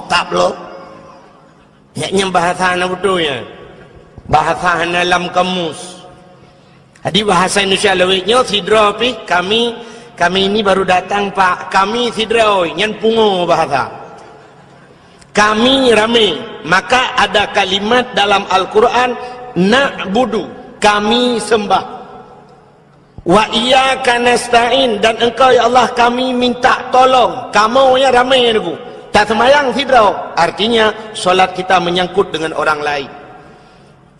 tak lo. Yaknya bahasa na betul ya. Bahasa dalam kamus. Jadi bahasa Indonesia lewitnya sidra pi kami ini baru datang Pak. Kami sidra oi nyan pungo bahasa. Kami ramai. Maka ada kalimat dalam Al-Qur'an na'budu, kami sembah. Wa iyyaka nasta'in, dan engkau ya Allah kami minta tolong. Kamu ya ramai aku. Tak semayang sidra. Artinya solat kita menyangkut dengan orang lain.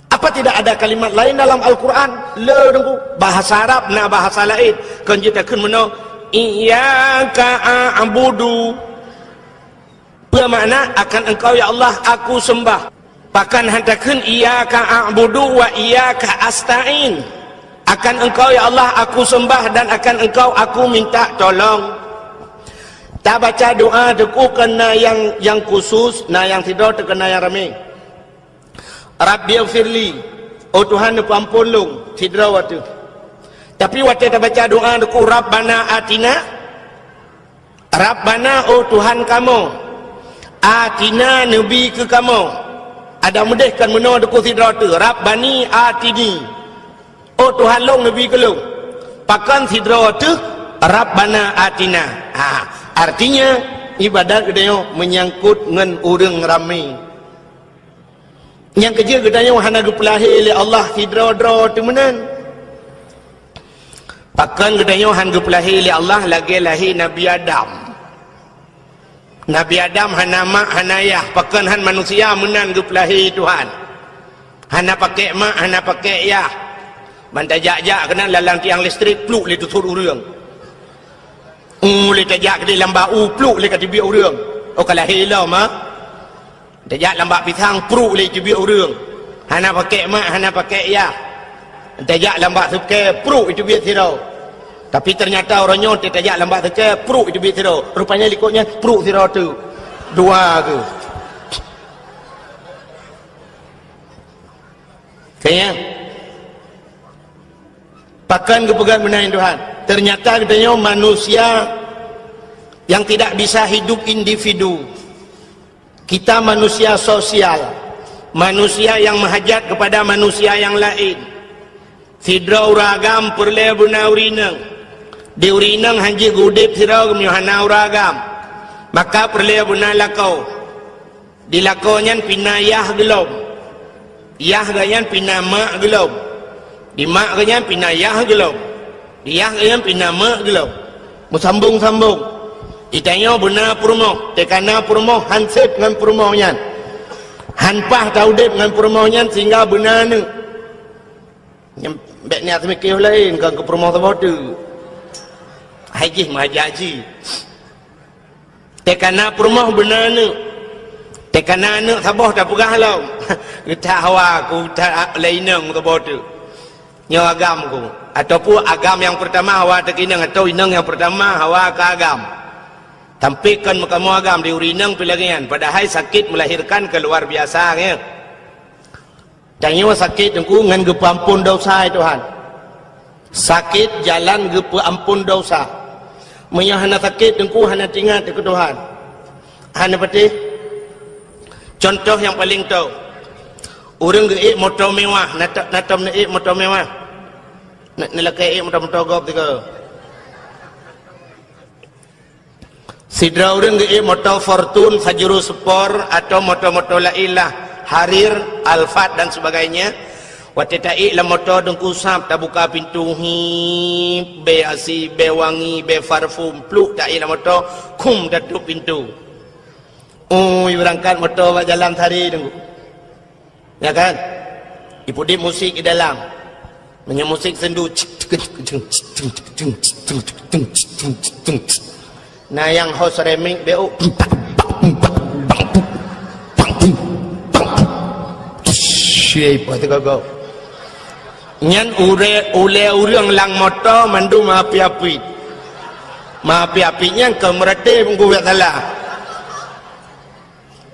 Apa tidak ada kalimat lain dalam Al-Quran? Bahasa Arab na bahasa lain. Kan kita kan meno iyyaka a'budu. Bermakna akan engkau ya Allah aku sembah. Bahkan hantakan iyyaka a'budu wa iyyaka asta'in. Akan engkau ya Allah aku sembah dan akan engkau aku minta tolong. Tak baca doa deku kena yang khusus, nah yang tidak terkena yang ramai. Rabbi firli, oh Tuhan aku ampun lu, sidra waktu. Tapi waktu kita baca doa deku Rabbana atina, Rabbana oh Tuhan kamu, atina nabi ke kamu. Ada mudahkan menurut deku sidra tu, Rabbani atini, oh Tuhan long nabi ke lu. Pakan sidra tu, Rabbana atina. Artinya ibadat gedanya menyangkut dengan orang ramai. Yang kerja gedanya hana gepelahi oleh Allah sidra-dra temenan. Pakan gedanya hana gepelahi oleh Allah lagi lahir Nabi Adam. Nabi Adam hana mak hana ayah. Pakan han manusia menan gepelahi Tuhan. Hana pakai mak hana pakai ayah. Bantai jak-jak kena lalang tiang listrik pluk le tutur urang. Le tajak ke dalam bau pluk le kat biar urang. Oh kalau hilau mah tajak lambak pisang pruk le biar urang. Hana pakai mak hana pakai ayah. Tajak lambak suke pruk itu biar sirau. Tapi ternyata orangnya tajak lambak suke pruk itu biar sirau. Rupanya likutnya pruk sirau tu. Dua ke. Kayaknya pakan kepegang benahin Tuhan. Ternyata katanya manusia yang tidak bisa hidup individu. Kita manusia sosial. Manusia yang menghajat kepada manusia yang lain. Sidra uragam perle buna urinang. Di urinang hanji gudip sidra kemyohana uragam. Maka perle buna lakau. Di lakaunya pinayah gelom. Yah ganyan pinama gelom. Di mak ganyan pinayah gelom. Dia yang pinama gelap. Musambung-sambung. Itanya benar purmo. Tekana purmo hansip dengan purmonya. Hanpah taudip dengan purmonya sehingga benar ni. Nyambek ni atas mikir lain kan ke purmo sebab tu. Haji mahaji. Tekana purmo benar ni. Tekana ni sabah dah pegah lau. Kita hawa ku tak lainang sebab tu. Nyawa agam ku. Ataupun agam yang pertama hawa terkinang atau inang yang pertama hawa ke agam. Tampilkan kamu agam di urinang pelagian. Padahal sakit melahirkan keluar biasa ya. Tanya sakit tengku ngan gepa ampun dosa Tuhan. Sakit jalan gepa ampun dosa. Menyah hana sakit tengku hana tinggal ke Tuhan. Hana peti. Contoh yang paling tahu. Orang geik motor mewah, natam naik motor mewah. Nak nelakai motor-motor gop tiga. Sidra orang ke motor Fortune, Fajro Sport atau motor-motor lain lah, Harir, Alphard dan sebagainya. Waktu taik lah motor dengku sap, tak buka pintu hi, be asi, be wangi, be parfum, pluk taik lah motor, kum tutup pintu. Berangkat motor jalan hari dengku. Ya kan? Ibu di musik di dalam. Punya musik sendu. Nah yang host remix BO. Siapa tu kau? Nyan ule urang lang motor mandu maapi-api. Maapi-apinya ke merate punggu tak salah.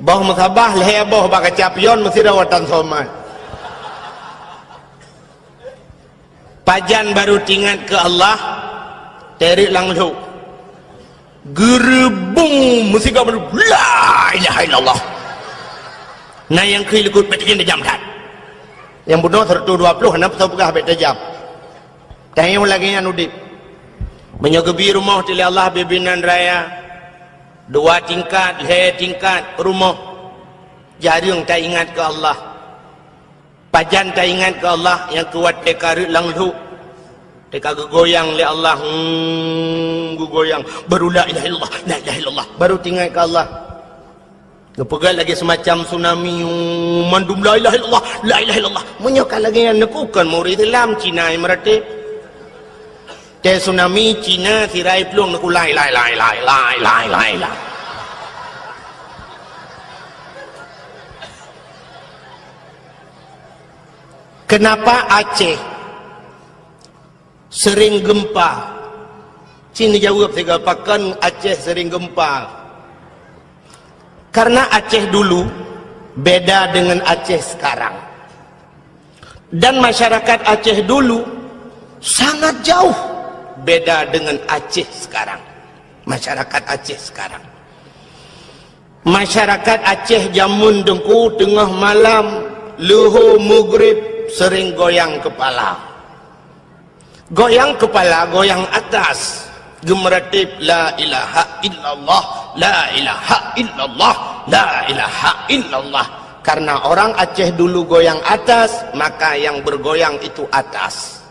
Bau musabah leher bau baka capion mesti rawatan somat. Pajan baru tingat ke Allah terik langsung. gerebung mesti kau la ilaha illallah. Nah yang kiri lekut betul jam dah. Yang bunuh 120 hendak pegah betul jam. Tanya lagi yang udip. Menyogebi rumah tili Allah bibinan raya. 2 tingkat, 3 tingkat rumah. Jarang tak ingat ke Allah. Pajan tak ingat ke Allah yang kuat teka langlu. Teka goyang le Allah. Goyang baru la ilaha illallah, la ilaha illallah. Baru tinggal ke Allah. Kepegal lagi semacam tsunami mandum la ilaha illallah, la ilaha illallah. Menyokal lagi yang nekukan murid Islam Cina yang meratip. Te tsunami Cina tirai pelung neku la ilaha illallah. Kenapa Aceh sering gempa? Cina jawab tiga pakan Aceh sering gempa. Karena Aceh dulu beda dengan Aceh sekarang. Dan masyarakat Aceh dulu sangat jauh beda dengan Aceh sekarang. Masyarakat Aceh sekarang. Masyarakat Aceh jamun dengku tengah malam luhur maghrib sering goyang kepala. Goyang kepala, goyang atas. Gemeratip la ilaha illallah, la ilaha illallah, la ilaha illallah. Karena orang Aceh dulu goyang atas, maka yang bergoyang itu atas.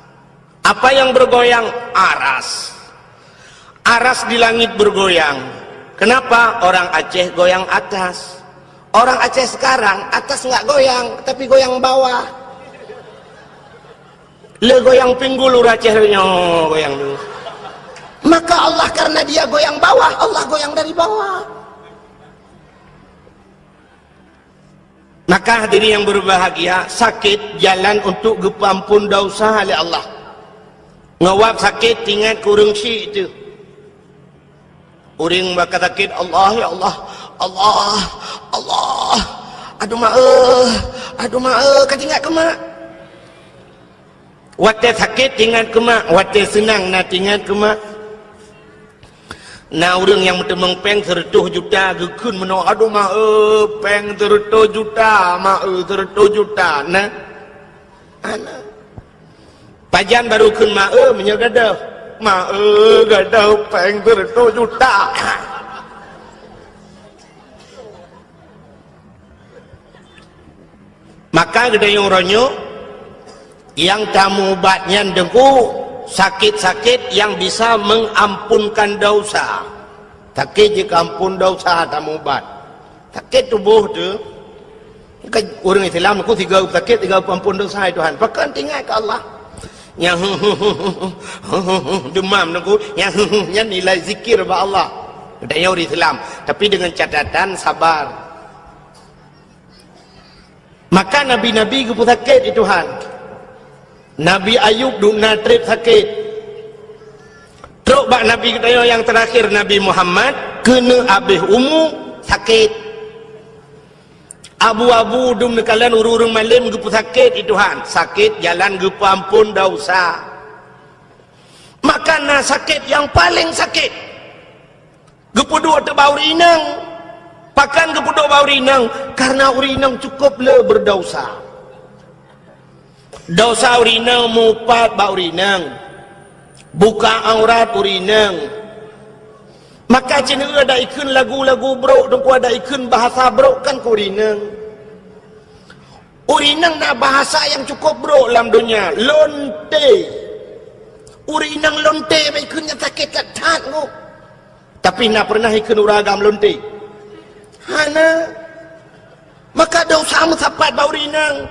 Apa yang bergoyang? Aras. Aras di langit bergoyang. Kenapa orang Aceh goyang atas? Orang Aceh sekarang atas nggak goyang, tapi goyang bawah. Le goyang pinggul Aceh goyang dulu. Maka Allah karena dia goyang bawah, Allah goyang dari bawah. Maka hadirin yang berbahagia, sakit jalan untuk gepampun dosa oleh Allah. Ngawap sakit ingat kurang si itu. Uring bakal sakit Allah ya Allah, Allah, Allah. Aduh maaf, kau tinggal ke mak. Wate sakit tinggal ke mak, wate senang nak tinggal ke mak. Nah orang yang mentemeng peng 100 juta gekun menolak aduh maaf peng 100 juta maaf 100 juta nah anak pajan baru kun maaf menyogadah maaf gadah peng 100 juta maka gede yang ronyo yang tamu obatnya dengku sakit-sakit yang bisa mengampunkan dosa. Sakit jika ampun dosa tamu obat. Sakit tubuh tu kan orang Islam aku 3 sakit 3 ampun dosa Tuhan. Pakai tinggal ke Allah. Yang demam aku yang nilai zikir ba Allah. Budaya orang Islam, tapi dengan catatan sabar. Maka nabi-nabi ke sakit itu Tuhan. Nabi Ayub dukna trip sakit. Teruk bak Nabi kita yang terakhir Nabi Muhammad kena habis umur sakit. Abu-abu dum nekalan urung malam gepu sakit itu han. Sakit jalan gepu ampun dosa. Maka na sakit yang paling sakit. Gepu dua tebau rinang. Pakan gepu dua bau rinang karena urinang cukup le berdosa. Dosa urinang mupat bau urinang. Buka aurat urinang. Maka cina ada ikun lagu-lagu bro, dengku ada ikun bahasa bro kan ku urinang. Urinang na bahasa yang cukup bro dalam dunia. Lonte. Urinang lonte ikunnya sakit kat ku. Tapi nak pernah ikun uragam lonte. Hana. Maka dosa musapat bau urinang.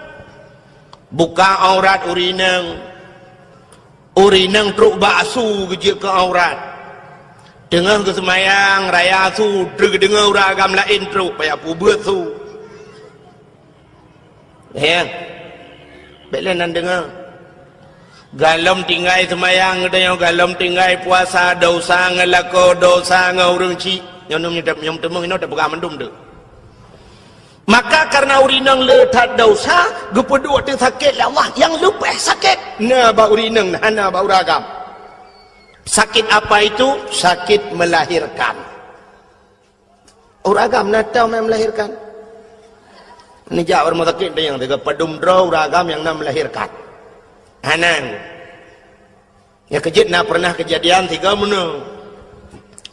Buka aurat urinang. Urinang truk baksu kejik ke aurat. Dengar ke semayang raya su dengar uragam lain truk payah pubut su. Ya. Belenan dengar. Galom tinggai semayang ada yang galom tinggai puasa dosa ngelako dosa ngaurung ci. Nyom temung ini dah buka mendum tu. Maka karena urinang letak dosa, gepedua tu sakit Allah yang lupa sakit. Na ba urinang, na ba uragam. Sakit apa itu? Sakit melahirkan. Uragam natau yang melahirkan. Ini jawab orang sakit yang tiga pedum draw uragam yang nak melahirkan. Hanan. Ya kejut nak pernah kejadian tiga mana.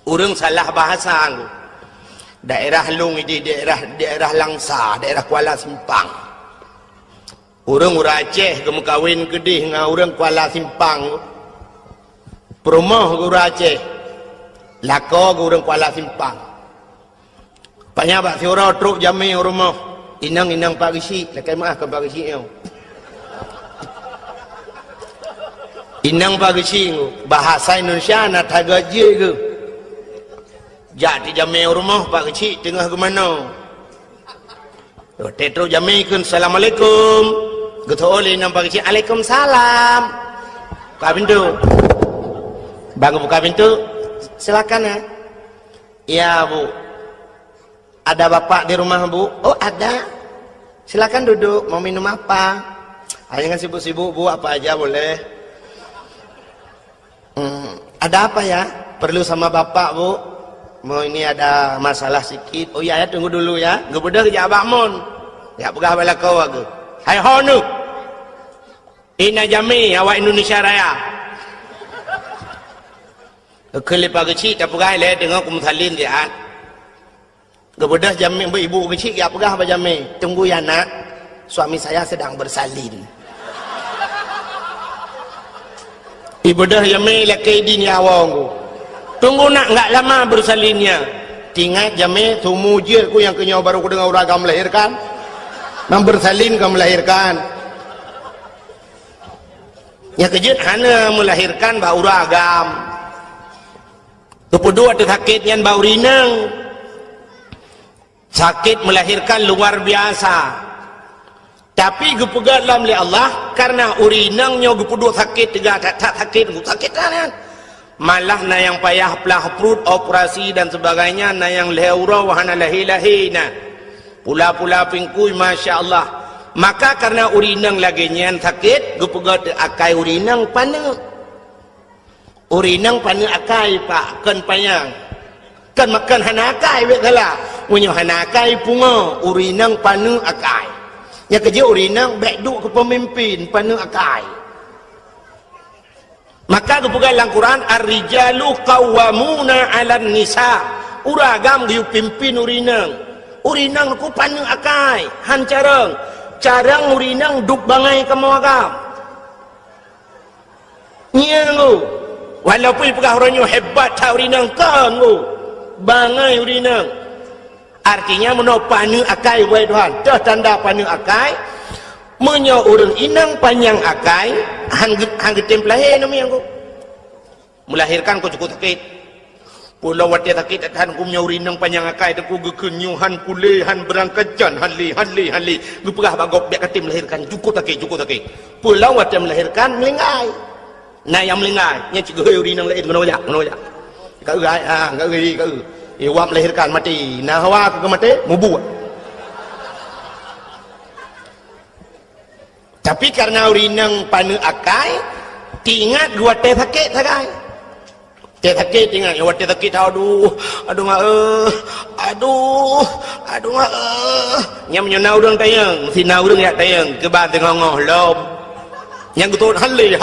Orang salah bahasa. Daerah Lung ini daerah Langsa, daerah Kuala Simpang. Orang Aceh kamu kawin gede dengan orang Kuala Simpang. Perumah ke Aceh, lako ke orang Kuala Simpang. Banyak bak siora truk jami rumah. Inang Pak Gisi, lakai maaf ke Pak Gisi yo. Inang Pak Gisi bahasa Indonesia nak tagaje ke. Jadi jami rumah Pak Gisi tengah ke mana? Tetro jami kun assalamualaikum. Getol inang Pak Gisi, Waalaikumsalam. Buka pintu. Bang buka pintu. Silakan ya. Ya Bu. Ada bapak di rumah Bu? Oh ada. Silakan duduk. Mau minum apa? Jangan sibuk-sibuk Bu, apa aja boleh. Ada apa ya? Perlu sama bapak Bu? Mau ini ada masalah sedikit. Oh iya ya, tunggu dulu ya. Gebedah ke Abak Mon. Ya pegah bala kau aku. Hai honu. Ina jami awak Indonesia Raya. Kelip pagi tak pegah le tengok kumsalin dia. Gebedah jami ibu kecil ya pegah apa jami? Tunggu ya nak. Suami saya sedang bersalin. Ibadah jami lakai din ya awang. Tunggu nak enggak lama bersalinnya. Tingat jami tumu je ku yang kenyau baru ku dengar uragam melahirkan. Nang bersalin kau melahirkan. Ya kejut hana melahirkan bau uragam. Kedua ada sakitnya bau rinang. Sakit melahirkan luar biasa. Tapi gepegat dalam oleh Allah karena urinangnya gepuduk sakit tiga tak sakit kan. Malah na yang payah pelah perut operasi dan sebagainya na yang leura wahana lahilahina. Pula-pula pingkui masya-Allah. Maka karena urinang lagi nyan sakit gepegat akai urinang pana. Urinang pana akai pak kan payang. Kan makan hanakai betala. Munyo hanakai punga urinang panu akai. Ya kerja urinang bekduk ke pemimpin panu akai. Maka kepugal dalam Quran ar-rijalu qawwamuna 'alan nisa. Uragam diu pimpin urinang. Urinang ku panu akai, han carang urinang duk bangai kamu agam. Nyengu. Walaupun pegah orangnya hebat ta urinang kan bangai urinang. Artinya menopanu akai wai Tuhan. Dah tanda panu akai. Menyo urang inang panjang akai hang tempelahe nami aku. Melahirkan ko cukup sakit. Pulau wate sakit tan ku menyo urinang panjang akai ku gekenyuhan kulehan berangkajan hali. Gepegah bagop biak katim melahirkan cukup sakit. Pulau wate melahirkan melingai. Nah yang melingai nya cigeuh urinang lain ngono ya. Kau gai enggak geri kau. Iwam melahirkan mati. Nah hawa aku mati mubu. Tapi karena urinang panu akai, tingat gua teh sakit sagai. Teh sakit tingat, ya teh sakit aduh nyam nyona urang tayang, sina urang ya tayang ke ban tengah ngoh lom. Yang betul halle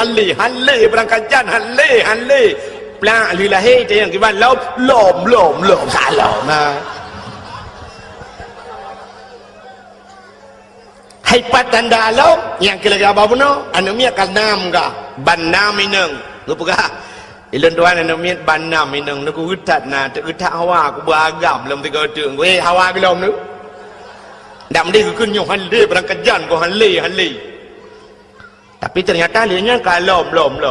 berangkat jan halle. Plang lilahi tayang ke ban lom salam. Nah. Haipat dan dalam yang kira-kira apa pun anumia kalnam ga banam ineng lupa ilun tuan anumia banam ineng nuku utat na utat hawa ku beragam dalam tiga tu gue hawa belum nu ndak mesti kekun nyo halle berangkat jan ko halle tapi ternyata lianya kalom belum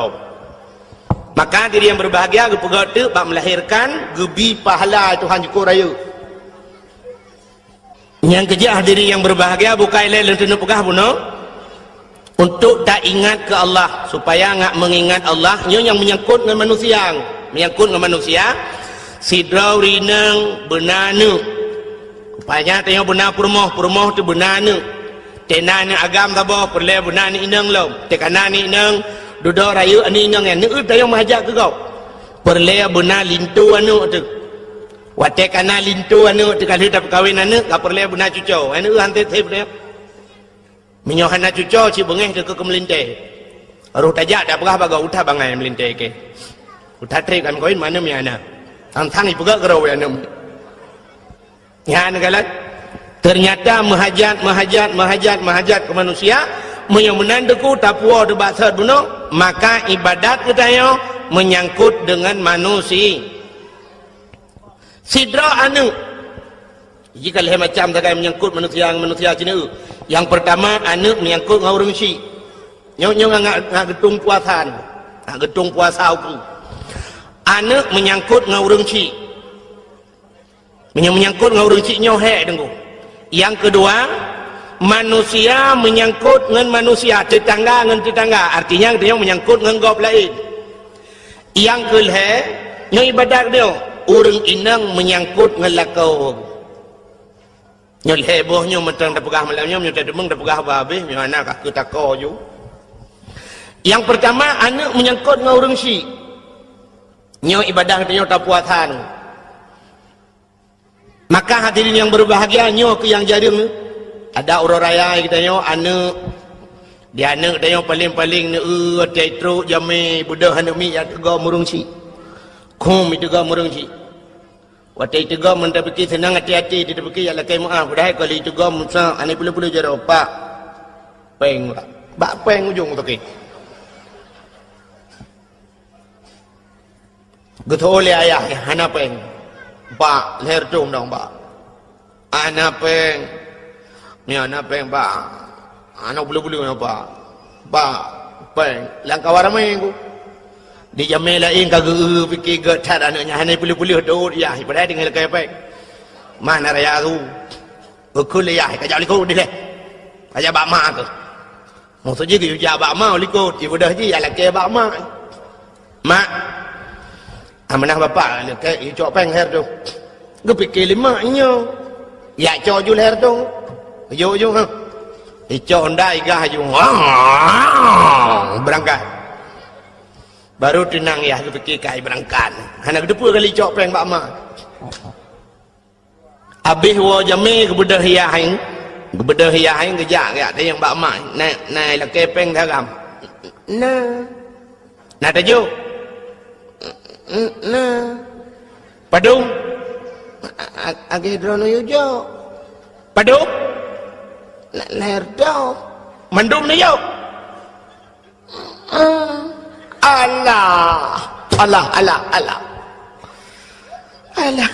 maka diri yang berbahagia ku pegat tu bak melahirkan gebi pahala Tuhan syukur raya. Yang kerja diri yang berbahagia bukan lain tentu pegah buno untuk tak ingat ke Allah supaya ngak mengingat Allah yang menyangkut dengan manusia sidrau rinang benanu upaya tengok benar permoh tu benanu tenane agam tabo perle benani inang lom tekanani inang duduk rayu ani inang yang tayong mahajak ke kau perlea benar lintu anu tu watek kana lintu anu tu kalau dah kahwin anu ka perlea benar cucu anu hantai tip dia minyohana cucu ci bengeh ke melinte aruh tajak dah berah baga utah bangai melinte ke utah trek kan koin mana mi ana tang ibu gak gerau anu ya negala ternyata menghajat ke manusia yang menandaku tapua de basar bunuh maka ibadat kita yo menyangkut dengan manusia sidra anu jika leh macam tak menyangkut manusia cina yang pertama anu menyangkut ngau rengsi nyo ngak getung puasan ngak getung puasa aku anu menyangkut ngau rengsi menyangkut ngau rengsi nyo he dengku. Yang kedua, manusia menyangkut dengan manusia, tetangga dengan tetangga. Artinya dia menyangkut dengan gop lain. Yang kedua, yang ibadat dia, orang inang menyangkut dengan lakau. Yang hebohnya mentang dah pegah malamnya, yang tak demeng dah pegah habis, yang anak aku takau je. Yang pertama, anak menyangkut dengan orang si. Yang ibadat dia tak puasan. Maka hadirin yang berbahagia nyo ke yang jaring ada orang raya kita nyo anak dia anak dia paling-paling teatro jame budak anak mi ya tega murungsi kum itu ga murungsi watai tega men tapi senang hati-hati dia tapi ya lakai maaf dah kali itu ga musa ani pula-pula jaro pak peng bak peng ujung tu ke getole ayah hana peng ba leher tung dong ba anak peng ni anak peng ba anak bulu-bulu ba peng langkah waramai ku di jamel lain kagak fikir getat anaknya hanai bulu-bulu tu ya ibadah dengan lekai peng mana raya aku ukul ya kajak likut dia kajak bak mak tu maksudnya ke kajak bak mak likut ibadah ji ala ke bak mak amanah bapak lekai cok peng her tu gue pikir limanya ya cok ju her tu ju ha cok ndai gah ju berangkat baru tenang ya gue pikir kai berangkat anak depu kali cok peng bak mak habis wo jame kebedah hiaing kejak ya dia yang bak mak nai lekai peng dalam nah tajuk padung agi drono yujo padung leher do mandum ni yo Allah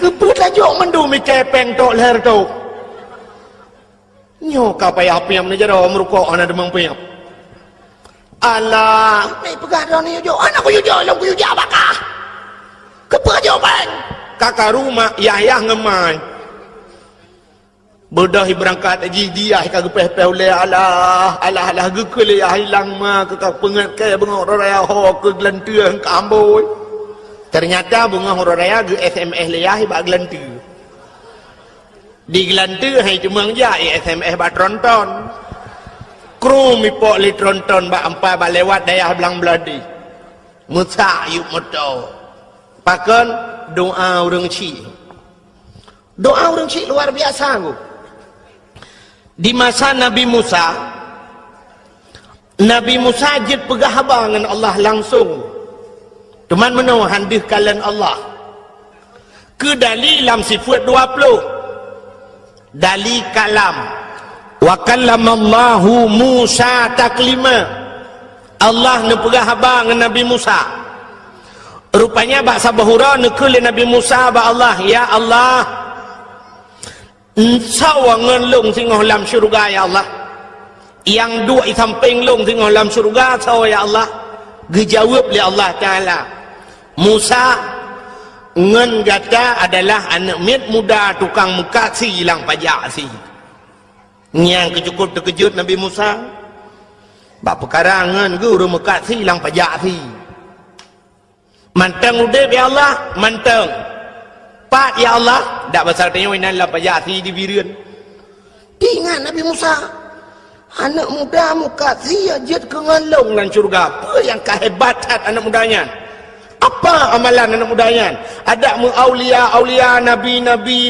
kebut aja mandum mi kepeng tok leher tu nyo ka payah piam ni jaro merukok ana demang piam Allah ni pegah drono yujo anak ku yujo long ku yujo bakah kepa jawapan kakak rumah Yahya ngemai berdahi berangkat haji dia kagak peh-peh oleh Allah gekele ya hilang ma kakak pengat ke bunga raya ho ke gelantian ke amboi ternyata bunga raya ge SMS le ya ba gelanti di gelanti hai cemang ja SMS ba tronton kru mi pok li tronton ba ampa ba lewat dayah belang beladi musa yuk moto pakan doa orang Cik luar biasa aku. Di masa Nabi Musa jid pegah abang dengan Allah langsung teman menau handih kalian Allah ke dalam sifat 20 dali kalam wa kallamallahu Musa taklima Allah ne pegah abang dengan Nabi Musa rupanya bahasa bahura nekul Nabi Musa ba Allah ya Allah sawangan long singoh lam syurga ya Allah yang dua i samping long singoh lam syurga saw ya Allah dijawab oleh Allah Taala Musa ngen gata adalah anak mit muda tukang muka si hilang pajak si yang kecukup terkejut Nabi Musa bak perkara ngen guru muka si hilang pajak si mantang udep ya Allah mantang pak ya Allah dak besar tanya winan la pajati di birian ingat Nabi Musa anak muda muka sia jet ke ngalong dan surga apa yang kehebatan anak mudanya apa apa amalan anak mudanya? Ada mu aulia nabi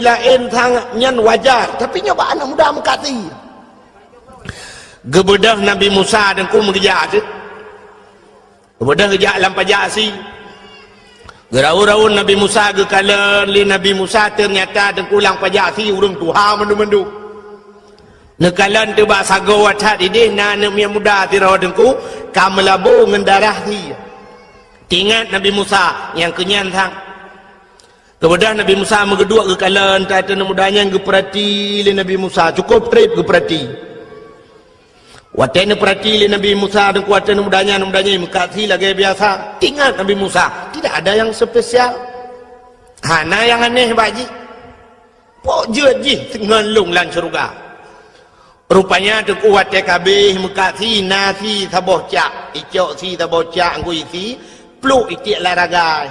lain sangatnya wajar, tapi nyoba anak muda mengkati. Gebedah Nabi Musa dan ku mengejar tu. Gebedah kejak lampah jasi. Gerau-rau Nabi Musa ke kala li Nabi Musa ternyata dan kulang pajak si urung Tuhan mendu-mendu. Nekalan tu bak sago wacat idih na anak muda tirau dengku kamelabu ngendarah si. Ingat Nabi Musa yang kenyan sang. Kemudian Nabi Musa megedua ke kalan tata mudanya yang geperati li Nabi Musa cukup trip geperati. Watene perati li Nabi Musa dan kuatene mudanya mengkasi lagi biasa. Ingat Nabi Musa tidak ada yang spesial. Hana yang aneh baji. Pok je ngelung lan syurga. Rupanya tu kuat kabeh mengkasi nasi saboh cak, icok si saboh cak angku isi, pluk itik laragai.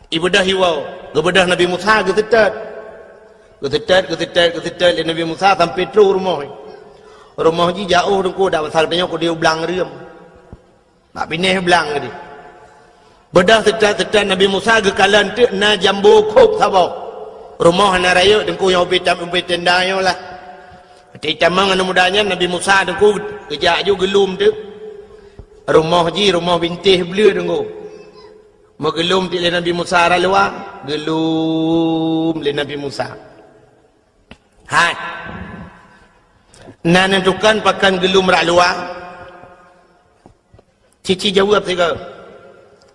Ibadah hiwau, gebedah Nabi Musa getetet li Nabi Musa sampai terus rumah. Rumah ji jauh dengku dak pasal tanya ku dia belang riam. Nak pineh belang dia. Bedah tetet Nabi Musa ke kalan tu na jambu kop saboh. Rumah na raya dengku yang umpit tenda yo lah. Tamang anak mudanya Nabi Musa dengku kejak ju gelum tu. Rumah bintih belia dengku. Megelum ti Nabi Musa ra luar, gelum li Nabi Musa. Hai. Nan nentukan pakan gelum ra luar. Cici jawab tiga.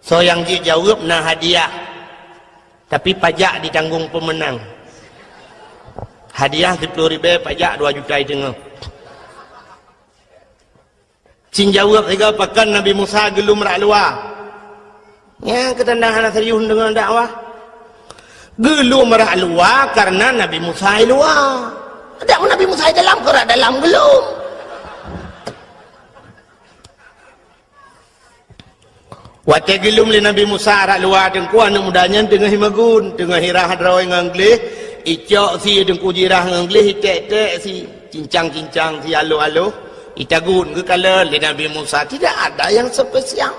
So yang ji jawab na hadiah. Tapi pajak ditanggung pemenang. Hadiah 10.000, pajak 2 juta tengah. Cing jawab tiga pakan Nabi Musa gelum rak luar. Ya, ketandahan serius dengan dakwah. Gelum rak luar karena Nabi Musa luar. Ada Nabi Musa dalam kerak dalam gelum. Wate gelum li Nabi Musa rak luar dengku anak mudanya tengah himagun, tengah hirah hadrawai ngangglih. Icok si dengku jirah nganglih tek si cincang si alo itagun ke kala li Nabi Musa tidak ada yang spesial.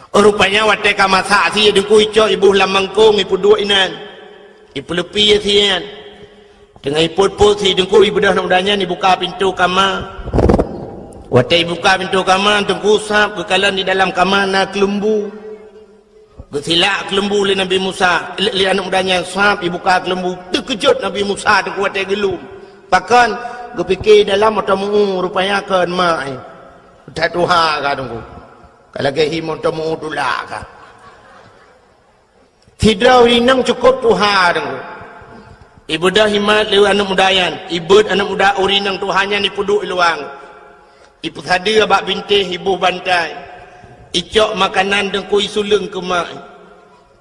Rupanya wate kamasa si dengku icok ibu lamangkung ibu dua inan ibu lepi si kan tengah iput si dengku ibu dah mudanya ni buka pintu kamar. Wate buka pintu kamar dengku sap ke kala di dalam kamar na kelembu. Gesilak kelembu li Nabi Musa li anak mudanya sahab ibuka kelembu terkejut Nabi Musa tu kuat gelum pakan gepikir dalam otamu rupanya kan mai dah tuha ka tunggu kalau ke him otamu dula ka tidak rinang cukup tuha tunggu ibu dah himat li anak mudayan ibu anak muda urinang tuhanya ni puduk luang ibu tadi abak bintih ibu bantai icok makanan dengku isulung ke mak.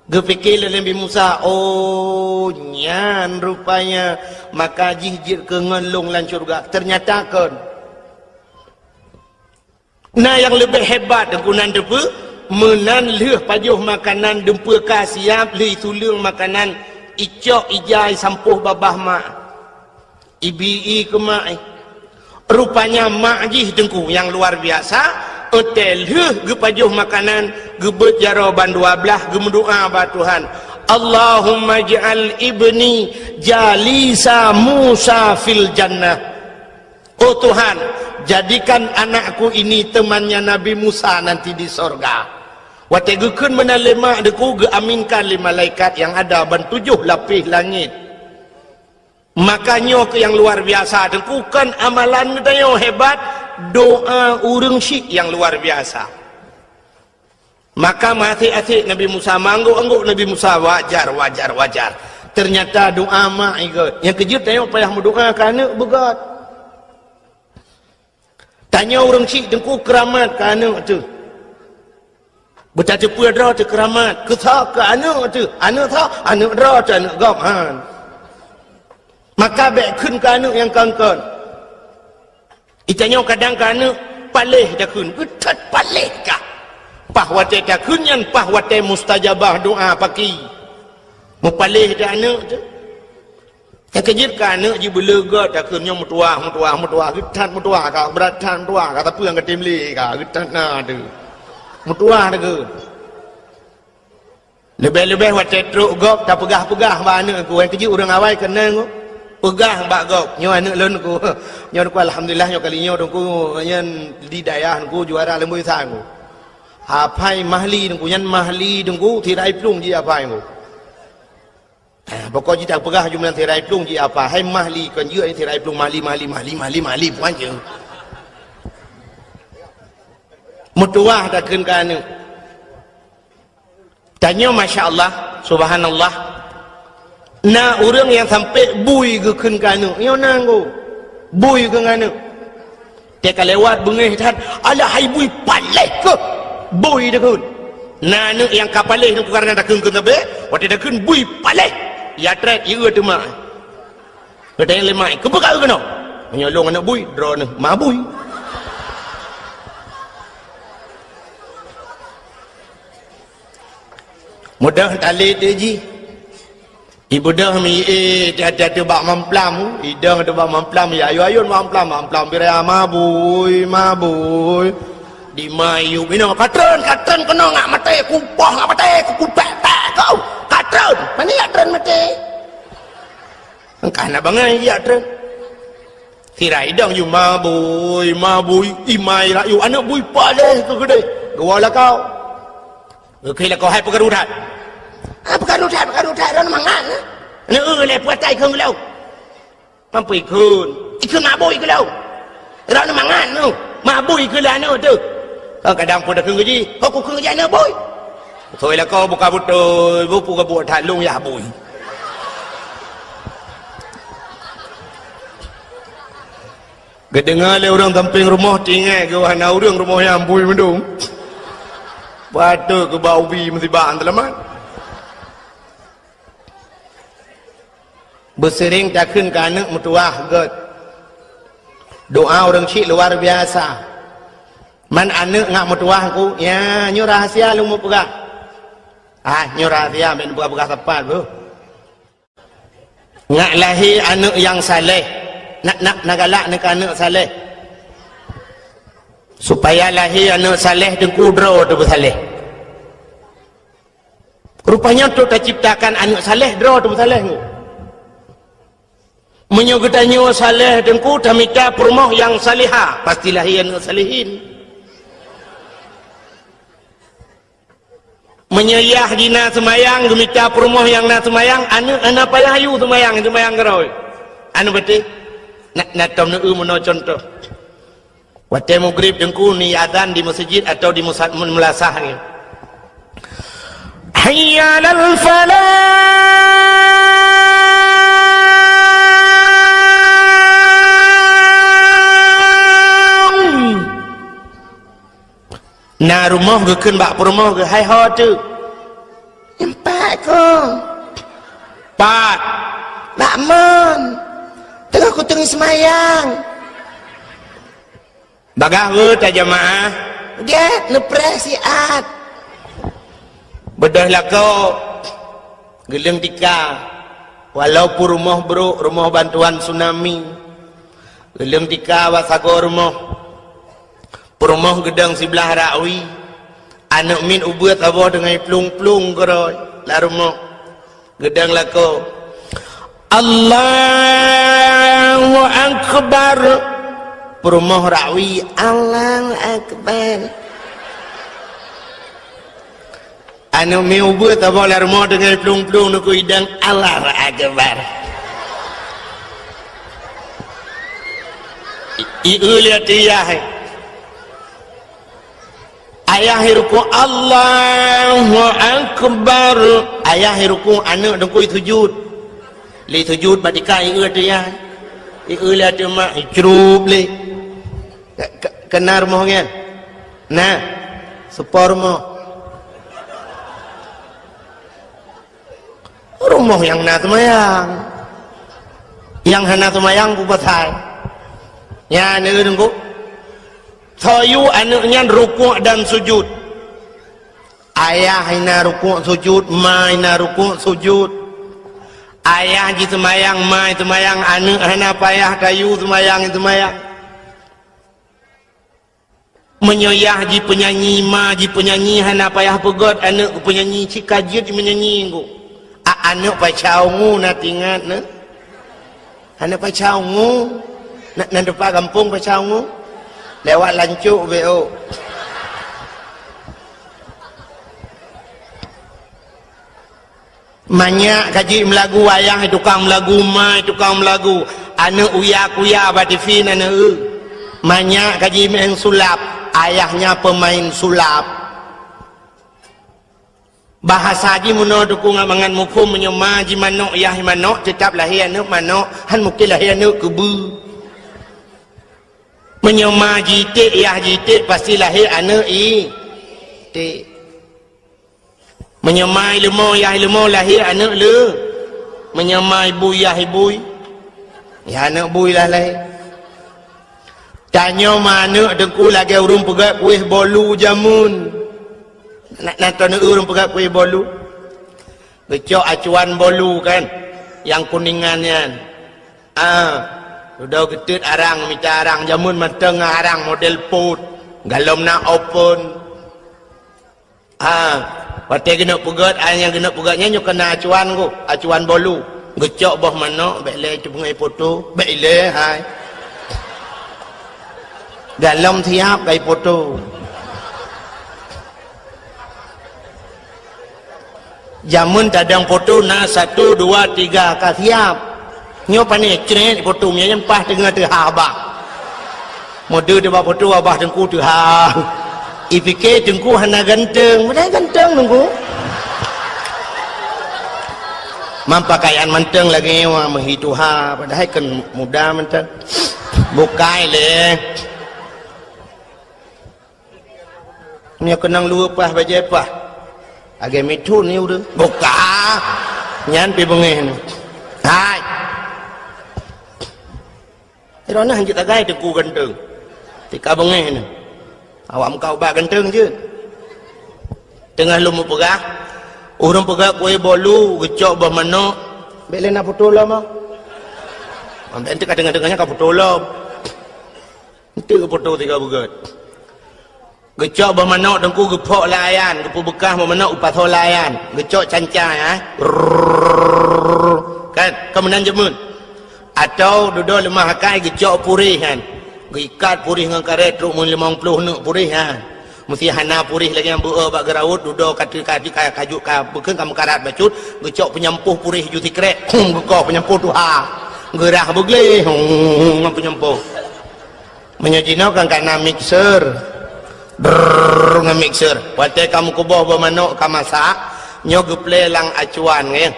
Gepikir Nabi Musa, oh nyan rupanya maka jihjir ke ngelung lan syurga. Ternyata kan. Nah yang lebih hebat dengku nan depa menan leh pajuh makanan dempa ka siap le isulung makanan icok ijai sampuh babah mak. Ibi ke mak. Rupanya mak jih dengku yang luar biasa. Hotel gepajuh makanan gebet jaroban 12 gemdoa ba Tuhan Allahumma ja'al ibni jalisa Musa fil jannah. Oh Tuhan, jadikan anakku ini temannya Nabi Musa nanti di sorga. Wategukeun menalema deku geaminkan li malaikat yang ada ban 7 lapis langit. Makanya ke yang luar biasa deku kan amalan kita hebat. Doa urang syik yang luar biasa. Maka mati-atik Nabi Musa mangguk-angguk Nabi Musa wajar. Ternyata doa mak ikut. Yang kejut tengok payah berdoa kerana begat. Tanya urang syik dengku keramat kerana tu. Bertanya pula dah tu keramat. Kesah kerana tu. Anak tak, anak dah tu anak gaman. Maka baik kun kerana yang kangkan. Itanya kadang kerana palih dah kun. Betul palih kah? Pahwate dah kun yang pahwate mustajabah doa pagi. Mupalih dah anak tu. Yang kejir kerana je belega dah kun yang mutuah. Getan mutuah kah? Beratan mutuah kah? Tapi yang ketimli kah? Getan na tu. Mutuah dah kun. Lebih-lebih watak truk gok tak pegah-pegah ba anak aku. Yang kerja orang awal kena aku. Pegah bak gok. Nyo anak lon aku. Nyo aku alhamdulillah nyo kali nyo aku nyen di daerah aku juara lembu sang aku. Hapai mahli aku nyen mahli aku tirai plung ji apa aku. Pokok ji tak pegah jumlah tirai plung ji apa. Hai mahli kan je tirai plung mahli puan je. Mutuah dah kan tanya Masya Allah Subhanallah na orang yang sampai bui ke kena yang nanggu bui ke ngana teka lewat bengih tan ala hai bui paleh ke bui dah kun na ne yang kapaleh tu karena dah kun tabe waktu dah kun bui paleh ya tret ya tu mak ada yang lemai ke bekal kena menyolong anak bui draw ne ma bui mudah tali dia ji ibu dah mi ada bak mamplam idang ada bak mamplam ya ayo mamplam birai mabui di mayu bina katron kena ngak mati kupah ngak mati kupek kau katron mana ya katron mati karena bangai ya katron kira idang you mabui imai rayu anak bui paleh ke gede gua lah kau okey lah kau hai pegarudat pegarudat ron mangan ne le puatai khung lau mampu ikun mabui ke lau ron mangan nu mabui ke lah nu tu kadang pun dah khung ji kau ku khung ji ne bui thôi lah kau buka betul buka buat thalung ya bui kedengar le orang samping rumah tinggal ke wana orang rumah yang bui mendung pada ke bau bi mesti baan telaman bersering takkan ke anak mutuah god doa orang cik luar biasa man anak ngak mutuah aku ya nyu rahasia lu mau pegang nyu rahasia main buka-buka tepat bu ngak lahir anak yang saleh nak galak nak anak saleh supaya lahir anak saleh dan kudro tu bersaleh rupanya tu tak ciptakan anak saleh dro tu bersaleh menyugutannya saleh dan ku tamika permoh yang salihah pasti lahir anak salihin menyayah dina semayang gemita permoh yang na semayang anak payah ayu semayang geroi anu betul nak tom nu mono contoh waktu maghrib dengku ni azan di masjid atau di mulasah ni hayya lal falah na rumah ke keun bak rumah ke hai ho tu empat ko pat lakman tengah ku tengah semayang bagah ta jamaah dia nepres siat bedah lah kau geleng tika walaupun rumah bro rumah bantuan tsunami geleng tika wasago rumah gedang sebelah rawi anak min ubuat abah dengan plung-plung keroi lah rumah gedang lah kau Allahu Akbar Perumah rawi Allahu Akbar anu miubu tak boleh rumah dengan plung-plung nuku idang Allahu Akbar iu lihat dia ayah hiruku Allahu Akbar ayah hiruku anak nuku sujud li sujud badika iu dia iu lihat dia mak cerub li kena rumahnya nah sepor rumah yang nak semayang yang hana semayang ku pasal ya ni tunggu sayu anaknya rukuk dan sujud ayah hina rukuk sujud ma hina rukuk sujud ayah ji semayang ma semayang anak hana payah kayu semayang Menyoyah ji penyanyi ma ji penyanyi hana payah pegot anak penyanyi cikajut menyanyi ku. Anak pacau ngu na tingat na. Anak pacau ngu nak depan kampung pacau ngu. Lewat lancuk BO. Banyak kaji melagu wayang tukang melagu mai tukang melagu anak uya-kuya ba TV anak banyak kaji main sulap ayahnya pemain sulap bahasa ji muno dukung mangan mukum menyema ji manok yah manok tetap lahir anak manok han mungkin lahir anak kebu menyema ji tik yah ji tik pasti lahir anak tik menyemai lemau yah lemau lahir anak le menyemai ibu yah ibu ya anak bui lah lahir tanya mana dengku lagi urung pegat kuih bolu jamun nak tanya urung pegat kuih bolu gecok acuan bolu kan yang kuningannya udah getut arang minta arang jamun mateng arang model pot galom nak open Waktu kena pegat, yang kena pegatnya nyo kena acuan ko, acuan bolu. Gecok boh mana, baiklah itu pengai foto, baiklah hai. Dalam tiap kai foto. Jamun tadang foto na 1, 2, 3 ka tiap. Nyo pane cret foto nya nyempah tengah tu abah. Mode dia foto abah tengku tu ha. Ipike tengku hana ganteng, mana ganteng tengku. Mampakaian menteng lagi wah menghitu ha, padahal kan muda menteng. Bukai le. Ni kenang lupa baca apa? Agak mitu ni udah. Buka. Nyan pi bengeh ni. Hai. Irona hanjut agai tengku ganteng. Tika bengeh ni. Awak kau bak ganteng je. Tengah lu pegah. Orang pegah kue bolu, gecok bah mana. Bele nak foto lah mah. Ambil ente kadang-kadangnya kau foto lah. Ente ke foto tiga begat. Gecok bah mana dengku gepok layan, gepu bekah bah mana upat layan. Gecok cancai kan kemenan jemun. Atau duduk lemah hakai gecok purih kan. Gikat purih dengan karet truk mun 50 nak purih ha. Mesti hana purih lagi yang beu bak geraut duduk kaki kajuk ka bekeun kamu karat bacut gecok penyempuh purih juti krek gekoh penyempuh tu ha. Gerah begle penyempuh. Menyajina kan kana mixer. Brrr mixer. Waktu kamu kuboh bermanok ka masak nyo geple lang acuan ya.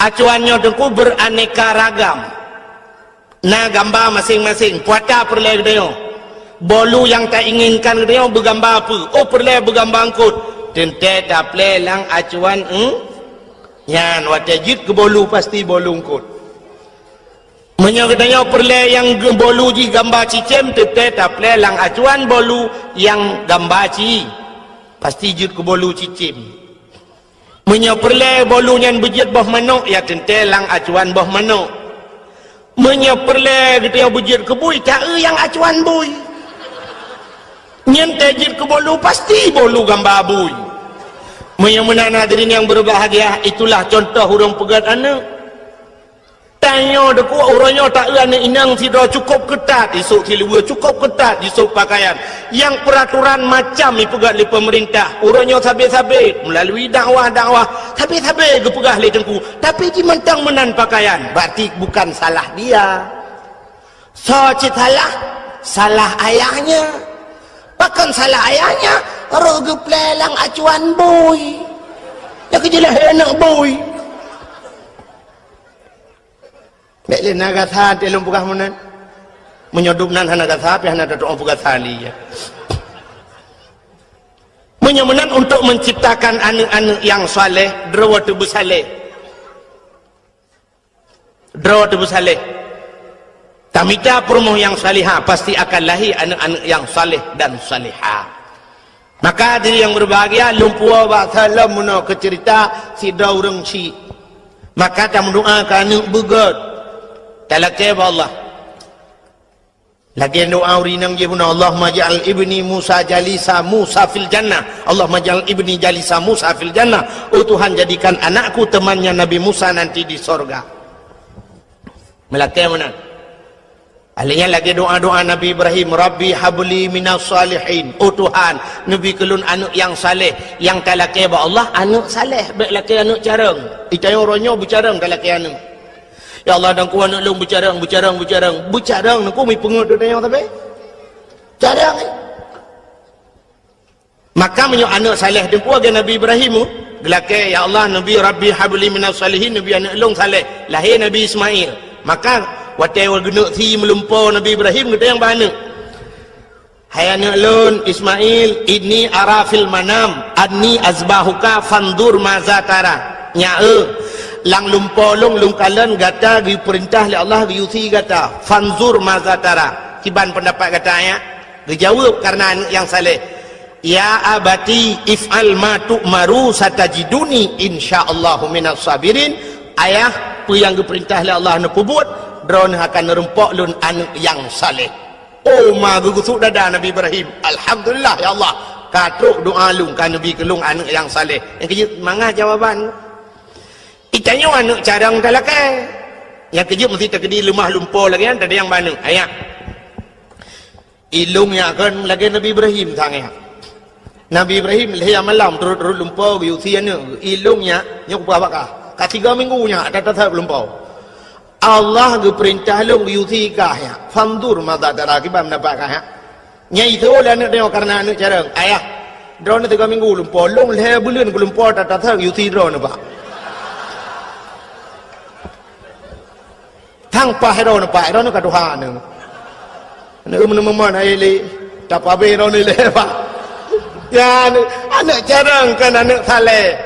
Acuannya dengku beraneka ragam. Nah gambar masing-masing puata perleh dia bolu yang tak inginkan dia bergambar apa perleh bergambar angkut tente tak pleh lang acuan yan watajid ke bolu pasti bolu angkut menyokatanya perleh yang bolu ji gambar cicem tente tak pleh lang acuan bolu yang gambar ci pasti jid ke bolu cicem menyoperleh bolu yang bejit boh manok ya tente lang acuan boh manok menyeperle dia bujir ke bui tak yang acuan bui nyente jir ke bolu pasti bolu gambar bui menyemuna hadirin yang berbahagia itulah contoh hurung pegat anak tanya deku orangnya tak anak inang tidak cukup ketat esok silua cukup ketat esok pakaian yang peraturan macam ipegat li pemerintah orangnya sabit-sabit melalui dakwah-dakwah sabit-sabit gepegah li tengku tapi di mentang menan pakaian berarti bukan salah dia salah ayahnya bahkan salah ayahnya roh geplelang acuan boy ya kejelah enak boy Baiklah naga tha telung pugah menan menyodupnan naga tha pe hana doa pugah thali ya menyemenan untuk menciptakan anak-anak yang saleh drawa tubuh saleh tamita permoh yang salihah pasti akan lahir anak-anak yang saleh dan salihah maka diri yang berbahagia lumpua ba salam muno ke cerita si daureng si maka tak mendoakan anak begat talak Allah Lagi doa urinang je puna, Allahumma ja'al ibni Musa jalisa Musa fil jannah. Allahumma ja'al ibni jalisa Musa fil jannah. Oh Tuhan, jadikan anakku temannya Nabi Musa nanti di sorga. Melakai mana? Akhirnya lagi doa-doa Nabi Ibrahim, Rabbi habli minas salihin. Oh Tuhan, Nabi kelun anak yang saleh, yang tak laki ba Allah anak saleh, baik laki anak carang. Itanya orangnya bercarang tak laki anak. Ya Allah, dan ku anak long bercarang nak ku mi pengut dia tapi carang. Maka menyo anak saleh dengku aga Nabi Ibrahim gelake, ya Allah, Nabi Rabbi habli minas salihin, Nabi anak long saleh, lahir Nabi Ismail. Maka watai wal genuk si melumpau Nabi Ibrahim kita yang bana. Hai anak lun Ismail, ini arafil manam anni azbahuka fandur maza tara. Nya lang lumpau long kalan gata gi perintah li Allah gi usi gata fanzur maza tara. Kiban pendapat kata ayat dijawab karena anak yang saleh. Ya abati if'al ma tu'maru satajiduni insyaallahu minas sabirin. Ayah apa yang diperintah oleh Allah nak buat, drone akan nerempok lun anak yang saleh. Oh ma gugusuk dada Nabi Ibrahim. Alhamdulillah ya Allah. Katruk doa lung kan Nabi kelung anak yang saleh. Yang kejut mangah jawaban. Itanya anak carang talakai. Yang kejut mesti terkedi lemah lumpur lagi kan, ada yang mana? Ayat. Ilung yang akan lagi Nabi Ibrahim sangat. Nabi Ibrahim leher malam turut-turut lumpur biusianya. Ilungnya nya berapakah? Kat 3 minggunya ada tetap lumpau. Allah ge perintah long yuti kah ya. Fandur mata darah kibam dapat kah ya. Nya itu oleh anak dia karena anak carang. Ayah, drone 3 minggu lumpau long leher bulan ke lumpau tak tetap yuti drone apa. Tanpa hero nampak, hero nak Tuhan ni. Nak menemukan ayat tak apa hero ni lepas. Ya anak carang kan anak saleh.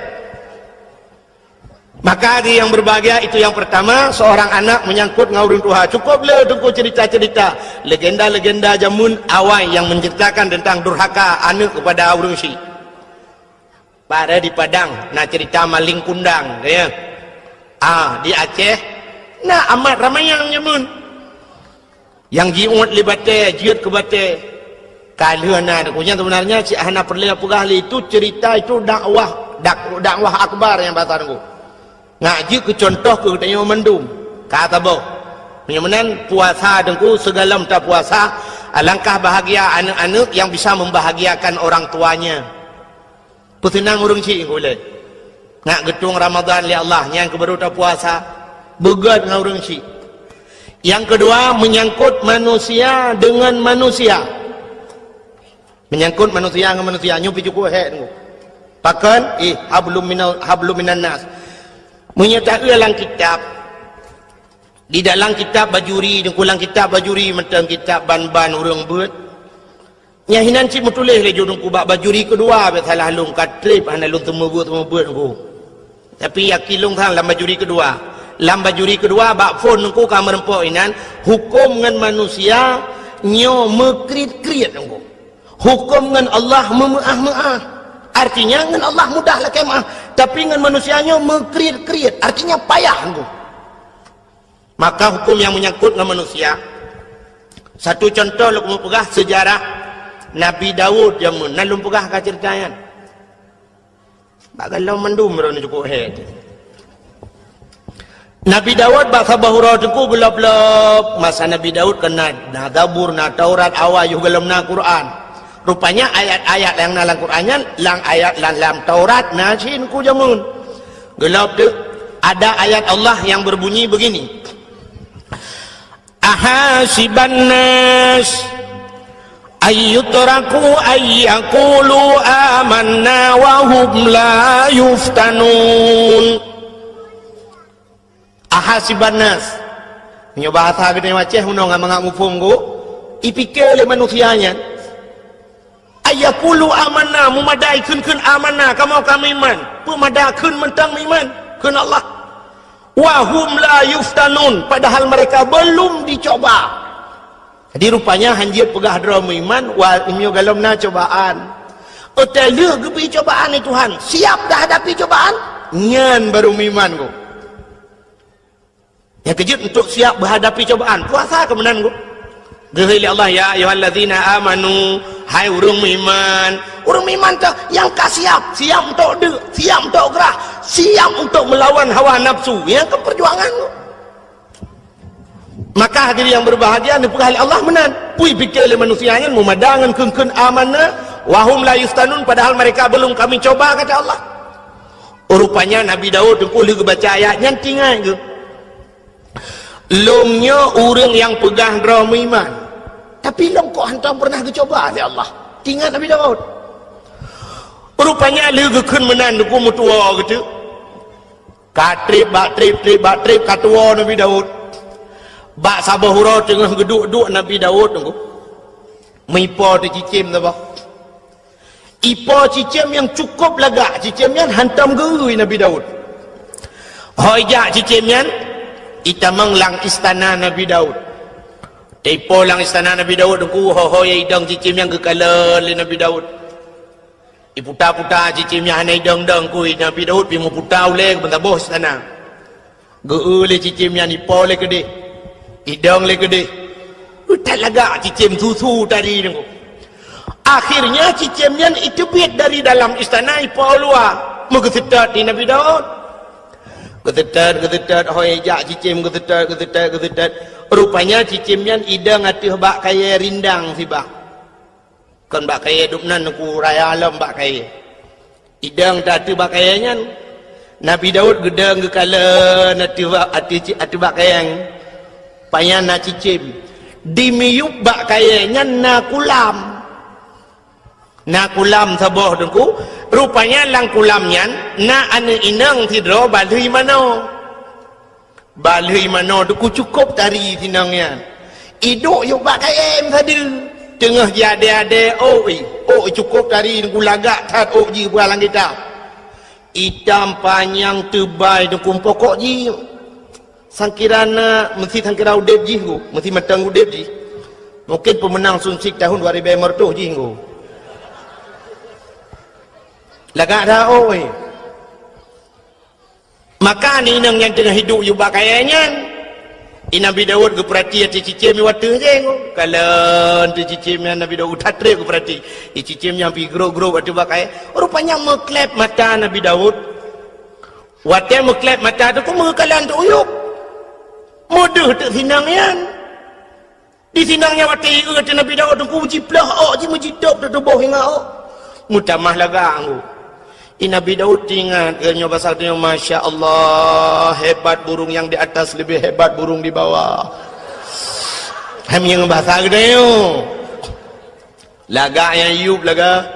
Maka dia yang berbahagia itu yang pertama, seorang anak menyangkut ngaurin Tuhan. Cukuplah tunggu cerita-cerita legenda-legenda jamun awal yang menceritakan tentang durhaka anak kepada orang si. Pada di Padang, nak cerita maling kundang, ya. Di Aceh, nah amat ramai yang jamun. Yang jiut libate, jiut ke bate. Kalana, punya sebenarnya si Ahna Perlia Pugahli itu cerita itu dakwah akbar yang bahasa aku. Ngaji ke contoh ke tanya mendum kata boh menyamanan puasa dengku segala tak puasa, alangkah bahagia anak-anak yang bisa membahagiakan orang tuanya. Pesenang urung cik boleh nak getung Ramadan li Allah yang kebaru tak puasa begat dengan urung cik. Yang kedua, menyangkut manusia dengan manusia, menyangkut manusia dengan manusia. Nyupi cukup head pakan hablum minan nas. Menyatakan dalam kitab, di dalam kitab bajuri, dan kulang kitab bajuri macam kitab ban-ban orang buat. Yang hinan cik metulis le judung kubak bajuri kedua salah lung katrip ana lung temu buat ku. Tapi yakilung thang dalam bajuri kedua. Dalam bajuri kedua bak phone ku ka merempok inan hukum dengan manusia nyo mekrit-krit ku. Hukum dengan Allah memeah-meah. Artinya dengan Allah mudah lah kemah, tapi dengan manusianya mengkriat-kriat, artinya payah tu. Maka hukum yang menyangkut dengan manusia, satu contoh lu pegah sejarah Nabi Daud jamun nalum pegah ka ceritanya. Bagalau mendum ron cukup head. Nabi Daud bahasa bahura tu gelap-gelap masa Nabi Daud kena na Zabur na Taurat awal juga dalam Quran. Rupanya ayat-ayat yang dalam Qurannya, lang ayat dalam Taurat nasin ku jamun. Gelap tu ada ayat Allah yang berbunyi begini. Ahasiban nas ayyutraku ayyakulu amanna wa hum la yuftanun. Ahasiban nas. Ini bahasa kita macam hunong ngak mufum ku. Ipikir oleh manusianya. Ayakulu amanah memadai kun amanah kamu kami iman pemadai kun mentang iman kun Allah wahum la yuftanun padahal mereka belum dicoba. Jadi rupanya hanjir pegah drum iman wa imyo galomna cobaan oteleh gebi cobaan ni Tuhan siap dah hadapi cobaan nyan baru iman ku. Yang kejut untuk siap menghadapi cobaan puasa kemenan ku. Gehil Allah ya ayyuhallazina amanu, hai urang iman. Urang iman tu yang siap untuk siap untuk gerah, siap untuk melawan hawa nafsu. Yang ke perjuangan tu. Maka hadirin yang berbahagia, nepukah Allah menan. Pui fikir oleh manusianya memadangan keun amanah wahum la yuftanun, padahal mereka belum kami coba, kata Allah. Rupanya Nabi Daud dengkul baca ayatnya tinggal ke. Lomnya orang yang pegang drama iman. Tapi lom kok hantar pernah dicoba oleh Allah. Tinggal Nabi Daud. Rupanya lu gekun menan dengkul mutua gitu. Katrip katua Nabi Daud. Bak sabah hurau tengah geduk-duk Nabi Daud tunggu. Mipo tu cicim tu bah. Ipo cicim yang cukup lagak, cicimnya hantam gerui Nabi Daud. Hojak cicimnya ita menglang istana Nabi Daud. Tepo lang istana Nabi Daud tunggu hohoy idang cicim yang kekala le Nabi Daud. Iputa-puta cicimnya hanai dang-dang kui Nabi Daud pi mu puta ule bentaboh istana. Geule cicimnya ipo le gede. Idang le gede. Tak lagak cicim susu tadi tunggu. Akhirnya cicimnya itu biar dari dalam istana ipo luar. Mengesetat di Nabi Daud. Getetat hojak cicim getetat. Rupanya cicimnya idang atuh bak kaya rindang si bah. Kan bak kaya dupnan ku raya alam bak kaya. Idang tak atuh bak kayanya. Nabi Daud gedang ke kala atuh bak kayang. Payana cicim. Dimiyup bak kayanya nakulam saboh dengku. Rupanya lang kulamnya na ane inang tidro balui mano dengku cukup tari tinangnya. Iduk yuk bak kayem tadi. Tengah jade cukup tari dengku lagak tat ji bualang kita. Hitam panjang tebal dengku pokok ji. Sangkirana mesti sangkira udep ji ku, mesti matang udep ji. Mungkin pemenang sunsik tahun 2000 ji ku. Lagak dah oi. Maka ni nang yang tengah hidup you bakayanya. Nabi Daud ke perhati ati cicim watu je ku. Kalau tu cicim Nabi Daud tatre ku perhati. Cicim yang pi grow watu bakay. Rupanya meklep mata Nabi Daud. Wate meklep mata tu ku mengkalan tu uyup. Mudah tak sinangnya. Di sinangnya wati ke Nabi Daud tu jiplah ji mujidop tu tubuh hingga mutamah lagang. Nabi Daud ingat kerana pasal dia Masya Allah, hebat burung yang di atas lebih hebat burung di bawah. Kami yang bahasa gede yo. Laga yang yub laga.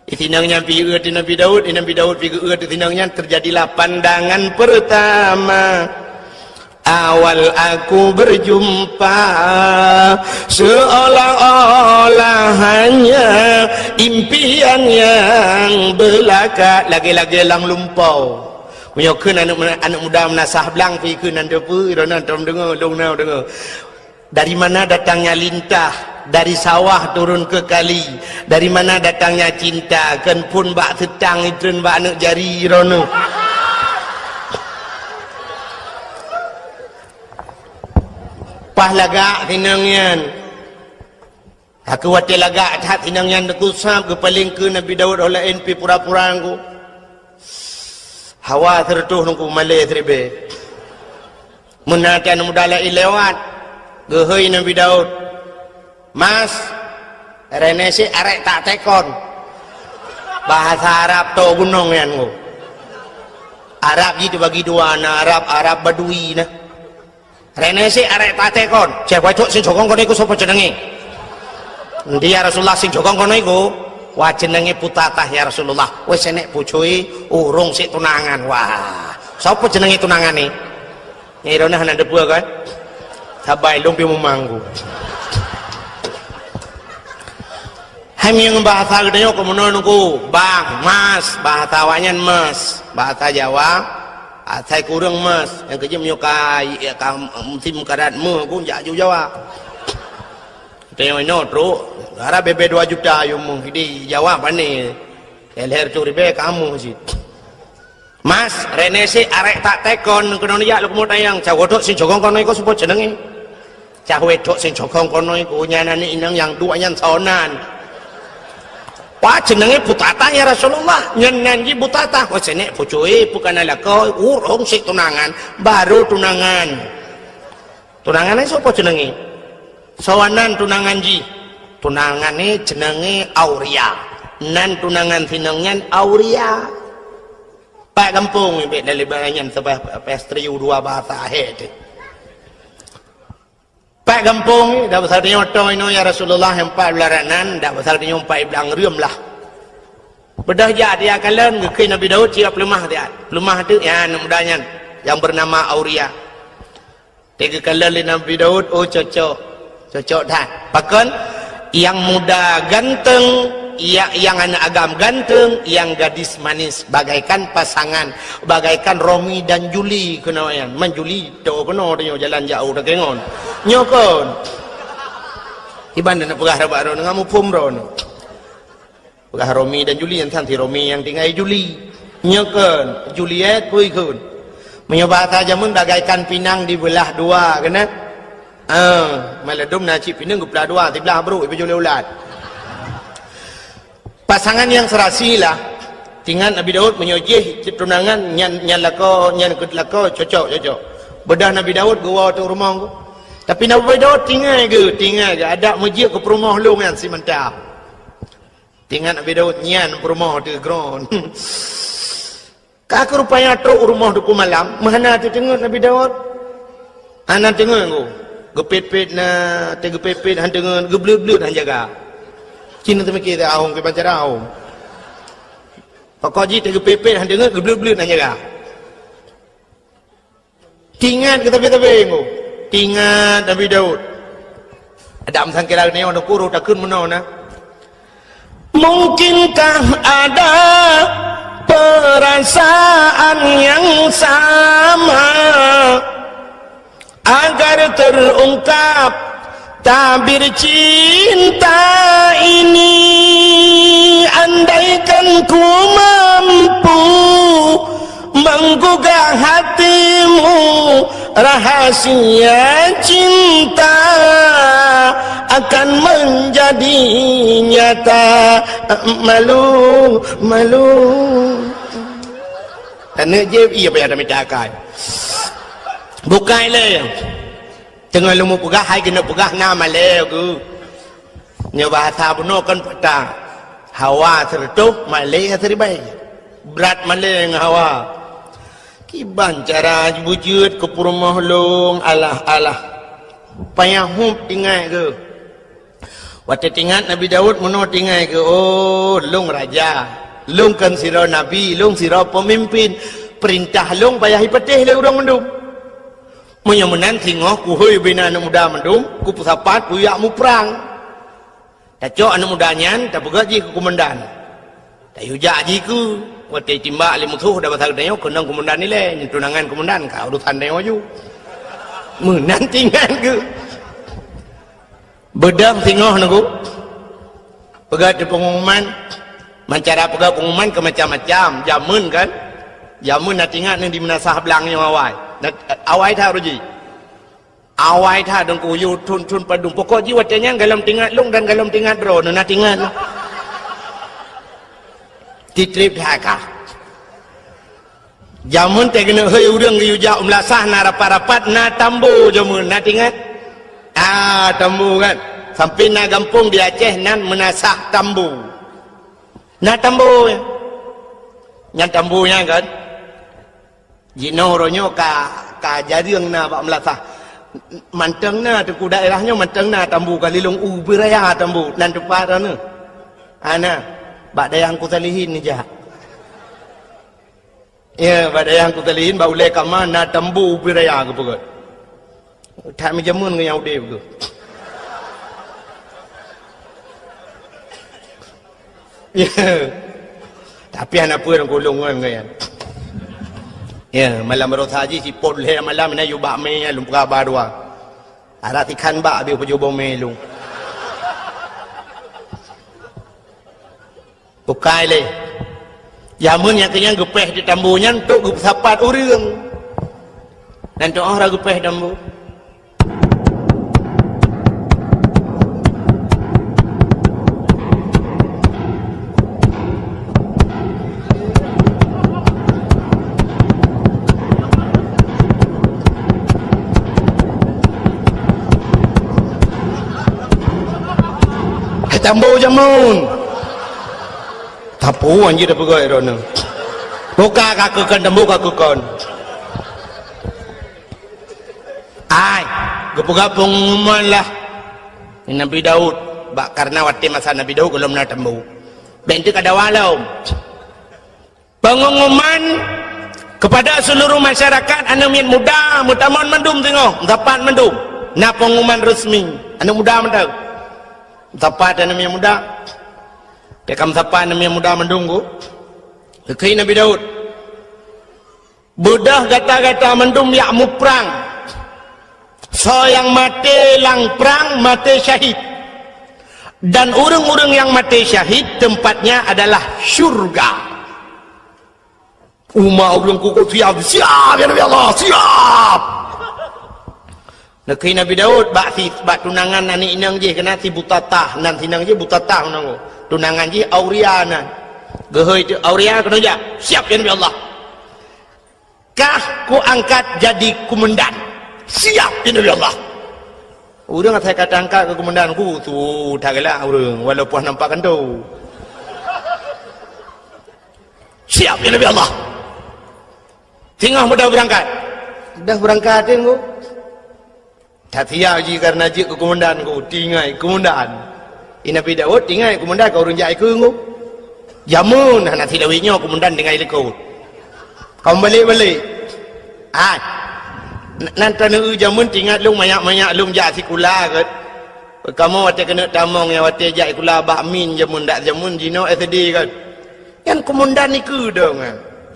Itinangnya pergi ke Nabi Daud pergi ke tinangnya terjadilah pandangan pertama. Awal aku berjumpa seolah-olah hanya impian yang belaka. Lagi-lagi lang lumpau. Menyokun anak muda menasah belang pergi ke nanti apa. Dengar. Dari mana datangnya lintah? Dari sawah turun ke kali. Dari mana datangnya cinta? Kan pun bak setang itu bak anak jari rono. Pah lagak tinangnya. Aku wati lagak tak tinangnya aku sab ke paling ke Nabi Daud oleh NP pura-pura aku. Hawa tertuh nungku malay terbe. Menatan mudala ilewat. Gehoi Nabi Daud. Mas, renesi arek tak tekon. Bahasa Arab to gunung yang aku. Arab itu bagi dua, Arab Badui nah. Renesi arek tak tekon. Cek wajok sing jokong kono iku sapa jenenge? Endi ya Rasulullah sing jokong kono iku? Wah jenenge Putatah ya Rasulullah. Wis enek bojoe urung sik tunangan. Wah, sapa jenenge tunangane? Nyirone ana debu kan? Sabai lumpi memanggu. Kami yang bahasa gede ko menonku, Bang, Mas, bahasa wanyan Mas, bahasa Jawa. Saya kurang mas, yang kerja menyukai musim karat pun jauh Jawa. Tengok ini terus, gara bebe 2 juta yang di Jawa apa ni? Leher curi be kamu sih. Mas, renesi arek tak tekon kena niat lu kemudian yang cawotok si jogong kono iko sebut jenenge. cah wedok sing jogong kono iku nyanane inang yang duanya sonan. Pak jenenge Butatah ya Rasulullah, nyenan iki Butatah. Wes nek bojoe bukan alaka urung sik tunangan, baru tunangan. Tunangane sapa jenenge? Sawanan tunangan ji. Tunangane jenenge Auria. Nan tunangan sinengan Auria. Pak kampung ibek dari bayangan sebab pestri dua bahasa akhir. Pak kampung dah besar dia oto ino ya Rasulullah empat laranan dah besar dia empat bilang rium lah. Bedah ja dia kalian ke Nabi Daud dia pelemah dia. Pelemah tu ya mudanya yang bernama Auria. Tiga kalian Nabi Daud oh cocok dah. Bahkan yang muda ganteng, yang anak agam ganteng, yang gadis manis, bagaikan pasangan, bagaikan Romi dan Juli kenayan. Man Juli do kena dia jalan jauh dah kengon. Nyokon. Iban nak pegah baru dengan mupum ron. Pegah Romi dan Juli yang santi Romi yang tinggal Juli. Nyokon, Juliet pui kun. Menyoba saja mun bagaikan pinang dibelah dua kena. Maladum nasi pinang belah dua, dibelah bro ibu Juli ulat. Pasangan yang serasi lah tinggal Nabi Daud menyojih tunangan nyan lako cocok bedah Nabi Daud gua tu rumah ku tapi Nabi Daud tinggal ke ada masjid ke rumah lu yang si mentah tinggal Nabi Daud nyan rumah tu gron kak rupanya truk rumah tu malam mana tu tengok Nabi Daud anak tengok ku gepet-pet na tegepet-pet han tengok geblut-blut han jaga Cina tu mikir tak ahong ke pancar ahong. Pakau ji tega pepet han dengar geblut-geblut nak jaga. Tingat ke tepi-tepi engko. Tingat Nabi Daud. Ada amsan kira ni ono kuru tak kun meno na. Mungkinkah ada perasaan yang sama agar terungkap tabir cinta ini andaikan ku mampu menggugah hatimu rahasia cinta akan menjadi nyata malu dan nejeb iya bayar demi cakai bukai le tengah lumu pegah hai kena pegah nama leo ku nyo bahasa buno kan peta hawa tertuh malay terbaik berat malay dengan hawa kiban cara wujud ke rumah long alah payah hup tinggal ke waktu tinggal Nabi Daud muno tinggal ke oh long raja long kan sira nabi long sira pemimpin perintah long payah ipetih le urang mendum menyemenan tengok ku hoi bina anak muda mendum ku pusapat ku yak mu perang tak cok anak mudanya tak pegat ji ku komandan tak yujak ji ku waktu timbak li musuh dah pasal dia kena komandan ni le tunangan komandan ka urusan dia ju menan tinggal ke bedang tengok naku pegat di pengumuman mancara pegat pengumuman ke macam-macam jamun kan jamun nak tinggal ni di menasah belangnya awal awai tha ruji awai tha dong ku yu tun padung pokok ji watanya galam tinggal long dan galam tinggal bro na tinggal titrip haka jamun te kena hei urang yu ja umlasah na rapat-rapat na tambu jamun na tinggal tambu kan sampai na gampung di Aceh nan menasah tambu na tambu yang tambunya kan jino ronyo ka jariang na pak melasah manteng na tu ku daerahnya manteng na tambu kalilung ubiraya tambu nan depan sana ana bak dayang ku talihin ni jah ya bak dayang ku talihin ba ule kama na tambu ubiraya ke pegot tak menjamun ke yang udah begitu ya tapi anak pun kolong kan ya malam berota haji si pot le malam na yu ba me lum ka ba dua ara ti khan ba bi ko jo bo me lum bukai le jamun yang kenyang gepeh di tambunya untuk gup sapat urang dan tu orang gepeh tambu tambu jamun tapu anjir dah pegai rona buka kakukan tambu kakukan ai gapung pengumuman lah Nabi Daud karena waktu masa Nabi Daud belum nak tambu bentuk ada walau pengumuman kepada seluruh masyarakat anu yang muda mutamon mendum tengok dapat mendum na pengumuman resmi anu muda mendung dapat anu yang muda pekam dapat anu yang muda mendunggu kekei Nabi Daud budah kata-kata mendum ya mu perang so yang mati lang perang mati syahid dan orang-orang yang mati syahid tempatnya adalah syurga. Umar orang kuku siap ya Nabi Allah siap nak Nabi Daud bak tunangan nani inang je kena si butatah nan sinang je butatah nang tunangan je Auria nan gehoi tu Auria kena ja siap ya Nabi Allah kah ku angkat jadi komandan siap ya Nabi Allah orang saya kata angkat ke komandan ku tu tak gelak orang walaupun nampak kan tu siap ya Nabi Allah tengah mudah berangkat dah berangkat tengok tak siap je karena je ke komandan ku tinggai komandan Nabi Daud tinggai komandan kau orang jai ke ku jamun nak silawinyo komandan tinggai lekau kau balik nanti nu jamun tinggal lung banyak lung jak sikula kat kamu wate kena tamong yang wate jai kula bakmin jamun dak jamun jino SD kan yang komandan ni ke dong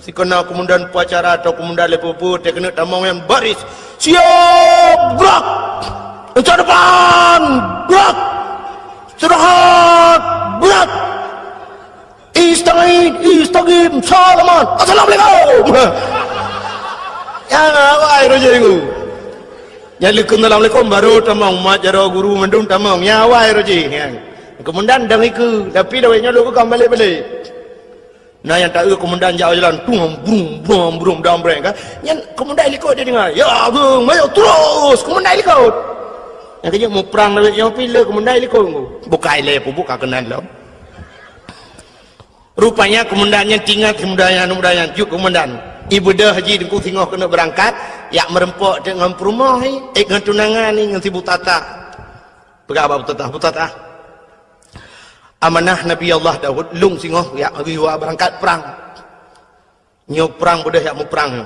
si kena komandan upacara atau komandan lepopo dia kena tamong yang baris siap gerak ke depan gerak istirahat gerak istagim salaman assalamualaikum yang awai roja itu jadi assalamualaikum baru tamong majaro guru mendung tamong yang awai roja komandan dah iku tapi dah nyalo ku balik nah yang tak komandan jauh jalan brum dambreng kan yang komandan ikut dia dengar ya bung ayo terus komandan ikut yang kerja mau perang lagi yang pilih komandan ikut buka ile buka kenan lo rupanya komandannya tinggal komandan juk komandan ibu dah haji dengku tengok kena berangkat yak merempok dengan perumah dengan tunangan ni dengan si butata berapa butata amanah Nabi Allah Daud lung singoh ya riwa berangkat perang nyo perang budah yak mu perang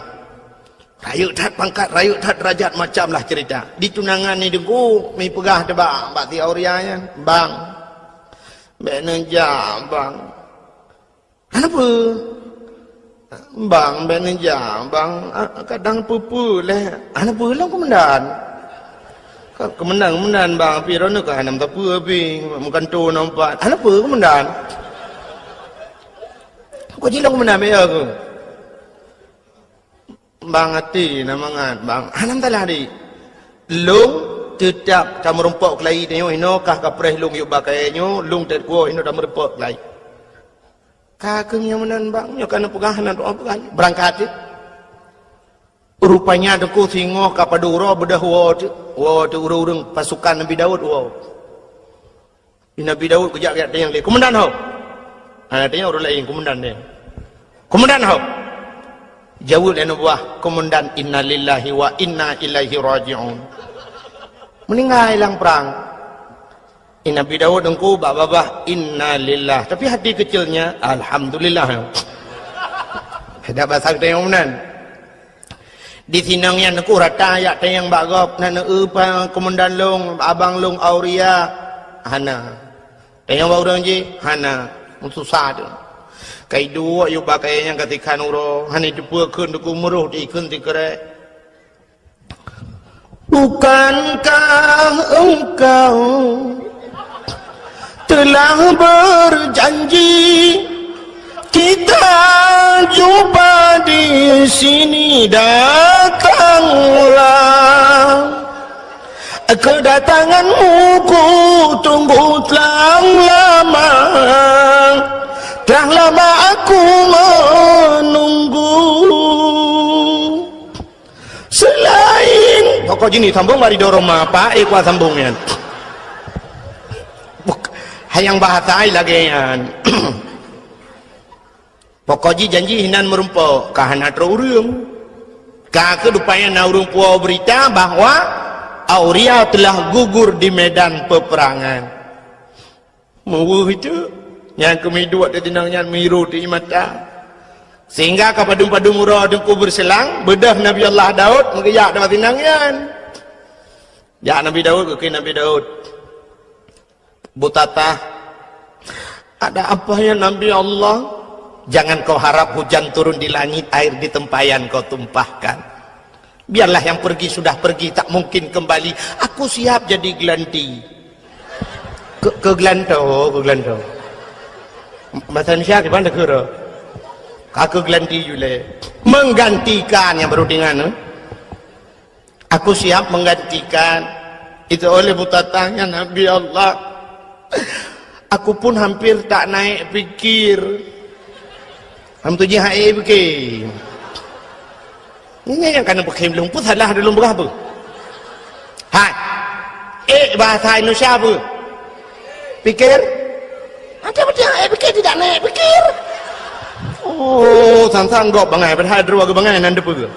rayuk tat pangkat rayuk tat derajat macam lah cerita di tunangan ni dengku mi pegah tebak mbak ti aurianya bang beneja bang kenapa bang beneja bang kadang pupu leh ana pulang komandan kemendan bang pi rono ka hanam tapu pi mukan tu nampak ana apa komandan ko jilo komandan me aku bang ati namangat bang hanam taladi lung tetap kamu rompok kelai tengok ino kah kapreh lung yuk bakainya lung tet ko ino dah merompok kelai kakengnya menan bang nyo kana pegahanan apa berangkat rupanya deku singoh kapadura bedah wa tu urang pasukan Nabi Daud wa Nabi Daud kejak kat yang lain komandan hau tanya orang lain komandan dia komandan hau jawab dia buah komandan innalillahi wa inna ilaihi raji'un meninggal hilang perang Nabi Daud engkau babah innalillah tapi hati kecilnya alhamdulillah ada bahasa kita yang menan di sinang yang aku rata ayat yang bagop nana upa komandan long abang long Auria hana yang orang je hana susah tu kai dua yu bakai yang ketika nuro hani depu kun deku muruh di kun tikere bukankah engkau telah berjanji kita jumpa di sini datanglah kedatanganmu ku tunggu telah lama aku menunggu selain pokok gini sambung mari dorong apa kuat sambungnya hayang bahasa lagi yan. Pokoknya janji hinan merumpok kahana terurung. Kaka rupanya na urung puau berita bahwa Auria telah gugur di medan peperangan. Mau itu yang kami dua tinangnya miru di mata. Sehingga kapadung-padung murah dengku berselang bedah Nabi Allah Daud mengeyak dapat tinangnya. Ya Nabi Daud ke Nabi Daud. Butata, ada apa ya Nabi Allah? Jangan kau harap hujan turun di langit, air di tempayan kau tumpahkan. Biarlah yang pergi sudah pergi, tak mungkin kembali. Aku siap jadi gelanti. Ke gelanto. Bahasa Indonesia di mana kira? Aku gelanti juga. Menggantikan yang baru dengan. Aku siap menggantikan. Itu oleh butatanya Nabi Allah. Aku pun hampir tak naik pikir. Ham tu jihad bikin. Ini yang kena bikin belum pun salah dalam berapa? Hai. Bahasa Indonesia apa? Pikir? Ada betul pikir tidak naik pikir. Oh, sang-sang gok bangai padahal dua ke bangai nanda apa?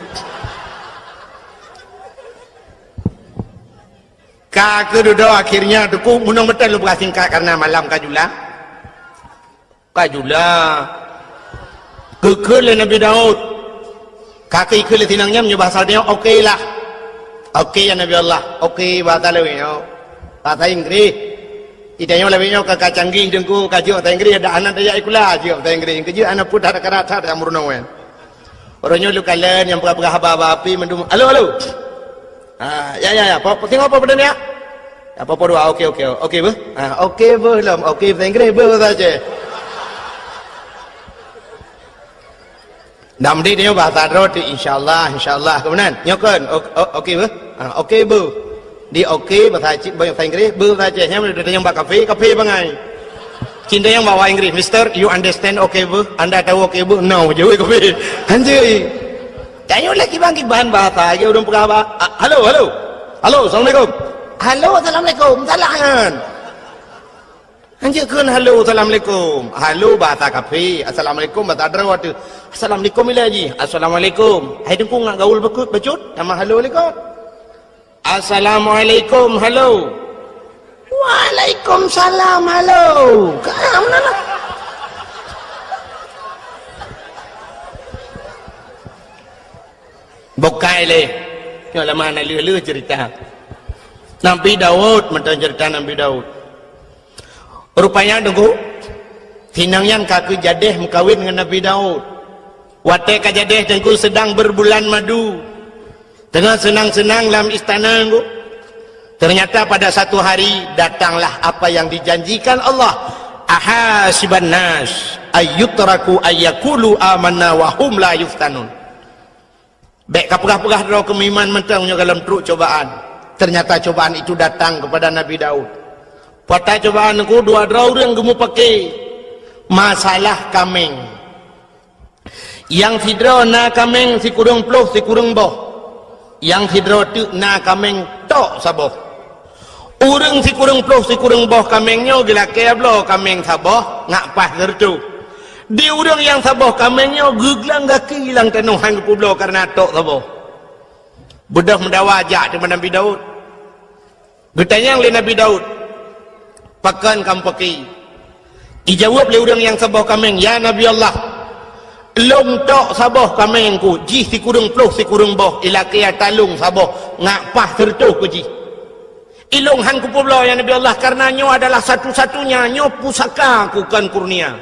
Kaka duduk akhirnya tuku munang betul lu singkat karena malam kajula. Kekele Nabi Daud. Kaki kele tinangnya bahasa dia okey lah. Okey ya Nabi Allah. Okey bahasa lewinyo. Bahasa Inggris. Idanya lewinyo kakak canggih dengku kaji bahasa Inggris ada anak daya ikulah kaji bahasa Inggris. Kaji anak pun ada kerata ada murnawan. Orangnya lu kalian yang berapa api mendum. Halo. Ya. Tengok apa benda ni ya? Apa dua? Okey. Okey bu. Okey belum. Okey bahasa Inggris bu saja. Nam dia bahasa roti insyaallah kemudian nyokan okey bu okey bu di okey bahasa Inggris bu saja yang bawa kafe bangai cinta yang bawa Inggris Mister you understand okey bu anda tahu okey bu no jauh kafe anjay jangan lagi bangkit bahan bahasa aja udah apa halo assalamualaikum salam anjirkan halo assalamualaikum halo bahasa kafe assalamualaikum bahasa Darawat assalamualaikum ilaji assalamualaikum hai dengku ngak gaul becut nama halo lekot assalamualaikum halo waalaikumsalam halo mana lah bokai le kalau mana lulu cerita Nabi Daud mentang cerita Nabi Daud. Rupanya tunggu hinangnya kaku jadeh mengkawin dengan Nabi Daud. Wate kajadeh tengku sedang berbulan madu. Tengah senang-senang dalam istana tengku. Ternyata pada satu hari datanglah apa yang dijanjikan Allah. Ahasiban nas ayyutraku ayyakulu amanna wa hum la yuftanun. Baik kapurah-purah draw kemiman mentangnya dalam truk cobaan. Ternyata cobaan itu datang kepada Nabi Daud. Pada cobaan aku dua draw yang kamu pakai masalah kameng. Yang sidro na kameng si kurung ploh si kurung boh. Yang sidro tu na kameng tok saboh. Urang si kurung ploh si kurung boh kamengnya gila keblo kameng saboh ngak pas gertu. Di urang yang saboh kamengnya geglang gaki hilang tenuhan kuplo karena tok saboh. Bedah mendawajak dengan Nabi Daud. Bertanya oleh Nabi Daud. Pakan kamu pakai. Dijawab oleh orang yang saboh kameng. Ya Nabi Allah. Long tok saboh kamengku. Ji si kurung ploh si kurung boh. Ilakia talung saboh. Ngak pah tertuh ku ji. Ilung han ku pula ya Nabi Allah. Karena nyo adalah satu-satunya. Nyo pusaka ku kan kurnia.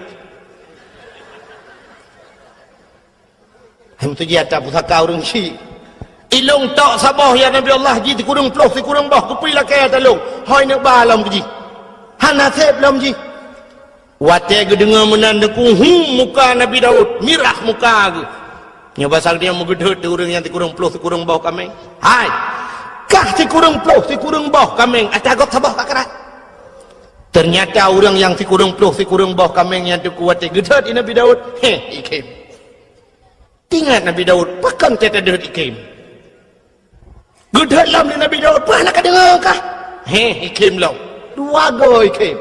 Hem tu ji atas pusaka orang si. Ilung tok saboh ya Nabi Allah. Ji si kurung ploh si kurung boh. Kupi lakia talung. Hoi nak balam ku ji. Hana sep lam ji. Wate ge dengar menandaku muka Nabi Daud mirah muka ge. Nya pasal dia megedhet urang yang ti kurang ploh ti kurang bau kameng. Hai. Kah ti kurang ploh ti kurang bau kameng atagot sabah akrat. Ternyata orang yang ti kurang ploh ti kurang bau kameng yang tu kuat gedhet Nabi Daud. Ikem. Tingat Nabi Daud pakan tete dehet ikem. Gedhet lam Nabi Daud pernah ka dengar kah? Ikem lam. Dua go ikem.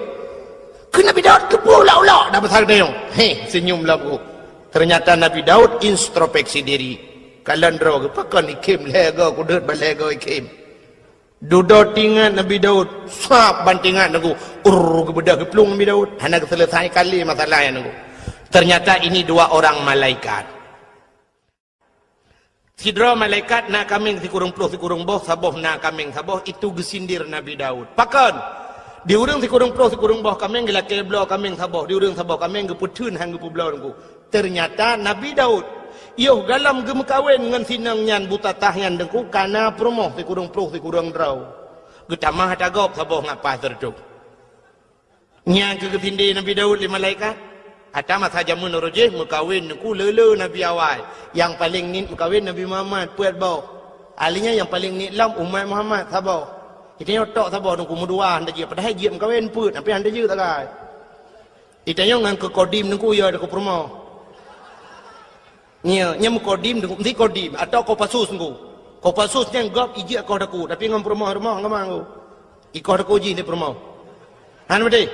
Ke Nabi Daud kepulak-ulak dah besar dia. Senyumlah bu. Ternyata Nabi Daud introspeksi diri. Kalandra ke pakan ikim lega kudet balega ikim. Duda tinggal Nabi Daud. Sap bantingan aku. Ke bedah ke pelung Nabi Daud. Hanya selesai kali masalah yang aku. Ternyata ini dua orang malaikat. Sidra malaikat nak kambing si kurung puluh si kurung boh saboh nak kambing saboh itu gesindir Nabi Daud. Pakan di urang si kurung puluh si kurung boh kambing gila keblo kambing saboh di urang saboh kambing geputun hang gepublau nunggu. Ternyata Nabi Daud yo galam gemekawin dengan sinang nyan buta tahyan dengku kana promoh si kurung puluh si kurung draw. Getamah tagap saboh ngapa tertuk. Nyang ke getindi Nabi Daud li malaikat. Ada masa jamun rojeh mukawin ku lele Nabi awal. Yang paling nit mukawin Nabi Muhammad puat bau. Alinya yang paling nit lam umat Muhammad sabar. Kita tok sabar nungku mudua anda je padahal je mukawin put tapi anda je tak kai. Ditanya ngan ke kodim nungku ya deku promo. Nya mukodim nungku mesti kodim atau kopasus nungku. Kopasus yang gop iji kau deku tapi ngam promo rumah ngamang nungku. Ikau deku ji ni promo. Han betul.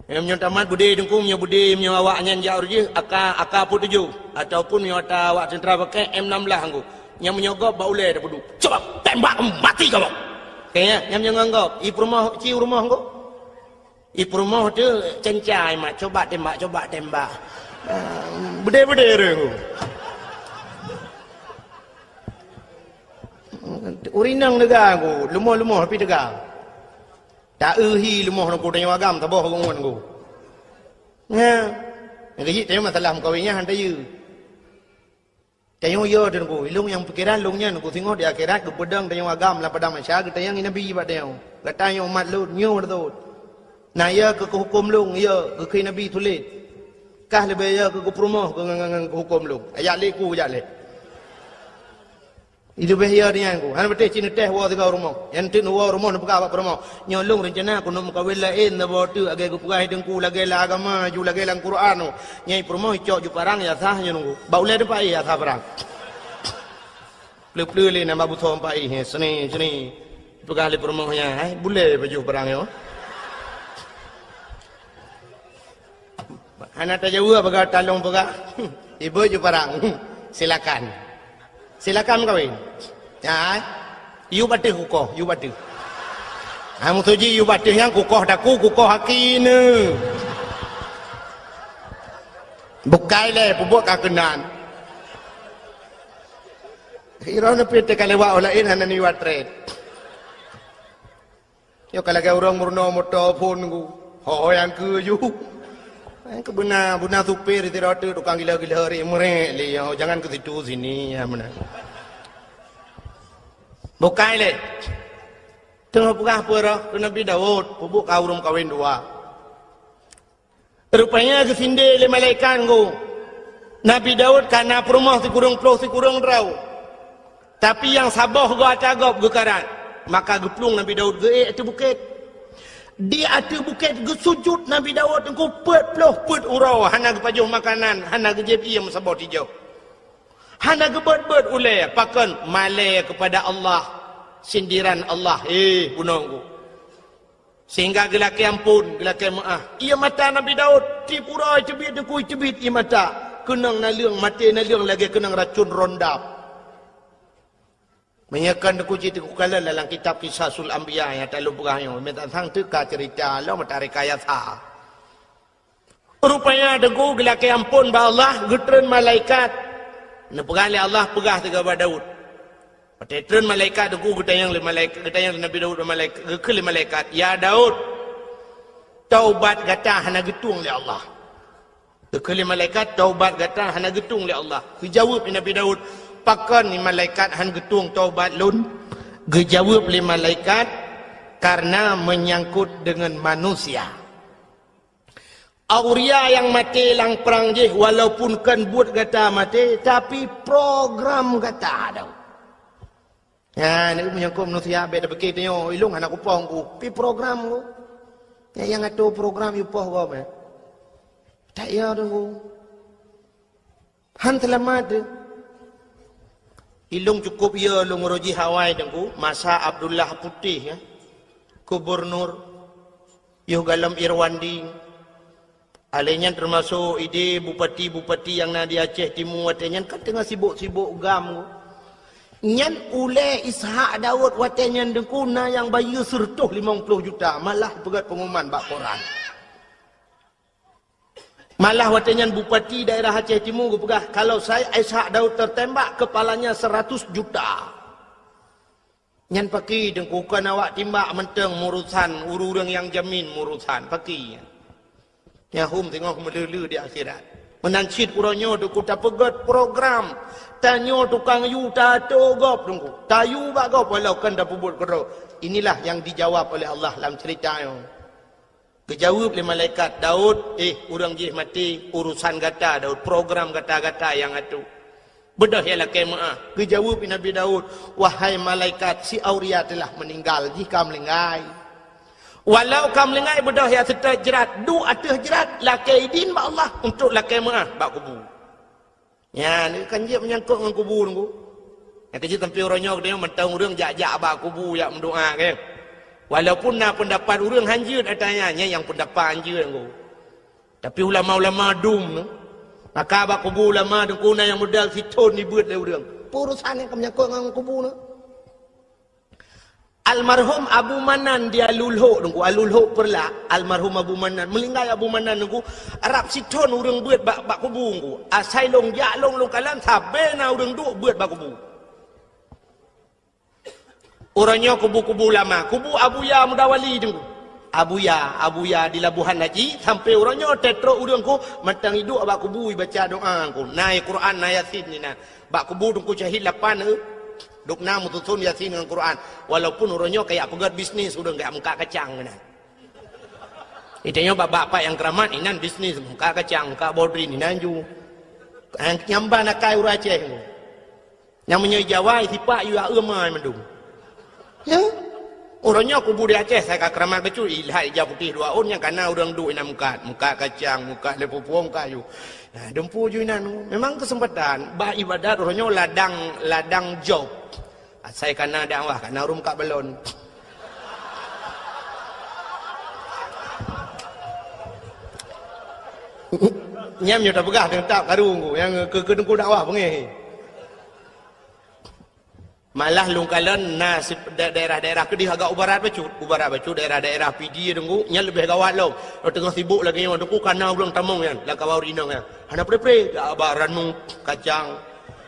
Yang punya tamat budi dengku punya budi punya awaknya jauh je aka pun tuju ataupun punya awak sentra pakai M16 angku yang menyogop baulai dah padu coba tembak mati kau kayaknya yang menganggap rumah ciu rumah angku rumah tu cencai mak coba tembak budi rengku urinang negara angku lemah tapi tegak tak lemah nak kudanya agam tak boh bangun aku. Ya. Yang kecil masalah kawinnya hantar you. Tanya yo dan aku, ilung yang pikiran lungnya aku tengok di akhirat ke pedang tanya agam lah pedang masyarakat tanya ini nabi pada yang. Katanya umat lu nyu tu. Nah ya ke hukum lung ya ke nabi tulis. Kah lebih ya ke perumah ke hukum lung. Ayat leku ayat lek. Itu bahaya dia aku. Hanya betul cina teh wah tiga rumah. Yang tu wah rumah nak pegang apa rumah. Nyolong rencana aku nak mukawin lain dah bawa tu agai aku pegang hidungku lagi lah agama ju lagi lah Quran. Nyai rumah cok ju parang ya sahnya nunggu. Bau leh depan ya sah parang. Peluk le nama butuh empat seni pegang le rumahnya. Boleh baju parang yo. Hanya tajauh pegang talong pegang. Ibu ju parang. Silakan. Silakan kawin. Ya. You batu kukoh, you batu. Kamu tuji you batu yang kukoh daku, kukoh hakine. Bukai le pubuk kakenan. Kira na pite kalewa olain hanan ni watret. Yo kalaga urang murno moto pun ku. Ho yang ke you. Ke benar supir itu rata tukang gila-gila hari merek le jangan ke situ sini ya benar. Bukai le. Tengah buka apa tu Nabi Daud pubuk kaurum kawin dua. Rupanya ke sinde le malaikat go. Nabi Daud kana perumah si kurung ploh si kurung rau. Tapi yang saboh go atagop go karan. Maka geplung Nabi Daud ge itu bukit. Di atas bukit sujud Nabi Daud engkau pet urau hana kepajuh makanan hana kejep iam sabot hijau hana kebet ulai pakan malai kepada Allah sindiran Allah punongku sehingga gelaki ampun gelaki maaf ia mata Nabi Daud tip urau cebit dekui cebit ia mata kenang naliang mati naliang lagi kenang racun rondap menyakan deku cerita kukala dalam kitab Qisasul Anbiya yang tak lupa yang minta sang teka cerita Allah matarik ayat ha. Rupanya deku gelaki ampun ba Allah getren malaikat. Nepegang le Allah pegah tiga ba Daud. Patetren malaikat deku getayang le malaikat getayang Nabi Daud malaikat gekele malaikat ya Daud taubat gata hana getung le Allah. Gekele malaikat taubat gata hana getung le Allah. Dijawab Nabi Daud pakan ni malaikat han getung taubat lun gejawab li malaikat karena menyangkut dengan manusia auria yang mati lang perang je walaupun kan buat kata mati tapi program kata ada ya ni menyangkut manusia beda begitu yo ilung anak upong ku pi program ku ya yang atu program upoh ku apa tak ya tu han selamat ilung cukup ya lung roji Hawaii dengku masa Abdullah Putih ya gubernur Yuh galam Irwandi. Alainya termasuk ide bupati-bupati yang na di Aceh Timur watenyan kan tengah sibuk-sibuk gam. Nyan ule Ishak Daud watenyan dengkuna yang bayu sertuh 50 juta. Malah pegat pengumuman bak koran. Malah watenyan bupati daerah Aceh Timur pegah kalau saya Ishak Daud tertembak kepalanya 100 juta. Nyan paki dengkukan awak timbak menteng murusan ururang yang jamin murusan paki. Ya hum tengok melulu di akhirat. Menancit uranyo tu ku tak pegat program. Tanyo tukang yu tato gop dengku. Tayu bak gop walau kan dah pubut kero. Inilah yang dijawab oleh Allah dalam ceritanya. Kejawab oleh malaikat Daud, urang jih mati urusan gata Daud, program gata-gata yang atu. Bedah ialah kemah. Kejawab Nabi Daud, wahai malaikat si Auria telah meninggal jika melengai. Walau kam lengai bedah ya serta jerat, du atah jerat lakai idin ba Allah untuk lakai mah bak kubur. Ya, ni kan dia menyangkut dengan kubur tu. Yang kerja tempi orangnya dia mentang urang jak-jak bak kubur yak mendoa ke. Walaupun nak pendapat urang hanjut atanya yang pendapat hanjut tu. Tapi ulama-ulama dum tu. Maka bak kubur ulama dengkuna yang modal siton dibuat le urang. Urusan yang menyangkut dengan kubur tu. Almarhum Abu Manan dia lulhuk nunggu alulhuk perla almarhum Abu Manan melinggai Abu Manan nunggu Arab siton urang buat bak kubur nunggu asai long jak long kalan sabena urang duk buat bak kubur. Orangnya kubu-kubu lama, kubu Abu Ya Mudawali nunggu. Abu Ya di Labuhan Haji sampai orangnya tetro urang ku matang hidup bak kubur baca doa ku. Naik Quran naik Yasin ni nah. Bak kubur nunggu syahid 8 duk namu tutun Yasin dengan Quran. Walaupun orangnya kayak pegat bisnis udah enggak muka kacang nah. Itanya bapak-bapak yang keramat inan bisnis muka kacang, muka bodri ni nanju. Nyamba nak kai ura Aceh. Yang menyai Jawa sipak yu amai mendung. Ya. Orangnya kubur di Aceh saya keramat betul ilhai hijau putih 2 on yang kana orang duk ina muka kacang, muka lepupuang kayu. Nah, dempu ju inan memang kesempatan bah ibadat orangnya ladang job. Saya kena dakwah kena rum kat belon. Nyam nyo tak pegah tentap karung ku yang ke dengku dakwah pengen. Malah lungkalan nasib daerah-daerah kedih agak ubarat bacut daerah-daerah PD dengku nya lebih gawat lo. Tengah sibuk lagi yang dengku kana urang tamong kan la kawau rinang kan. Hana pre-pre baranmu kacang.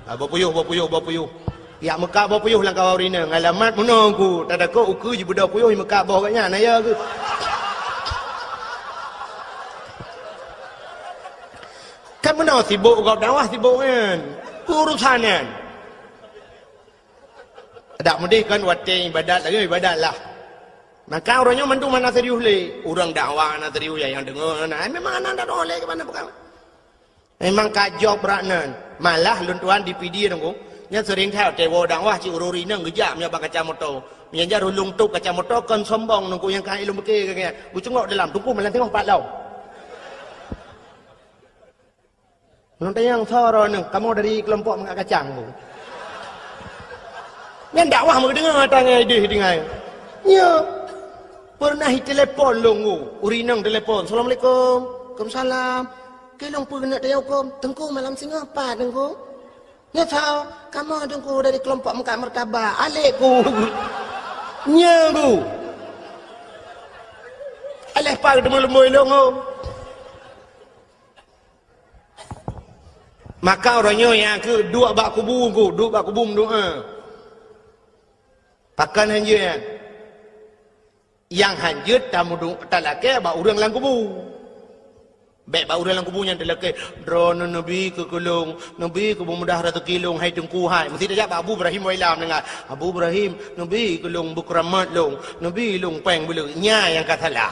Bapuyuh. Ya Mekah bawa puyuh lang kawau rina ngalamat menunggu tak ada kau uku je budak puyuh Mekah bawa katnya naya ke kan mana sibuk kau dakwah sibuk kan urusan kan tak mudih kan wating ibadat lagi ibadat lah maka orangnya mandu mana serius le orang dakwah mana serius yang dengar nah memang anak tak boleh ke mana bukan memang kajok beraknan malah luntuan di PD dengku nya sering theo tewo dakwah ci ururi nang gejam nya bak kacamoto menjar hulung tuk kacamoto kan sombong nungku yang kai ilmu ke kan bu cengok dalam tungku melan tengok pat lau nanti yang soro nang kamu dari kelompok mengak kacang bu nyan dakwah mau dengar tangai ide dengai nya pernah telepon longu urinang telepon assalamualaikum waalaikumsalam kelong pernah tayau kom tengku malam singa apa tengku nya tahu kamu dengku dari kelompok Mekah Merkabah alekku nya bu aleh pak demul-demul longo maka orangnya yang ke dua bak kubu doa pakan hanjut yang hanjut tamu tak laki bak urang lang kubu baik bau dalam kubunya terlekat drone nabi ke kelung nabi ke mudah ratu kilung hai tengku hai mesti dia Abu Ibrahim wailam dengar Abu Ibrahim nabi kelung bukramat long nabi long peng bulu nya yang katalah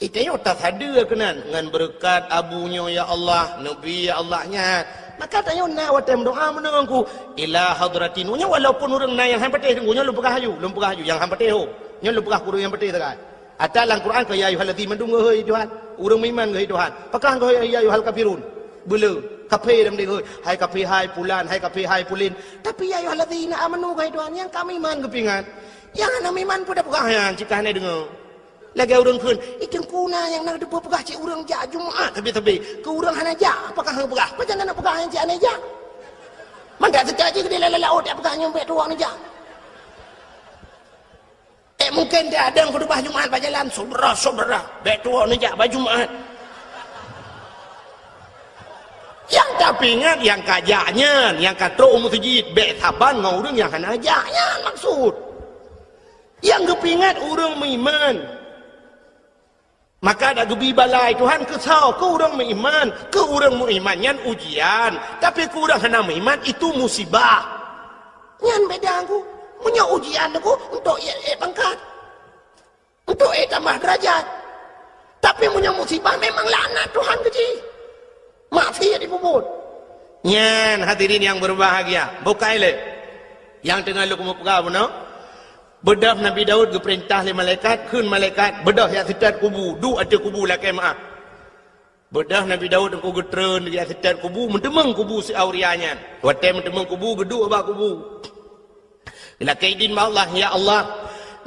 itanya tak ada kenan dengan berkat abunya ya Allah nabi ya Allahnya maka tanya na watem doa menengku ila hadratin nya walaupun orang na yang hampateh tenggunya lumpah hayu yang hampateh ho nya lumpah kuru yang peteh tegat ada dalam Quran ke ya ayyuhallazina mendung hei Tuhan urang iman ke Tuhan pakah ke ya ayyuhal kafirun bela kafir dem deu hai kafir hai pulan hai kafir hai pulin tapi ya ayyuhallazina amanu ke Tuhan yang kami iman kepingan yang ana iman pun dah pakah yang ciptaan dengar Lagi orang kun, ikan kuna yang nak depa pegah cik orang jak Jumaat tapi ke orang hana jak. Apakah hang pegah? Macam mana nak pegah yang cik hana jak? Mandak terjadi ke dia laut dia pegah nyumpet tuang ni jak. Mungkin dia ada yang khutbah Jumaat berjalan saudara baik tuang ni jak baju Jumaat. Yang tapi ingat yang kajaknya, yang kata masjid baik saban dengan orang yang hana jaknya maksud. Yang kepingat orang beriman. Maka ada gebi balai Tuhan kesal ke orang beriman, ke orang beriman yang ujian, tapi ke orang hana beriman itu musibah. Yang beda aku, punya ujian aku untuk pangkat, untuk tambah derajat. Tapi punya musibah memang laknat Tuhan kecil. Maafia dibubut. Nyan hadirin yang berbahagia, bukai le. Yang tengah lu kamu pegah benar. Bedah Nabi Daud diperintah oleh malaikat, kun malaikat bedah yang setat kubu, du ada kubu lah kemaah. Bedah Nabi Daud engkau getren yang setat kubu, mendemeng kubu si aurianya. Waktu mendemeng kubu, gedu abah kubu. Bila kaidin Allah, ya Allah,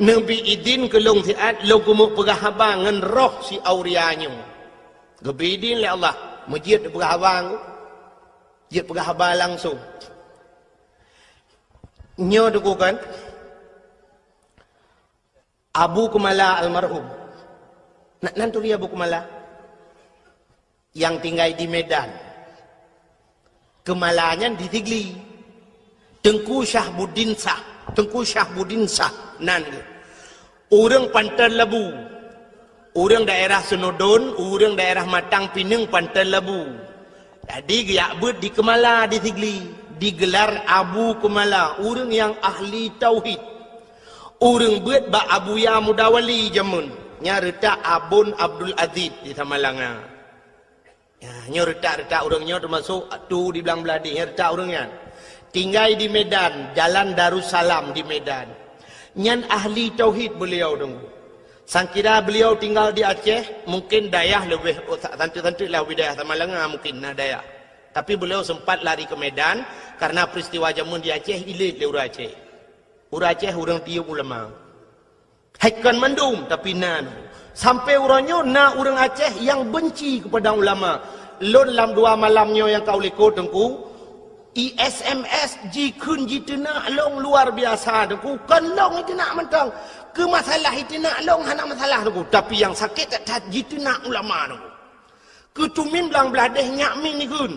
Nabi idin kelong siat, lo kumu pegah abang ngan roh si aurianya. Gebidin oleh Allah, mujid pegah abang, jid pegah abang langsung. Nyo dukukan. Abu Kumala almarhum. Nanti dia Abu Kumala yang tinggal di Medan. Kemalanya di Tigli. Tengku Syahbuddin Sah nan. Orang Pantai Labu. Orang daerah Senodon, orang daerah Matang Pinang Pantai Labu. Jadi giak ber di Kemala di Tigli, digelar Abu Kumala, orang yang ahli tauhid. Orang buat ba Abu Ya Mudawali jamun. Nya retak Abun Abdul Aziz di Tamalanga. Ya, nya retak orangnya termasuk tu di belang beladi, nya retak orangnya. Tinggal di Medan, Jalan Darussalam di Medan. Nyan ahli tauhid beliau dong. Sangkira beliau tinggal di Aceh, mungkin dayah lebih tentu lah wilayah Tamalanga mungkin nah dayah. Tapi beliau sempat lari ke Medan karena peristiwa jamun di Aceh ilit le urang Aceh. Urang Aceh orang tiup ulama. Haikan mandum tapi nan. Sampai orangnya na orang Aceh yang benci kepada ulama. Lon dalam 2 malamnya yang kau lekot tengku. SMS jikun jitena long luar biasa tengku. Kan long itu nak mentang. Ke masalah itu nak long hana masalah tengku. Tapi yang sakit tak jitena ulama tengku. Ketumin belang beladeh nyakmin ni kun.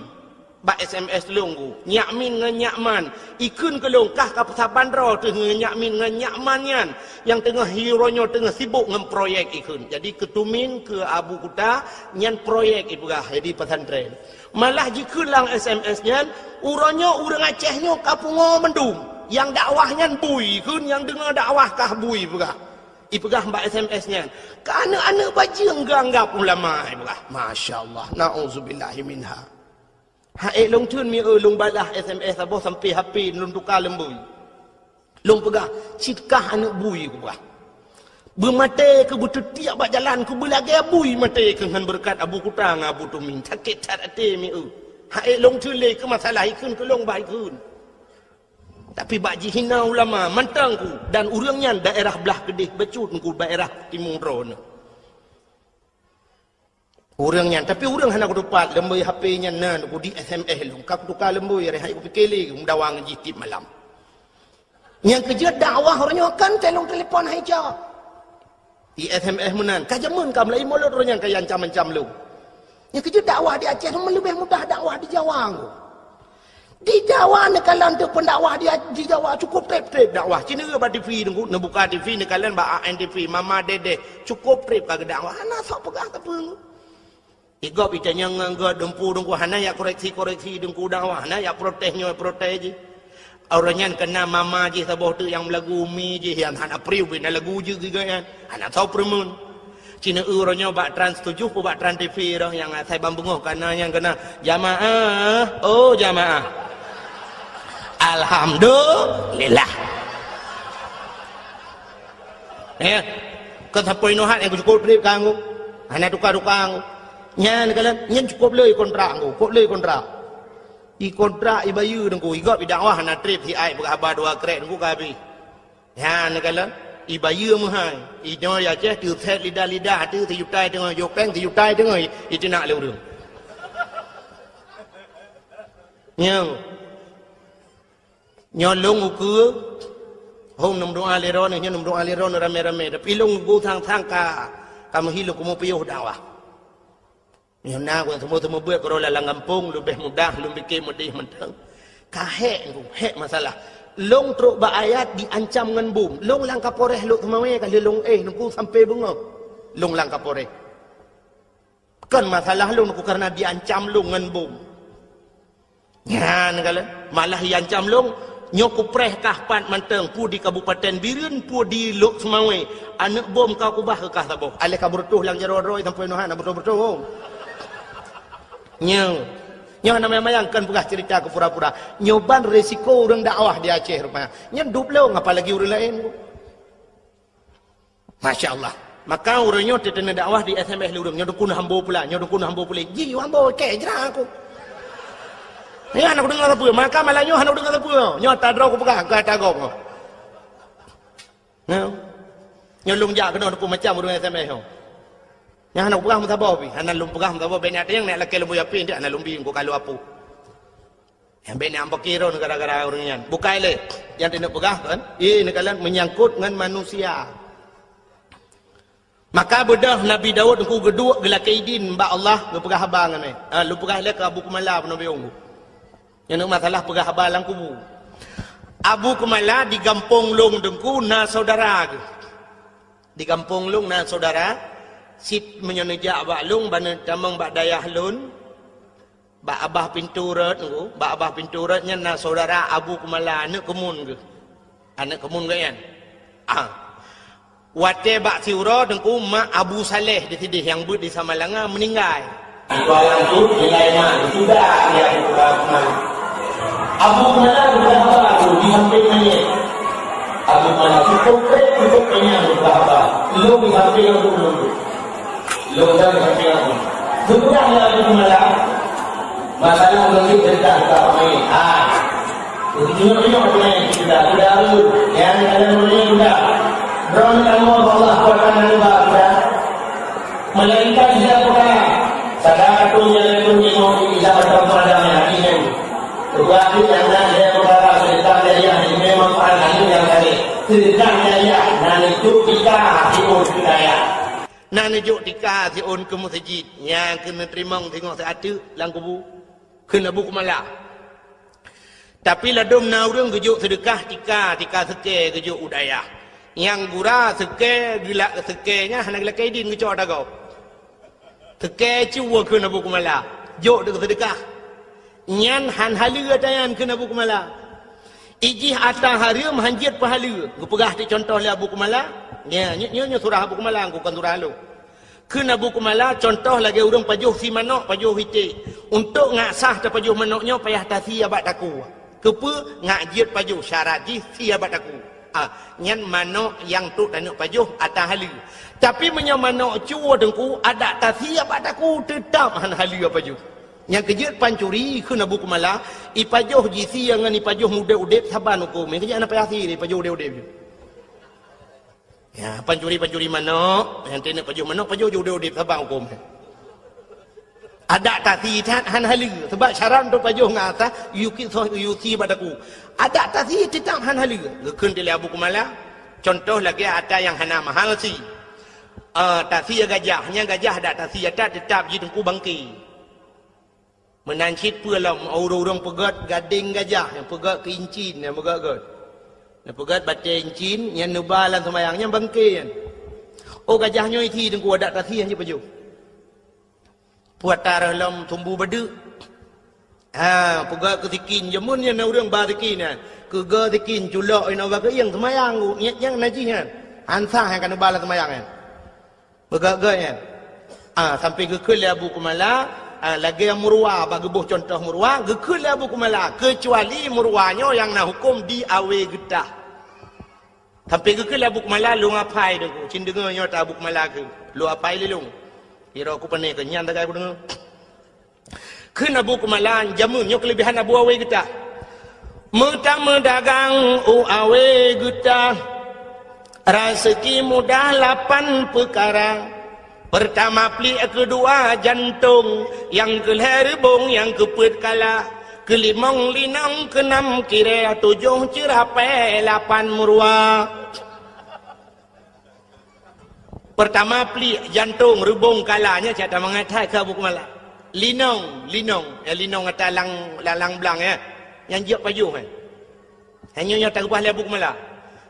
Ba SMS longgu nyakmin ngan nyakman ikun kelong kah ka pasabandra tu nyakmin ngan nyakmanyan yang tengah hironyo tengah sibuk ngan proyek ikun. Jadi ketumin ke Abu Kuta nyan proyek ibugah jadi pesantren. Malah jikun lang SMS nyan uronyo urang Acehnya kapungo mendum yang dakwahnya bui kun yang dengar dakwah kah bui ibugah. Ibugah mbak SMS nyan. Ka anak-anak bajing ganggap ulama ibugah. Masya-Allah. Nauzubillahi minha. Haik long tun mi long balah SMS aboh sampai HP long tukar lembui. Long pegah cikah anak bui ku bah. Bermate ke butuh tiap bak jalan ku belagi bui mate ke ngan berkat Abu Kuta ngah Abu Tumin sakit tat ate mi haik long tun le ke masalah ikun ke long bai kun. Tapi bak hina ulama mantang ku dan urangnya daerah belah Kedih becut ku daerah Timur Ron. Orangnya, tapi orang hendak dapat lembui HP-nya nan, aku di SMS lu, kau tukar lembui, rehat aku fikir mudawang jitip malam. Yang kerja dakwah orangnya kan telefon hijau. Di SMS menan, kajamun kam lai mulut orangnya kaya ancam-ancam lu. Yang kerja dakwah di Aceh lebih mudah dakwah di Jawa. Di Jawa ni kalian tu pendakwah di Jawa cukup trip dakwah. Cina ba TV tunggu, nak buka TV ni kalian ba ANTV, Mama Dede cukup trip kagak dakwah. Ana sok pegang tepung. Igop itanya ngangga dempu dengku hana ya koreksi dengku dakwah hana ya protesnya protes je. Orangnya kena mama je saboh tu yang lagu mi je yang hana priu bina lagu je juga kan. Hana tahu permun. Cina orangnya bak Trans 7 pu bak Trans TV dah yang saya bambungoh karena yang kena jamaah. Oh jamaah. Alhamdulillah. Ya. Kau sampai nohat yang cukup trip kanggu. Hana tukar-tukar. Nyan kalian nyan cukup le kontrak aku, cukup le kontrak. I kontrak i bayu dengku, igop i dakwah na trip si ai berkhabar 2 krek dengku ka habis. Nyan kalian Ibaya mahai. Ino ya je tu set lidah tu yutai tengah yo peng tu yutai tengah itu nak le urang. Nyolong uku hôm nằm doa leron ni nằm doa leron rame tapi long bu thang ka kamu hilu kamu piyo dawa. Yang na ko semua buat kalau lalang kampung lebih mudah lebih mudih mentang. Kahek masalah. Long truk ba ayat diancam dengan bom. Long lang kaporeh lu temawe kali long nunggu sampai bunga. Long lang kaporeh. Kan masalah long aku karena diancam long dengan bom. Ya negala malah diancam long nyoku preh kahpan manteng pu di Kabupaten Biren pu di Lok Semawe. Anak bom kau kubah ke kah taboh. Alih kabur tuh lang jero-roi sampai nohan betul-betul. Nyo namanya mayangkan pegah cerita ke pura-pura. Nyoban resiko orang dakwah di Aceh rupanya. Nyendup lo apalagi orang lain. Masya Allah. Maka orangnya tetena dakwah di SMS lu orang nyodukun hambo pula. Ji hambo ke jerah aku. Ya anak dengar apa? Maka malah nyo anak dengar apa? Nyo tadro aku pegah ke tagok. Nyo lung jak kena aku macam orang SMS ho. Yang anak pegah mutabah pi, anak lum pegah mutabah banyak yang nak laki lembu api dia anak lumbi ko kalau apa. Yang banyak ampak kira gara-gara orangnya. Bukai le yang tidak pegah kan? Ini kalian menyangkut dengan manusia. Maka bedah Nabi Daud ku geduk gelakaidin mbak Allah lu pegah abang ni. Lu pegah le ke Abu Kumala Nabi Unggu. Yang nak masalah pegah abang lang kubu. Abu Kumala di kampung long dengku na saudara. Di kampung long na saudara. Sit menyonejak bak lung bana tamang bak dayah lun bak abah pintu rat tu bak abah pintu ratnya na saudara Abu Kumala anak kemun ke kan wate bak siura dengku mak Abu Saleh di sini yang ber di Samalanga meninggal tuan tu nilai mak sudah dia Abu Kumala berapa tu di samping ni Abu Kumala cukup penyang berapa lu di samping tu Logam sampai aku. Sebenarnya Abu Kumala masalah mungkin cerita tak main. Begitu apa yang sudah lalu yang kalian mulai sudah. Beron kamu Allah akan menambah melainkan dia bukan sadar tu yang mau bisa bertemu ini. Tetapi yang dia berkata cerita dia memang orang yang tadi ceritanya dia dan itu kita hidup kita. Nak nejuk tika si on ke masjid yang kena terima tengok seada lang kubu kena Abu Kumala. Tapi ladum na urang gejuk sedekah tika seke gejuk udaya. Yang gura seke gila sekenya hana gila kaidin gejuk dagau. Seke cuwa kena Abu Kumala. Jok dek sedekah. Nyan han halu atayan kena Abu Kumala. Ijih atah haria mhanjit pahala. Gepegah ti contoh le Abu Kumala. Ya, nyo surah Abu Kumala aku kan surah lu. Kena Abu Kumala contoh lagi urang pajuh si manok pajuh hiti. Untuk ngaksah ta pajuh manoknya payah tasi abat aku. Kepa ngajit pajuh syarat ji si abat aku. Nyan manok yang tu tanuk pajuh atah halu. Tapi menyo manok cuwa dengku ada tasi abat aku tetap han halu pajuh. Yang kejut pancuri kena Abu Kumala ipajuh ji si yang ni pajuh muda udep saban hukum. Kejut ana payah si pajuh udep-udep. Ya, pancuri manok, yang tenek pajuh jauh di sabang hukum. Ada tasi han halu sebab syarat untuk pajuh ngata yuki padaku. Ada tasi tetap han halu. Lekun di Abu Kumala. Contoh lagi ada yang hana mahal si. Tasi gajahnya gajah ada tasi ada tetap ji tengku bangki. Menancit pulam orang-orang pegat gading gajah yang pegat keincin yang pegat. Pegat baca incin yang nubalan semayangnya bangkian. Oh gajahnya itu dengku ada tasihan je pajuh. Puat tarah lam tumbuh badu. Pegat ketikin jamun yang orang barikin kega tikin culak ina bagi yang semayang yang najihan. Ansah yang kan nubalan semayang. Pegat-gat sampai gekul Abu Kumala lagi yang murwa bagi buh contoh murwa gekul Abu Kumala kecuali murwanya yang nak hukum di awe getah. Sampai ke Abu Kumala lu ngapai dengku. Cin dengar nyata Abu Kumala ke. Lu apai lelung. Kira aku pernah kenyan tak aku dengar. Kena Abu Kumala jamunya kelebihan Abu Awe kita. Mentang dagang awe kita. Rezeki mudah 8 perkara. Pertama pelik, kedua jantung, yang keherbong, yang keput kala, kelimong linang, keenam kira, 7 cerapai, 8 murwa. Pertama pelik jantung, rebung kalanya, cakap mengatai ke buku malam. Linong, linong atas lalang belang ya. Yang jiak pajuh kan. Hanya yang tak rupah buku malam.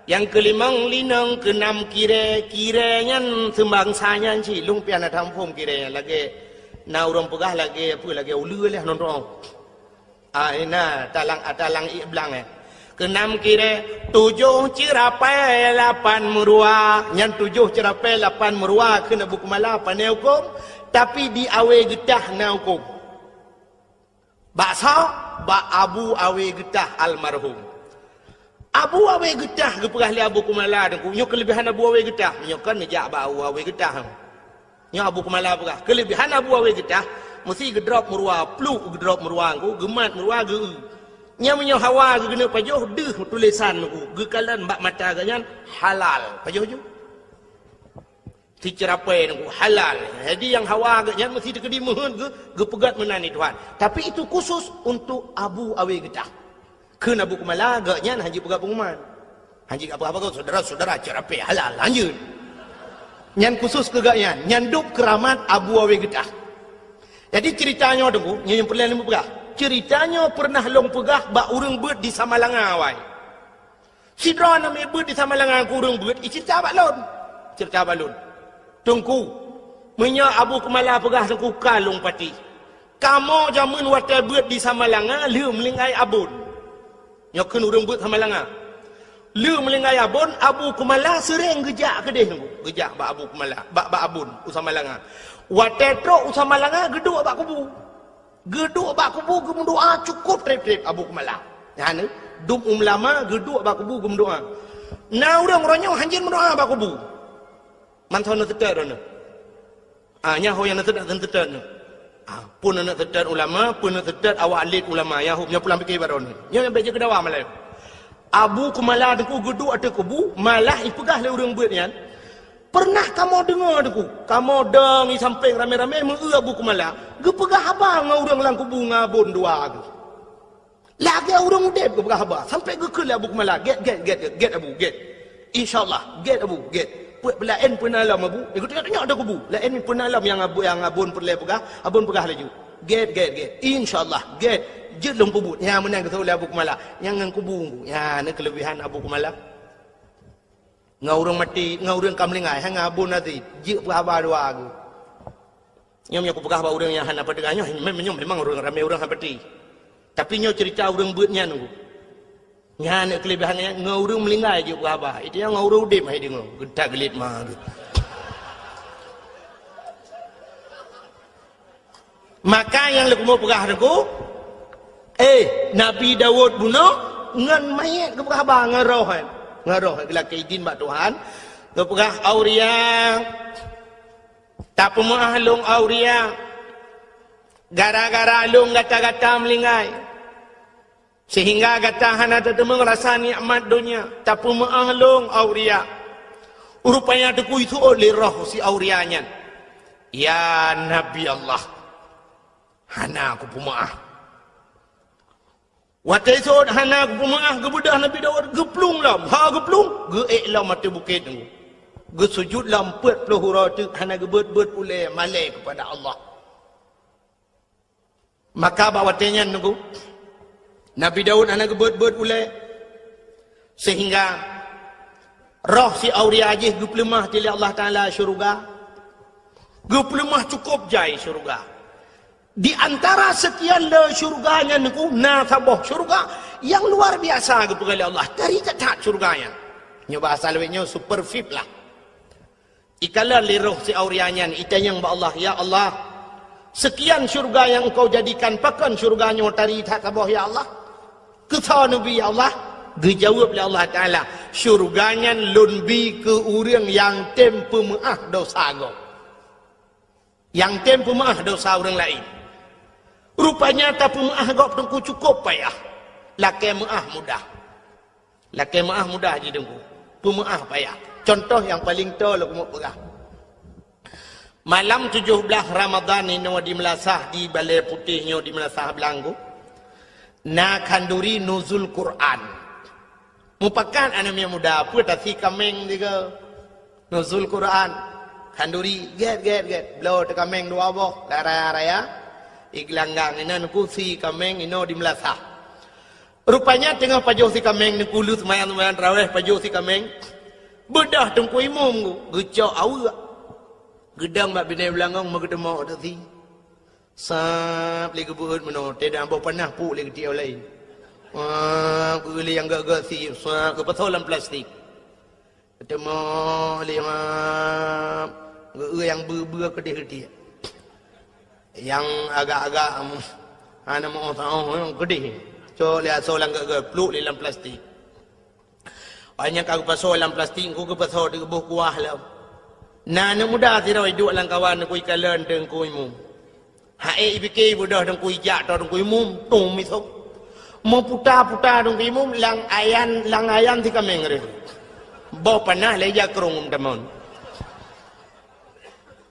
Yang kelimang linong, keenam kiranya sembangsanya si lumpian ada tampung kiranya lagi na urang pegah lagi apa lagi ulu lah nonton. Ina talang belang keenam kira 7 cerapai 8 murwa. Yang 7 cerapai 8 murwa kena buku malam pandai hukum tapi di awe getah na hukum. Baksa ba Abu awe getah almarhum. Abu awe getah ke perah li Abu Kumala dengku. Nyo kelebihan Abu awe getah. Nyo kan nejak ba Abu awe getah. Nyo Abu Kumala perah. Kelebihan Abu awe getah mesti gedrop murwa, pluk gedrop murwa ku, gemat murwa ge. Nya hawa ge kena pajoh deuh tulisan ku. Ge kalan bak mata ganyan halal. Pajoh ju. Ti cerapai dengku halal. Jadi yang hawa ge nya mesti dikedi mohon ge pegat menani Tuhan. Tapi itu khusus untuk Abu awe getah. Kena buku malah agaknya haji pegang pengumuman. Haji apa-apa kau saudara-saudara cerapai halal lanjut. Nyan khusus kegaknya, nyanduk keramat Abu Awe Getah. Jadi ceritanya tunggu, yang perlahan lembu pegah. Ceritanya pernah long pegah bak urang beut di Samalanga awai. Sidra nama beut di Samalanga ku urang beut, cerita balon. Cerita balon. Tunggu. Menya Abu Kumala pegah tunggu kalung pati. Kamu jamun watai beut di Samalanga liu melingai abun. Nyokan urang beut Samalanga. Lu melingai abun, Abu Kumala sering gejak ke dia nunggu. Gejak bak Abu Kumala, bak abun Usamalanga. Watetro Usamalanga geduk bak kubu. Geduk bak kubu gem doa cukup trip Abu Kumala. Ya ne, dum lama geduk bak kubu gem doa. Na urang ronyo hanjin mendoa bak kubu. Mantau na tetet ron. Nya ho yang tetet tetet. Pun nak tetet ulama, pun nak tetet awak alit ulama ya hubnya pulang fikir baron. Nya yang baca kedawa malai. Abu Kumala deku geduk ada kubu, malah ipegah le urang beut nian. Pernah kamu dengar deku, kamu dengi sampai rame-rame mengeu Abu Kumala, ge pegah abang urang lang kubu ngabon dua ge. Lagi urang udep ge pegah abang, sampai ge ke Abu Kumala, get Abu, get. Insyaallah, get Abu, get. Puak belaen pun alam Abu, ikut tengok ada kubu. Laen pun alam yang abun perle pegah, abun pegah laju. Get. Insyaallah, get. Je long kubut yang menang ke oleh Abu Kumala yang ngang kubu ya ni kelebihan Abu Kumala ngau urang mati ngau urang kamlingai hang abun nanti je berapa dua aku nyom aku pegah ba urang yang hana padegahnya memang urang ramai urang hapati tapi nyo cerita urang beutnya nunggu nya ni kelebihannya ngau urang melingai je berapa itu yang ngau urang udip hai dengo gedak gelit mah maka yang leku mau pegah aku Nabi Dawud bunuh ngan mayat ke pegah abang ngaroh gelak izin bak Tuhan ke pegah auria tak pemuah long auria gara-gara long gata-gata melingai sehingga gata hana tetemu rasa nikmat dunia tak pemuah long auria rupanya deku itu oleh roh si aurianya ya Nabi Allah hana aku pemuah watai sod hana kumaah gebudah Nabi Dawud geplung lam geplung lam mati bukit tu sujud lam 40 huruf tu hana gebut ulai malai kepada Allah maka bawatenya nunggu Nabi Dawud hana gebut ulai sehingga roh si auria ajih geplemah tili Allah Taala syurga geplemah cukup jai syurga. Di antara sekian le syurganya niku nasabah syurga yang luar biasa gitu kali Allah dari ketat syurganya nyo bahasa lewetnya super fit lah ikala liruh si aurianya itanyang ba Allah ya Allah sekian syurga yang engkau jadikan pakan syurganya dari takabah ya Allah kata Nabi ya Allah dijawab oleh Allah Taala syurganya lunbi ke urang yang tempe maah dosa go yang tempe maah dosa orang lain. Rupanya tak pemaah gak tengku cukup payah. Laki maah mudah. Laki maah mudah je tengku. Pemaah payah. contoh yang paling tol aku mau perah. Malam 17 Ramadan ini di Melasah di Balai Putihnya di Melasah Belanggu. Na kanduri nuzul Quran. Mupakan anak yang muda apa tasi kameng juga. Nuzul Quran. Kanduri get. Blow te kameng dua boh. Raya. Iglanggang ini nukusi kameng ini di Melasah. Rupanya tengah pajuh si kameng ni kulus mayan raweh pajuh si kameng. Bedah tengku imum ku. Gecok awak. Gedang mak binai belangong magdemo tu si. Sap li kebuut meno tidak ambo panah pu li dia lain. Ku li yang gak si sap ke patolan plastik. Ketemu li yang ber kedih. Yang agak-agak ana mau tahu kedih. So lihat solang gak peluk li dalam plastik. Banyak aku pasal dalam plastik ku ke pasal di kebuh kuah lah. Nana muda tidak hidup lang kawan ku ikalan deng ku imum. Hae ibike budah deng ku ijak tau deng ku imum tum misok. Mau putar deng ku imum lang ayan ti kameng re. Bo panah leja krung tamon.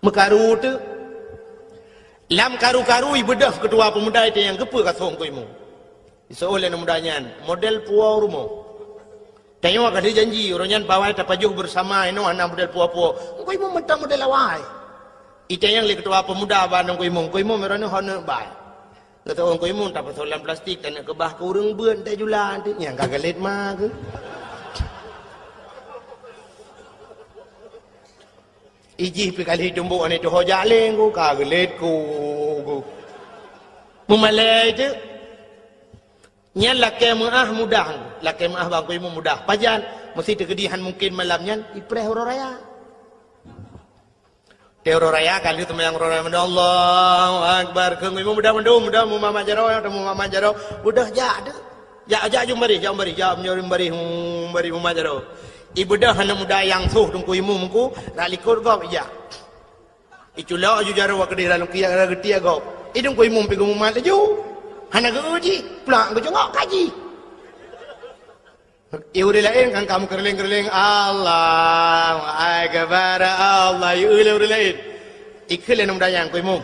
Mekaru tu lam karu-karu ibedah ketua pemuda itu yang kepe kasong ku imum. Isolen mudanya model puau rumah. Tengok ada janji orangnya bawai tapajuh bersama ini anak model puau-puau. Kau imam mentang model awai. Itu yang ketua pemuda bandung kau imam merana hana baik. Kata orang kau imam tak persoalan plastik tak nak kebah kau orang buat tak jualan tu. Yang kagak let mah ke. Iji pikali tumbuk ane tu hojaleng ku kagak let ku. Memalai je. Nya laki maah mudah, laki maah bang kuimu mudah. Pajan mesti terkedihan mungkin malamnya ipreh horo raya. Horo raya kali tu yang horo raya Allahu Akbar. Kuimu mudah mu mama jaro, mudah jad. Ya jumbari mama jaro. Ibu dah hana mudah yang suh tung kuimu mungku ralikur gop ya. Iculo aju jaro wa kedira lukia getia gop. Idung kuimu pigu mama leju. Hana uji, pulang ke jengok kaji. Iuri lain kan kamu kerling Allah, Akbar Allah, iuri lain. Ikhlas yang mudayang kau imum.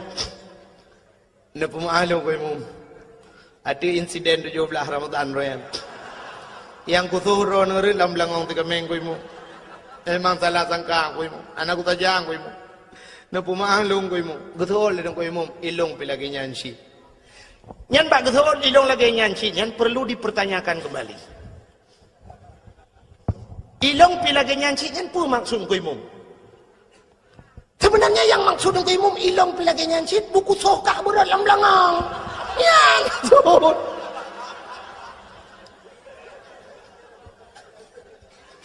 Nepu malu kau imum. Ada insiden 17 Ramadan royan. Yang kusuhro nurin dalam belangong 3 minggu imum. Memang salah sangka kau imum. Anak ku tajang kau imum. Nepu malu kau imum. Betul dan kau imum ilung pilagi nyansi. Yang bak gesol ilong lagi nyanci, yang perlu dipertanyakan kembali. Ilong pilagi nyanci, yang pun maksud ku imum. Sebenarnya yang maksud ku imum ilong pilagi nyanci buku sokak berat dalam belangang. Yang maksud.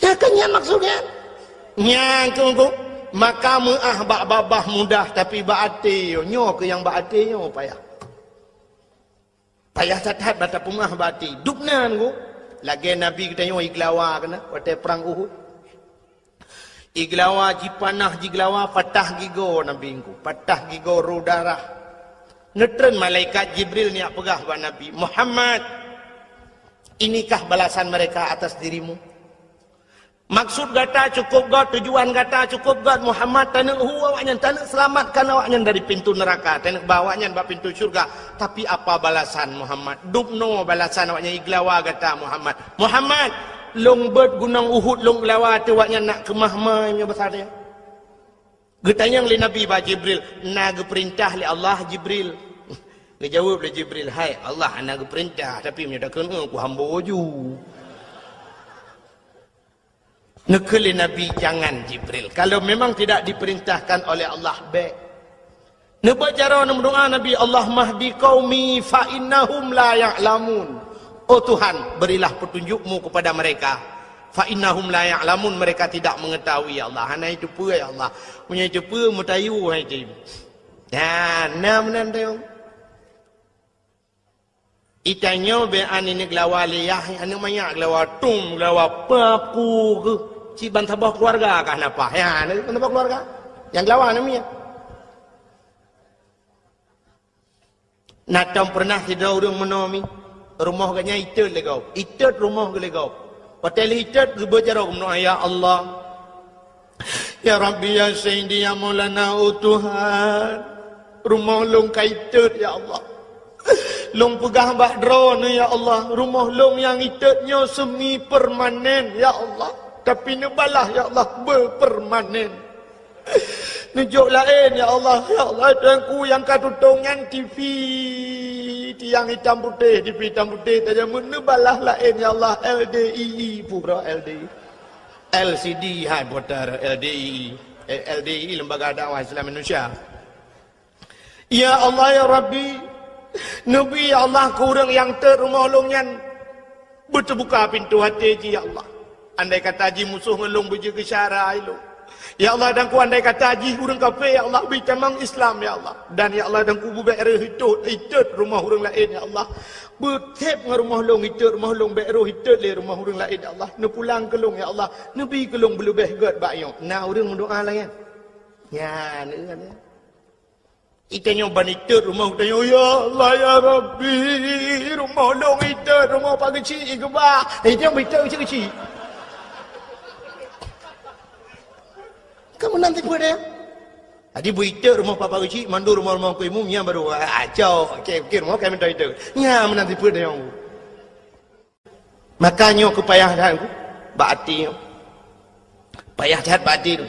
Ya kan yang maksudnya. Yang tunggu. Maka muah bak babah mudah tapi bak ati. Nyo ke yang bak ati nyo payah. Payah satat bata pumah bati. Dupnan ku. Lagi Nabi kita yang iglawa kena. Waktu perang Uhud. Iglawa jipanah jiglawa patah gigo Nabi ku. Patah gigo rudarah. Netren malaikat Jibril ni pegah ba Nabi. Muhammad. Inikah balasan mereka atas dirimu? Maksud kata cukup God, tujuan kata cukup God. Muhammad tanak awaknya, tanak selamatkan awaknya dari pintu neraka, tanak bawanya ke pintu syurga. Tapi apa balasan Muhammad? Dupno balasan awaknya iglawa kata Muhammad. Muhammad, long bird gunung Uhud long lawa tu awaknya nak kemah-mahnya besar dia. Getanya li Nabi ba Jibril, nak perintah li Allah Jibril. Ngejawab li Jibril, hai Allah nak perintah tapi menyatakan aku hamba waju. Nekeli Nabi jangan Jibril. Kalau memang tidak diperintahkan oleh Allah baik. Nebacara doa Nabi Allah mahdi qaumi fa innahum la ya'lamun. Oh Tuhan, berilah petunjukmu kepada mereka. Fa innahum la ya'lamun, mereka tidak mengetahui ya Allah. Hana itu apa ya Allah? Punya itu apa mutayu hai tim. Ya, nam nan tayong. Itanya be ani neglawa liyah anu maya glawa tum glawa papu ke. Ciban tabah keluarga kah napa? Ya, tabah keluarga. Yang lawan namanya. Natam pernah tidak orang menomi rumah ganya itet legau. Itet rumah ke legau. Hotel itet berbicara kepada ya Allah. Ya Rabbi ya Sayyidi ya Maulana oh Tuhan, rumah long kaitat ya Allah, long pegang bakdro ni ya Allah, rumah long yang itatnya semi permanen ya Allah, tapi nebalah ya Allah berpermanen. Nujuk lain ya Allah, ya Allah tuanku yang katutungan TV tiang hitam putih, TV hitam putih saja menebalah lain ya Allah, LDII pura LDI, LCD hai putar LDII, LDII Lembaga Dakwah Islam Indonesia. Ya Allah ya Rabbi, Nabi ya Allah kurang yang terumah longyan berterbuka pintu hati ya Allah. Andai kata haji musuh ngelong berjaga syara ilung. Ya Allah dan ku andai kata haji hurang kafe ya Allah bitamang Islam ya Allah. Dan ya Allah dan ku bubek hitut rumah hurang lain ya Allah. Betep dengan rumah long hitut rumah long bek hitut le rumah hurang lain ya Allah. Nu pulang kelong ya Allah. Nabi kelong belubeh god bayong. Nah hurang mendoa lah ya. Ya ni kan ya. Itanya ban hitut rumah utanya ya Allah ya Rabbi rumah long hitut rumah pak kecil ke bah. Itu yang hitut kecil-kecil. Kamu nanti pada ya? Adi buita rumah papa kecil, mandu rumah kuimu, yang baru acau, kira rumah kami minta itu. Ya, menanti pada yang. Makanya aku payah dah aku, bati, payah jahat bati tu.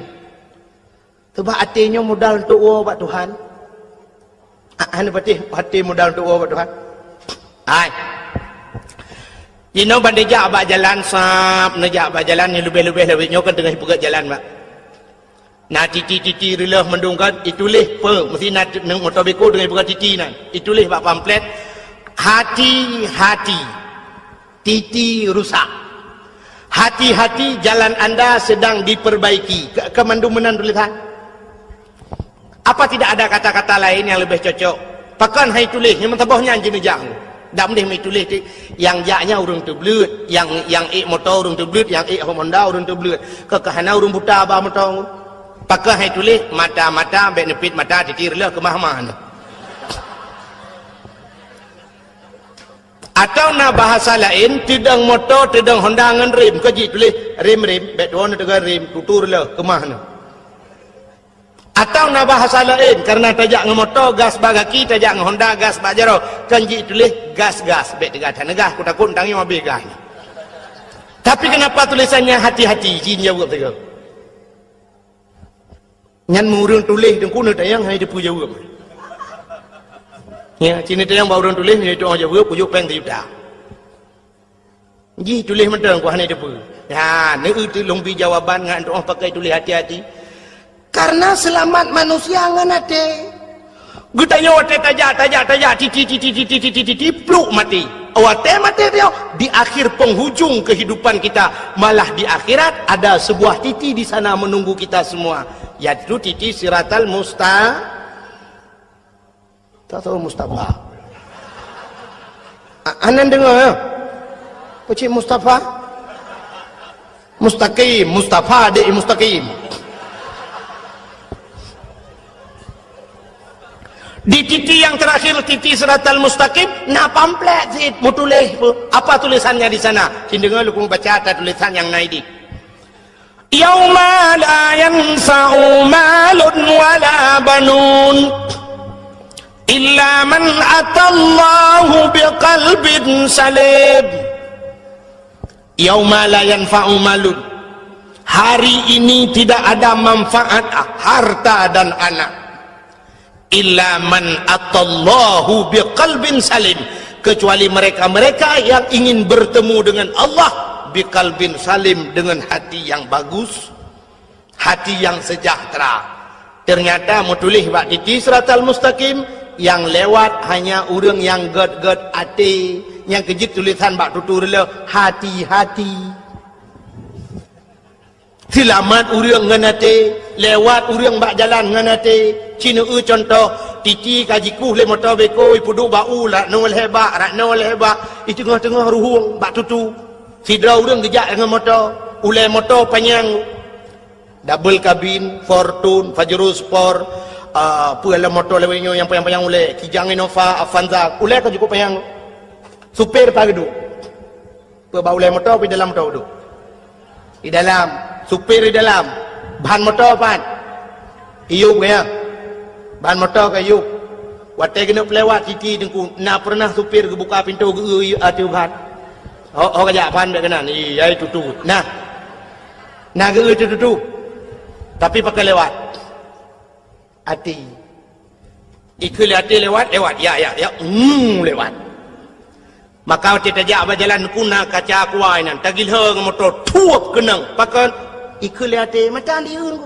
Sebab hatinya modal untuk buat Tuhan. Anda hati modal untuk buat Tuhan. Hai. Ino bandejak abak jalan sap, nejak abak jalan yang lebih-lebih nyokan tengah buka jalan mak. Nah titi relah mendungkan itulah pe mesti nak motor beko dengan buka titi nan itulah bak pamflet hati-hati titi rusak hati-hati jalan anda sedang diperbaiki kemandumenan tulisan apa tidak ada kata-kata lain yang lebih cocok pakan hai tulis yang mentabahnya anjing jang dak mendih mai tulis yang jaknya urang tu belut yang motor urang tu belut yang Honda urang tu belut kekahana urang buta ba motor pakai hai tulis mata-mata benefit mata titirlah kemah-mah atau na bahasa lain tidang motor tidang Honda ngan rem kaji tulis rem bet dua dengan rem tuturlah kemah atau na bahasa lain karena tajak ngan motor gas bagaki tajak ngan Honda gas bajaro kanji tulis gas bet tiga tanegah ku takut tangi mobil gas tapi kenapa tulisannya hati-hati jin jawab tegak ngan murung tulis dan kuna tayang hai depu jawab ya cini tayang bau orang tulis ni doa jawab pujuk peng juta ji tulis mentang ku hanai depu ya ne itu lombi jawaban ngan doa pakai tulis hati-hati karena selamat manusia ngan ate gutanya wate tajak titi pluk mati wate mati dia di akhir penghujung kehidupan kita malah di akhirat ada sebuah titi di sana menunggu kita semua yaitu titi siratal tak tahu Mustafa anan dengar ya pecik Mustafa mustaqim Mustafa de mustaqim di titi yang terakhir titi siratal mustaqim na pamflet sit mutulih apa tulisannya di sana dengar lu baca ada tulisan yang naik di Yauma la yanfa'u malun wala banun illa man atallahu biqalbin salim. Yauma la yanfa'u malun, hari ini tidak ada manfaat harta dan anak illa man atallahu biqalbin salim, kecuali mereka-mereka yang ingin bertemu dengan Allah biqalbin salim, dengan hati yang bagus, hati yang sejahtera. Ternyata mutulih bak titi siratal mustaqim yang lewat hanya orang yang god ate, yang kejit tulisan bak tutur le hati-hati. Selamat orang nganate, lewat orang bak jalan nganate. Cina contoh titi kajiku le motor beko ipudu bau lah nol hebat itu tengah-tengah ruhung bak tutu. Sidra orang gejak dengan motor, ulai motor panjang, double cabin, Fortune, Pajero Sport, apa motor lewatnya yang panjang ulai, Kijang Innova, Avanza, ulai kan cukup panjang, supir pagi tu, bawa ulai motor di dalam motor tu, di dalam, supir di dalam, bahan motor pan iup ya bahan motor ke iup watai kena pelewat titi dengku nak pernah supir ke buka pintu ke ati bahan kajak pan dak kena ni ai tutu nah ke tutu tapi pakai lewat ati ikul ati lewat ya lewat maka kita jak berjalan kuna kaca kuai nan tagil hang motor tuap kenang pakan ikul hati mata liur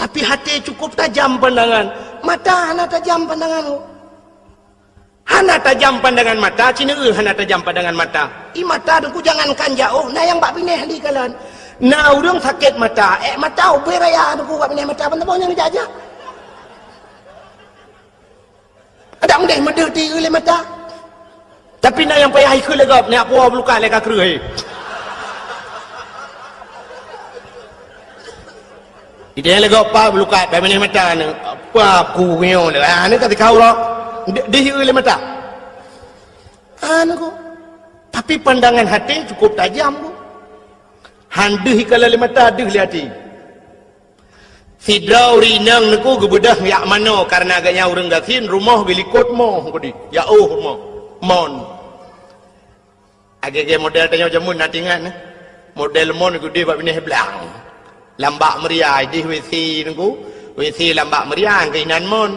tapi hati cukup tajam pandangan mata hana tajam pandangan hana tajam pandangan mata cina hana tajam pandangan mata mata dengku jangankan jauh nah yang bak bineh di kalan nah urang sakit mata mata uberaya dengku bak bineh mata pantabau yang dijajah ada mudeh medeti oleh mata tapi nak yang payah ikut legap nak puas belukat leka kerui dia legap apa belukat pada mana mata ni apa aku punya ni kata kau lah dia ikut le mata tapi pandangan hati cukup tajam tu handih kalau le mata adih le hati sidrau rinang niku gebedah yak mano karena agaknya urang gasin rumah bilikot mo kodi ya mo mon agak model tanya jamun natingan model mon ku dia bab ni belang lambak meriah di WC lambak meriah keinan mon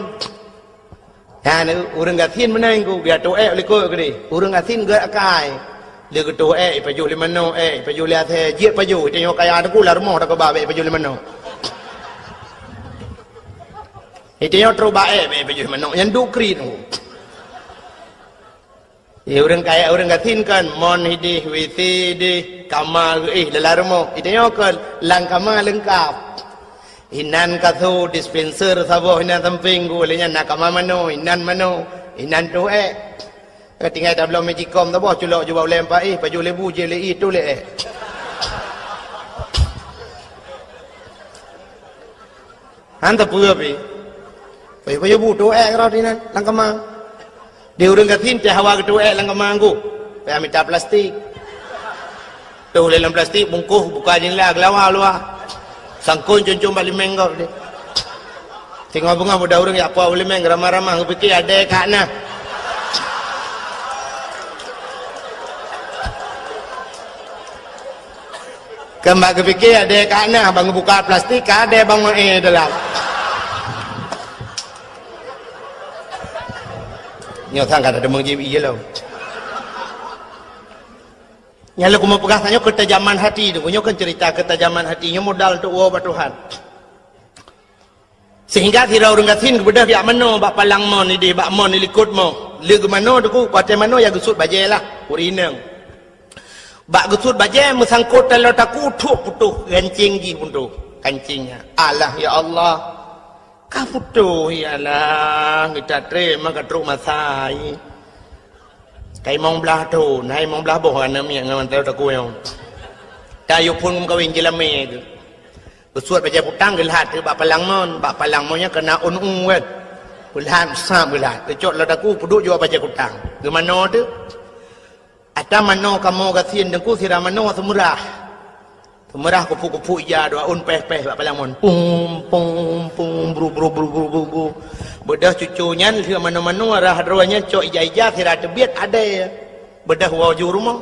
ha urang gasin menang ku dia toek oleh ko ke urang gasin gerak kai dia ke toek paju le mano paju le athe je paju tanya kaya aku la rumah dak babe paju le mano itu yang terbaik paju mano yang dukri tu orang kaya orang gatin kan mon hidi WC di kamar lelarmo itanya kan lang kamar lengkap inan katho dispenser sabo inan samping golenya nak kamar mano inan tu ketinggal dah belum magicom tu boh culok jubau lempa baju lebu je le itu le hanta pura pi baju bu tu kau inan lang kamar dia orang katin teh hawa ketua lang kamanggu payah minta plastik tu dalam plastik bungkuh buka jenglah gelawa luar sangkun cuncung balik menggor dia tengok bunga muda orang ya apa boleh meng ramah-ramah fikir ada kak nah kembali kepikir ada kak nah bang buka plastik ada bang dalam nyosang kata ada mengjib iya lo nyala kuma pegah tanya ketajaman hati tu punya kan cerita ketajaman hatinya modal untuk uang Tuhan sehingga tidak orang gasin kepada pihak mana bak palang mon ni bak mon ni likut mo le ke mana tu ku kuat mana yang gesut bajai lah urinang bak gesut bajai mesangkut kalau taku tuk putuh kancing gi pun tu kancingnya Allah ya Allah kafutuh ialah kita terima ketruk masai kai mong belah tu nai mong belah boh ana mi ngan tau taku yang tayu pun kawin jelame tu bersuat baca putang gelhat tu bak palang monnya kena un kan gelhat sam gelhat kecot la taku puduk jua baca putang ke mana tu ata mano kamu gasin dengku sira mano semurah kupu-kupu iya doa un peh-peh bak palang mon pum bru bedah cucunya dia mana-mana arah rohnya cok ija-ija sira tebiat ada bedah waju rumah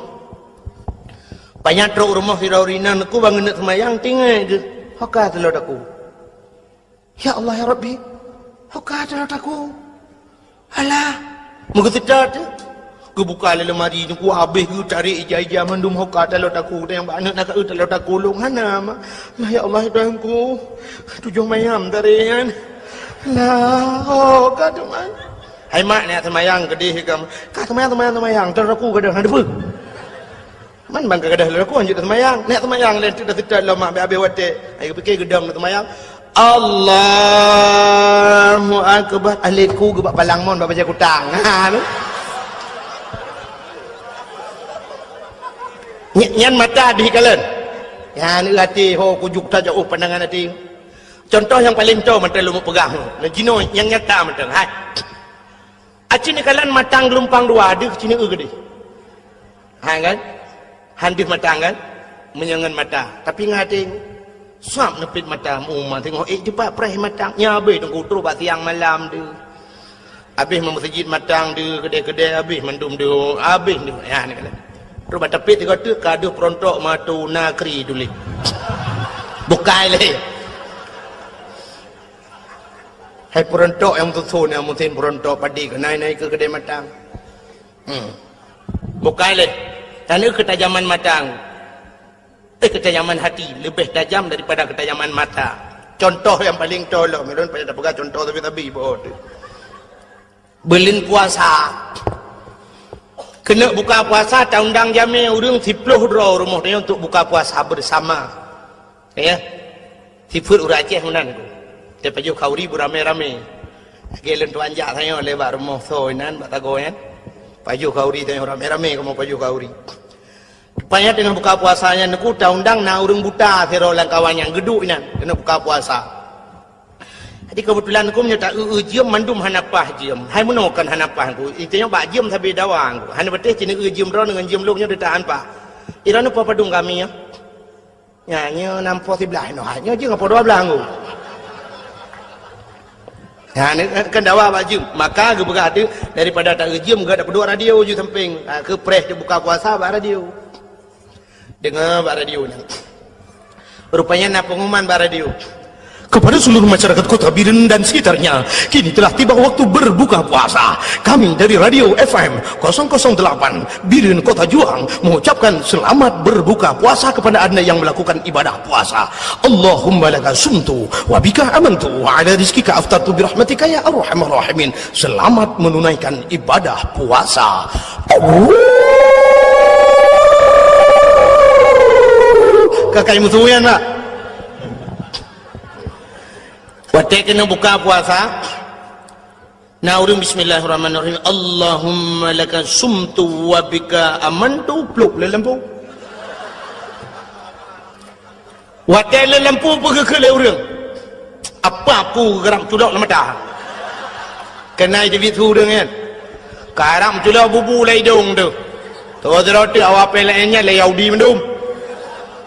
banyak truk rumah sira urina aku bangun nak semayang tinggal je haka telot aku ya Allah ya Rabbi haka telot aku alah mengesedat ku buka lemari ku habis ku cari ija-ija mandum haka telot aku yang banyak nak telot aku lunghana ya Allah Tuhanku tujuh mayam tarian nah kata man hai mak nak semayang kedih kam kata semayang telot aku gadah ada apa man bang gadah telot aku anjut semayang nak semayang lain tidak sedar lah mak habis wate ai fikir gedang nak semayang Allahu akbar aliku gebak palang mon baca kutang nyan mata di kalian ya ni hati ho kujuk ta jauh pandangan hati contoh yang paling jauh mata lu pegang na jino yang nyata mata hai acini kalian matang gelumpang dua ada cini gede ha kan handis matang kan menyangan mata tapi ngati Suap nepit matang umah tengok cepat preh matang nya habis tunggu terus bak siang malam dia. Habis masjid matang dia kedai-kedai habis mendum dia habis dia. Ya ni kata. Terus bak tepit dia kata kaduh perontok matu nakri tulis. Bukai le. Hai perontok yang betul yang mungkin perontok padi ke naik ke kedai matang. Bukai le. Tanda ketajaman matang. Ketajaman hati lebih tajam daripada ketajaman mata. Contoh yang paling tolong, melon pada tak pegang contoh tapi bodoh. Belin puasa. Kena buka puasa tak undang jami urang 10 draw rumah dia untuk buka puasa bersama. Ya. Sifut urang Aceh menan ku. Dia paju kauri beramai-ramai. Gelen tu anjak saya lebar rumah soinan bak tago kan. Paju kauri tanya ramai-ramai kamu paju kauri. Rupanya dengan buka puasanya neku tak undang na urang buta serolang kawan yang geduk inan kena buka puasa. Jadi kebetulan aku menyata jiem mandum hanapah jiem. Hai menokan hanapah aku. Itanya bak jiem tapi dawang aku. Hana betih cina jiem ro dengan jiem loknya ditahan pa. Irana apa padung kami ya. Nya nampo sebelah no. Nya je ngapo 12 aku. Ya ni kan dawa bak jiem. Maka ge berat daripada tak jiem ge dak berdua radio je samping. Ke press dia buka puasa bak radio. Dengar bak radio ni. Rupanya nak pengumuman bak radio. Kepada seluruh masyarakat Kota Biren dan sekitarnya, kini telah tiba waktu berbuka puasa. Kami dari Radio FM 008 Biren Kota Juang mengucapkan selamat berbuka puasa kepada anda yang melakukan ibadah puasa. Allahumma laka sumtu wa bika amantu wa ala rizkika aftartu birahmatika ya arhamar rahimin. Selamat menunaikan ibadah puasa. Kakak musuhan tak? Watak kena buka puasa. Nah urang bismillahirrahmanirrahim. Allahumma laka sumtu wa bika amantu pluk le lampu. Watak le lampu pergi ke le urang. Apa aku geram culak le mata. Kenai jadi tu urang kan. Karam culak bubu le hidung tu. Tu roti awak pelainya le yaudi mendum.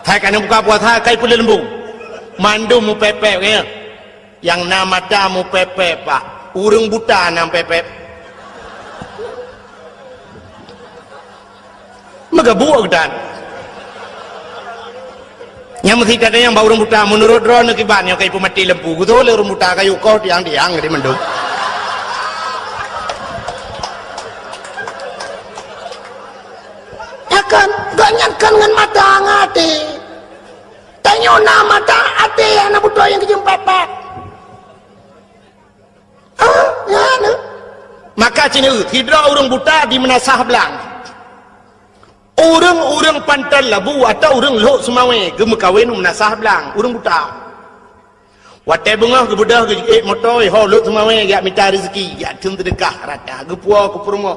Hai kena buka puasa kai pun le lampu. Mandum mu pepek kan. Yang nama tamu pepe pak urang buta nam pepe maka buat dan yang mesti kata yang bau urang buta menurut drone kibannya kayak pemati lembu gitu le urang buta kayu kau tiang di mendung ya kan ganyakan dengan mata ngati tanya nama mata ate anak buta yang kejum pepe. Ya, no. Maka cina tidak orang buta di menasah belang. Orang pantal labu atau orang lok semawe gem kawin menasah belang. Orang buta. Watai bengah ke budak ke motor ho lok semawe gak minta rezeki gak tun sedekah rata ge puah ke permo.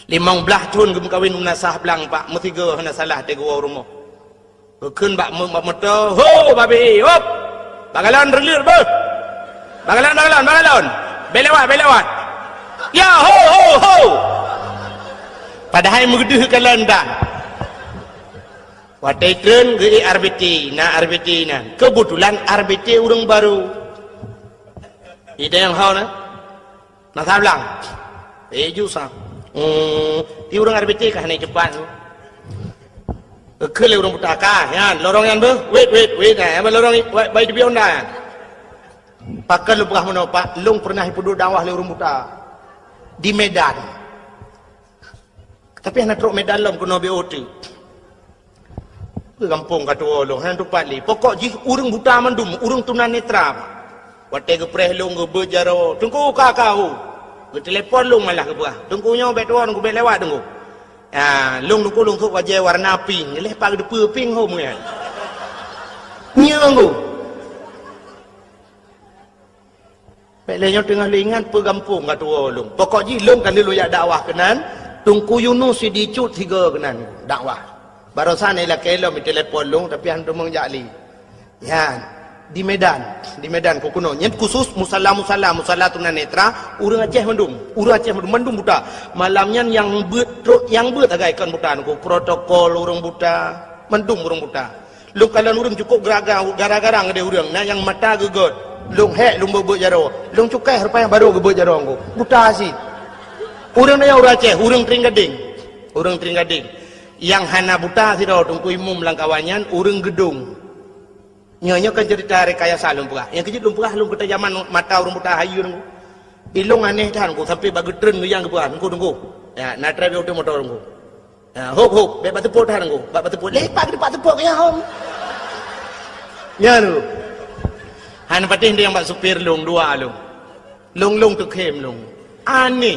15 tahun gem kawin menasah belang pak mesti ge hana salah te gua rumah. Keun bak motor ho babi hop. Bagalan relir bah. Bagalan. Belewat. Ya ho. Padahal menggeduh kalan dah. Watai keun ge RBT na. Kebetulan RBT urang baru. Ida yang hau na. Nak sablang. Jusa. Ti urang RBT kah naik cepat. Keun le urang putaka, yan, lorong yan be. Wait. Apa lorong baik di bionda. Pakai lu pernah menapa? Long pernah hidup dakwah le urang buta di Medan. Tapi anak truk Medan lom kena BOT. Ke kampung kata long, han tempat li. Pokok ji urang buta mandum, urang tunanetra. Watai ke preh long ke berjaro, tunggu kakau. Ke telefon long malah ke buah. Tunggunya bet tuan ku bet lewat tunggu. Long tunggu tu wajah warna pink, leh pag de pink ho mungkin. Nyanggu. Pelenya tengah lingan pegampung kata long. Pokok ji long kan lu ya dakwah kenan, tungku Yunus di cut 3 kenan dakwah. Barusan ni lah kelo mi telefon long tapi han tumang jali. Ya, di Medan ku kuno. Nyet khusus musalla tunanetra urang Aceh mendum buta. Malamnya yang beut agai kan buta ku protokol urang buta, mendum urang buta. Lung kalan urang cukup gara-gara ada urang nah yang mata gegot. Lung hek lung bebut jaro. Lung cukai rupanya baru gebut jaro ngku. Buta si. Urang na urang Aceh, urang tering gading. Urang tering gading. Yang hana buta si ro tungku imum langkawanyan urang gedung. Nyonya kan cerita rekayasa lung pegah. Yang kejut lung pegah lung kata zaman mata urang buta hayu ngku. Ilung aneh tan ngku sampai bagi tren yang ke pegah ngku tunggu. Ya, na travel auto motor ngku. Hop be batu pot han ngku. Batu pot lepak di batu pot ya hom. Ya lu. Han patih dia yang bak supir lung dua lung. Lung tu kem lung. Aneh.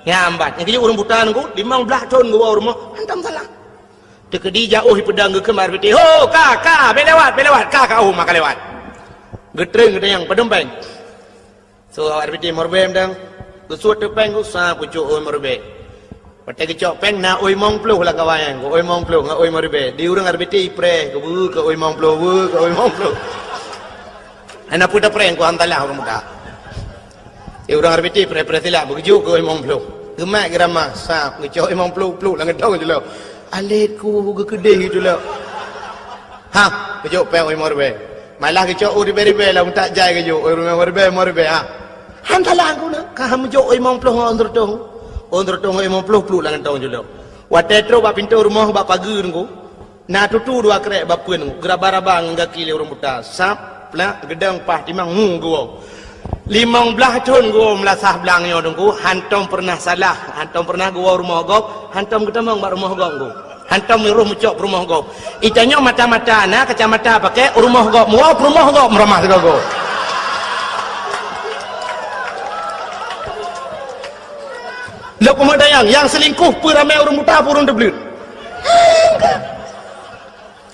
Ya ambat. Yang kejut urang buta ngku 15 tahun ngku rumah. Antam salah. Tekedi jauh pedang ke kemar beti. Ho, ka, be lewat. Ka maka lewat. Getreng gede yang pedempeng. So awak beti morbem dang. Kesuat tepeng ku sa pucuk oi morbe. Patai kecok peng na oi mong pluh lah kawayan. Ko oi mong pluh ngak oi morbe. Di urang beti ipre ke bu ke oi mong pluh ke oi mong pluh. Ana puta preng ku antalah urang muda. Di urang beti pre silap begitu ke oi mong pluh. Gemak gerama sa kecok oi mong pluh lah ngedong je lo. Alit ku ke kedih gitu lah. Ha, kejok peng oi morbe. Malah kejok oi ribe lah tak jai kejok oi morbe ha. Hantalah aku nak. Kaham kejok oi mong pluh ngondur tong. Ondur tong oi mong pluh lah ngedong je lo. Watetro ba pintu rumah ba pagi ngku. Na tutu dua krek ba pun ngku. Geraba-raba ngaki le urang buta. Sap lah gedang pah timang gua. 15 tahun gua melasah belangnya dongku. Hantom pernah salah. Hantom pernah gua rumah gop. Hantom ketemang ba rumah gop ngku. Hantom miruh mucok rumah gop. Itanya mata-mata na kacamata pakai rumah gop. Muau rumah gop meramah segala. Lek pemadayang yang selingkuh peramai orang buta purun deblit.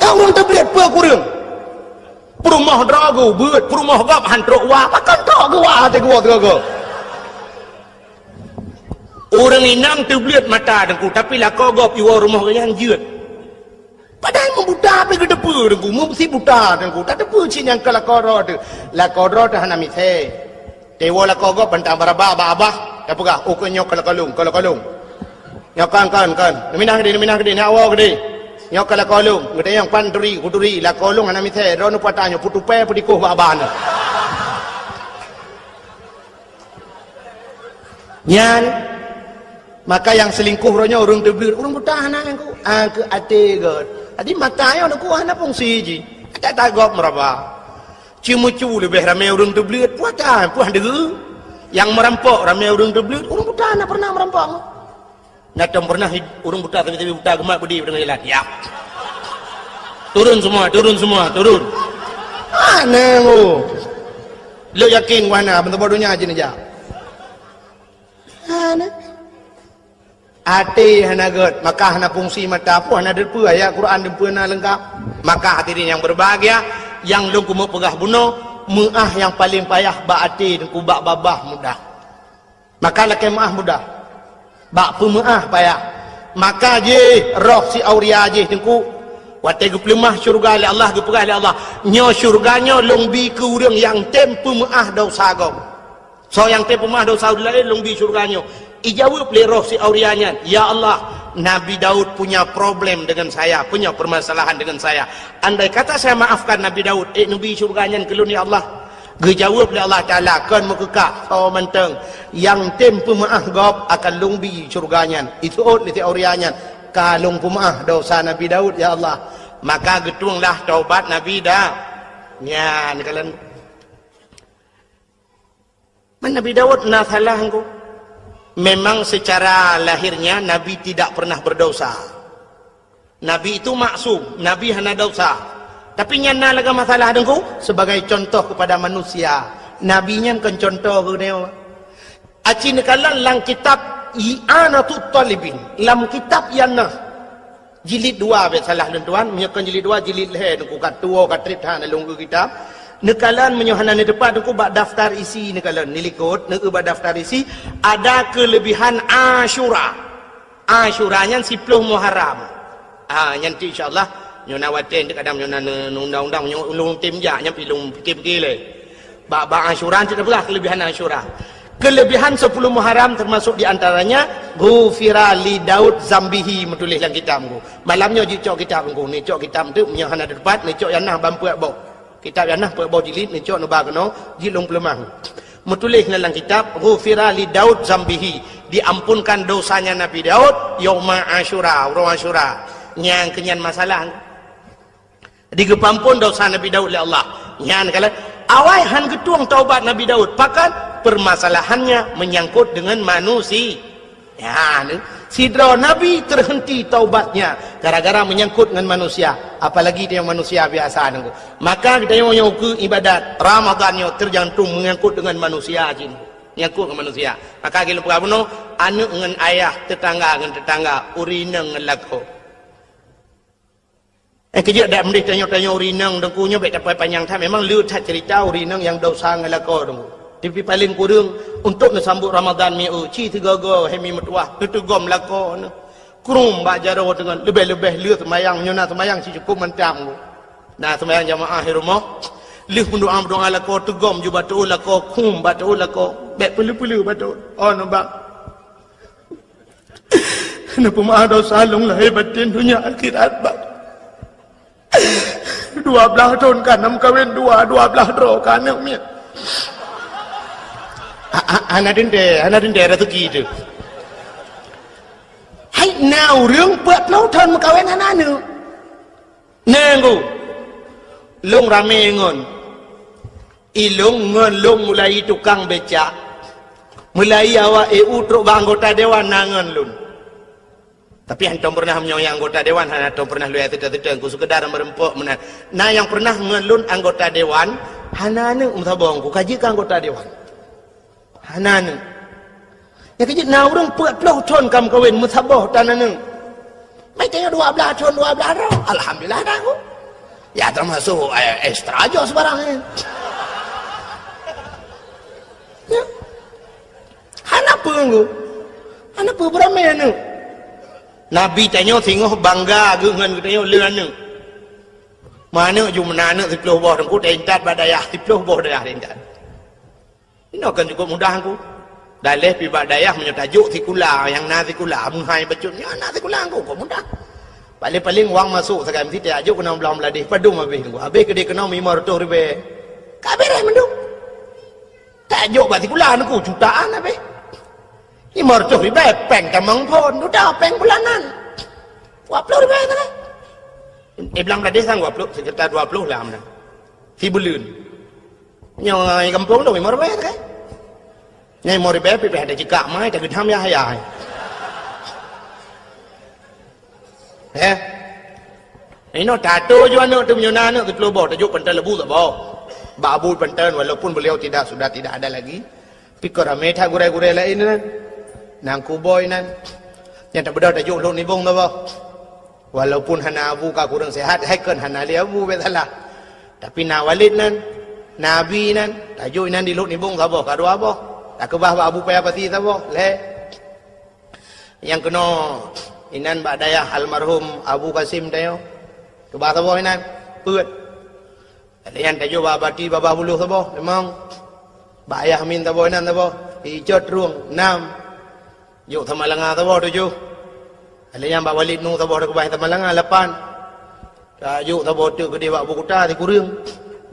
Orang deblit pe kurang. Perumah drago beut, perumah gap hantrok wa, makan tok ke wa te gua te. Orang inang deblit mata dengku tapi lah kau gap iwa rumah yang jeut. Padahal membuta pe ke depu dengku, mesti buta dengku. Tak depu cin yang kala koro tu. La koro tu hana mise. Tewa la kau gap bantang baraba abah. Apa kah? Oh kenyok kalau kalung. Nyok kan. Minah gede, nak awak gede. Nyok kalau kalung. Gede yang panduri, kuduri, lah kalung anak mithe. Ronu patanya putupe pudikuh babana. Nyan. Maka yang selingkuh ronya orang tebir, orang bertahan aku. Aku ate god. Adi matanya aku anak fungsi ji. Tak tagop meraba. Cimu-cimu lebih ramai orang tebir. Puatan degu. Yang merampok ramai orang teblit, orang buta nak pernah merampok. Nak pernah orang buta tapi buta gemak budi dengan jalan. Ya. Turun semua. Mana lu? Lu yakin mana bentuk bodohnya aja nih ja. Mana? Hati hana god, maka hana fungsi mata apa hana depu ayat Quran depu na lengkap. Maka hadirin yang berbahagia, yang lu kumu pegah bunuh. Mu'ah yang paling payah ba'ati dan kubak babah mudah. Maka laki mu'ah mudah. Bak pemu'ah payah. Maka je roh si auria je tengku. Watai geplemah syurga oleh Allah, gepegah oleh Allah. Nyo syurganya longbi ke urang yang tempu mu'ah dosa gau. So yang tempu mu'ah dosa lain longbi syurganya. Ijawab le roh si aurianya. Ya Allah, Nabi Daud punya problem dengan saya, punya permasalahan dengan saya. Andai kata saya maafkan Nabi Daud, Nabi syurganya kelun ya Allah. Gejawab oleh Allah Ta'ala, kan mekekak, so menteng. Yang tempu maaf gop akan lungbi syurganya. Itu liti aurianya. Kalung pemaaf dosa Nabi Daud ya Allah. Maka getuanglah taubat Nabi dah. Ya, ni kalian. Nabi Daud nak salah engkau. Memang secara lahirnya Nabi tidak pernah berdosa. Nabi itu maksum, Nabi hanya dosa. Tapi nyana laga masalah dengku sebagai contoh kepada manusia. Nabi nya kan contoh ke dia. Aci nekalan lang kitab I'anatut Talibin. Lam kitab yana jilid 2 bet salah dan tuan, menyekan jilid 2 jilid leh dengku kat tua kat trip han lunggu kitab. Nekalan menyohanan di depan dengku bak daftar isi nekalan nilikut neke bak daftar isi ada kelebihan Asyura. Asyuranya 10 Muharram. Nanti insyaallah nyona waten dek kadang nyona undang-undang ulung tim ja nya pilung pergi le. Bak Asyura tidak belah kelebihan Asyura. Kelebihan 10 Muharram termasuk di antaranya ghufira li Daud zambihi, menulis dalam kitab ku. Malamnya ji cok kitab ku ni, cok kitab tu punya hana depan ni, cok yang nah bampu bau. Kitab yang nah bau jilid ni, cok no ba keno jilung pelemah. Menulis dalam kitab ghufira li Daud zambihi, diampunkan dosanya Nabi Daud yauma Asyura, orang Asyura. Nyang kenyan masalah. Digepampun dosa Nabi Daud oleh Allah. Nyang kala awai han getuang taubat Nabi Daud, pakan permasalahannya menyangkut dengan manusia. Ya, sidra Nabi terhenti taubatnya gara-gara menyangkut dengan manusia, apalagi dia manusia biasa nunggu. Maka kita yang ke ibadat Ramadannya tergantung menyangkut dengan manusia jin. Menyangkut dengan manusia. Maka kita puno anu dengan ayah, tetangga dengan tetangga, urina dengan lako. Kejap dak mendih tanya-tanya urinang dengkunya baik dapat panjang tak memang lu tak cerita urinang yang dosa dengan lako dengku. Tapi paling kurang untuk nasambut Ramadan mi ci tiga-tiga hemi metuah tutugom lako ne. Kurung ba jaro dengan lebih-lebih lu semayang nyona semayang si cukup mentang. Nah semayang jamaah di rumah lu doa lako tugom ju batu lako kum batu lako baik pelu-pelu batu. Oh nampak. Napa mah dosa long lahir batin dunia akhirat ba. 12 tahun kan nam kawin 12 draw kan mi. Anak dende rezeki tu. Hai nauរឿងเปิดlâu thân kawin anak nu. Nenggu. Long rame ngon. Ilung ngon long mulai tukang becak. Mulai awak truk anggota dewan nangan lun. Tapi antum pernah menyoyang anggota dewan, antum pernah lu tidak ku sekedar merempuk menan. Nah yang pernah ngelun anggota dewan, hanane umtabong ku kaji ke anggota dewan. Hanane. Ya kaji na urang 40 tahun kam kawin musabah tanane. Mai tanya 12 tahun 12 tahun. Alhamdulillah dah ku. Ya termasuk ekstra aja sebarangnya. Ya. Hanapa ku? Hanapa beramai anu? Nabi tanya tengok bangga dengan tanya leuan mana ju menana 10 boh dengku tentat badayah 10 boh dayah tentat. Ini akan cukup mudah aku. Dalih pi badayah menyatajuk tikula yang na tikula munhai bacutnya na tikula aku kok mudah. Paling-paling wang masuk sekarang mesti tajuk kena belam ladih padum habis tunggu. Habis ke dia kena 500 ribu. Kabeh mendung. Tajuk ba tikula aku jutaan habis. 500 ribu peng kamang pun udah peng bulanan 20 ribu kan belang ladih sang 20 sekitar 20 lah mana si bulan nyoi kampung tu 5 ribu kan nyoi 5 ribu pipih ada jika mai tak gedam ya hayai ini tato juga nak tu menyona nak tu lobo tajuk pentas lebu tak bawa babu pentas walaupun beliau sudah tidak ada lagi pikir ramai tak gurai-gurai lain kan nang kuboy nan yang tak benar tajuk lok nibung tu bah walaupun hana abu ka kurang sehat haikan hana li abu betalah tapi na walid nan nabi nan tajuk nan di lok nibung tu bah kado apa tak kebah abu payah pati tu bah le yang kena inan bak dayah almarhum Abu Qasim tayo kebah tu bah inan peut yang tajuk babati babah buluh tu bah memang bak ayah min tu bah inan tu bah ijot ruang 6 yuk Tamalanga tawo tujuh. Aliyam Pak Walid nu tawo ke Bahasa Tamalanga 8. Yuk tawo tu ke dia Pak Bukuta di Kurung.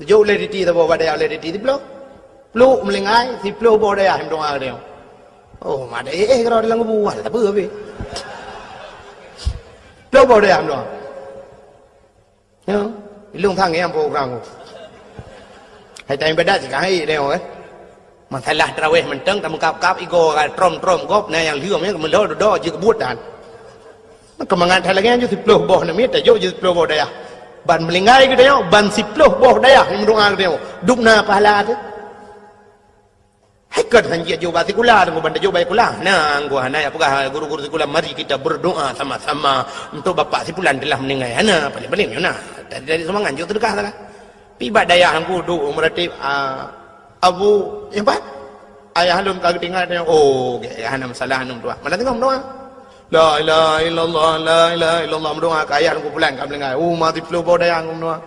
Yuk le di tawo badai le di plo. Plo melengai si plo bodai ah dong ah dia. Oh mada kalau dalam buah tak apa be. Plo bodai ah dong. Ya, ilung thang yang program. Hai time beda sih kai dia oh. Masalah tarawih menteng tak mengkap-kap ego trom gop nah yang liumnya mendodo je kebutan. Kemangan lagi aja 10 boh na mit tajuk je 10 boh daya. Ban melingai ke dia ban 10 boh daya yang mendoa ke dia. Dupna pahala tu. Hai kat hanji jo ba tikula dengan ban tajuk baik kula. Nah gua hana apakah guru-guru tikula mari kita berdoa sama-sama untuk bapak sipulan telah meninggal. Hana paling-paling nah. Dari semangat jo terdekat lah. Pi badaya hangku du meratib Abu yang apa? Ayah lum kagak tinggal dia. Oh, ayah nama salah nama doa. Mana tengok doa? La ilaha illallah, la ilaha illallah doa ke ayah aku pulang kau dengar. Mati flu bodai aku doa.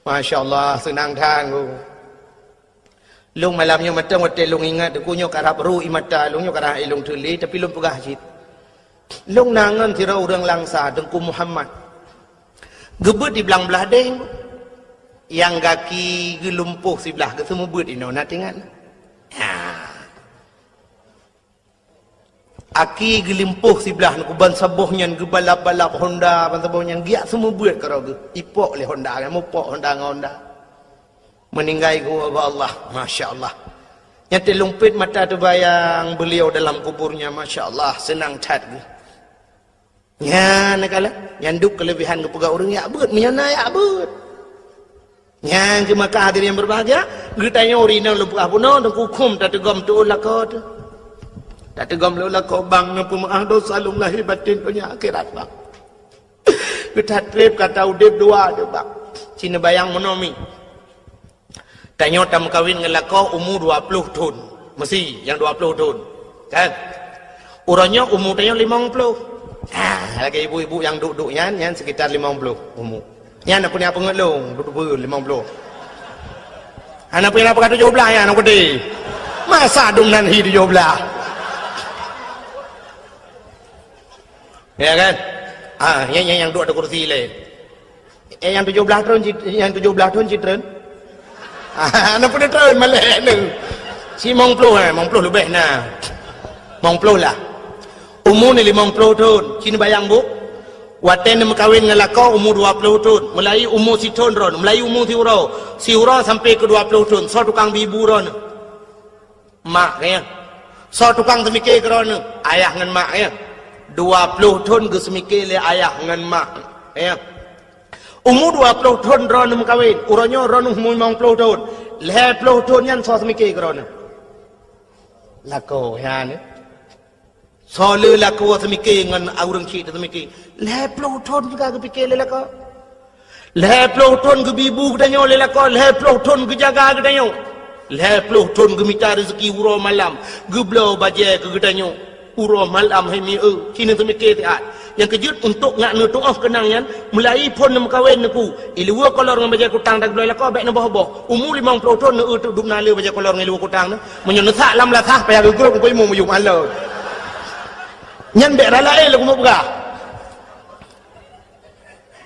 Masya-Allah senang tang aku. Long malamnya matang hotel long ingat aku nyo karap ru imata long nyo karah long tuli tapi long pegah jit. Long nangan tira orang langsa dengku Muhammad. Gebut di belang belah deng. Yang kaki gelumpuh si belah ke semua buat ino nak tengok. Aki gelimpuh si belah nak ban sabuhnya gebalap-balap Honda ban sabuhnya giat semua buat karo ge. Ipok le Honda kan mupok Honda dengan Honda. Meninggai ku Allah, Masya Allah. Yang terlumpit mata terbayang beliau dalam kuburnya, Masya Allah, senang cat ke. Ya, nak kala, yang duk kelebihan ke pegawai orang, ya abut, menyana ya abut. Yang ke Makkah hadir yang berbahagia, getanya orina lupa puno, dan hukum tak tegam tu lakot. Tak tegam lu lakot bang, nampu maaf dosa lum lahir batin punya akhirat bang. Getat trip kata udip dua dia bang. Cina bayang monomi. Tanya tam kawin dengan lako umur 20 tahun. Mesti yang 20 tahun. Kan? Orangnya umur tanya 50. Lagi ibu-ibu yang duduk yang sekitar 50 umur. Yang nak punya pengelung duduk 50. Anak punya apa kata 17 ya anak gede. Masa dum nanti 17. Ya kan? Yang duduk ada kursi le. Yang 17 tahun citren. Anak pun dia malek ni. Si mong puluh lebih nah. Mong puluh lah. Umur ni 50 tahun. Cina bayang bu. Waten nak kahwin dengan lako umur 20 tahun. Mulai umur si tahun ron. Mulai umur si urau sampai ke 20 tahun. So tukang bibu ron. Mak ya. So tukang semikir ke ron. Ayah dengan mak ya. 20 tahun ke semikir le ayah dengan mak. Ya. Umur 20 tahun ron nak kahwin. Urangnya ron umur 50 tahun. 50 tahun yang so semikir ke ron. Lako ya ni. So le lako semikir dengan orang cik semikir. 50 tahun juga ke fikir le lako. 50 tahun ke bibu ke tanya le lako. 50 tahun ke jaga ke tanya. 50 tahun ke minta rezeki urang malam. Ke belau baje ke tanya. Urang malam hai mi Cina semikir tiat. Yang kejut untuk ngak nutuk off kenangnya mulai pun nak kahwin aku ilua kolor dengan baja kutang tak boleh lakau baik nak boh umur 50 tahun nak duduk nala baja kolor dengan ilua kutang na menyenesak lam latah payah gugur ku imu muyum ala nyan bek rala lagu mau berah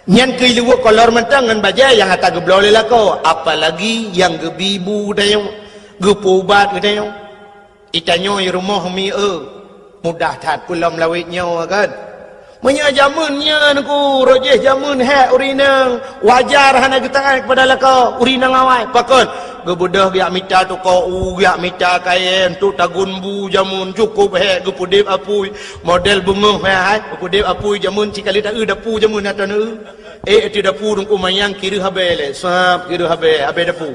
nyan ke ilua kolor mentang dengan baja yang atas geblau le lakau apalagi yang gebibu dayong gepubat dayong itanyo i rumah mi mudah tat pulam lawitnya kan. Menya jamunnya aku rojeh jamun hek urinang wajar hana getangan kepada laka urinang awai pakon gebudah giak mita tu kau giak mita kain tu tagun bu jamun cukup hek gepudip apui model bunguh hai gepudip apui jamun cikali tak dapu jamun atau ti dapu dungku mayang kiri habele sap kiri habe dapu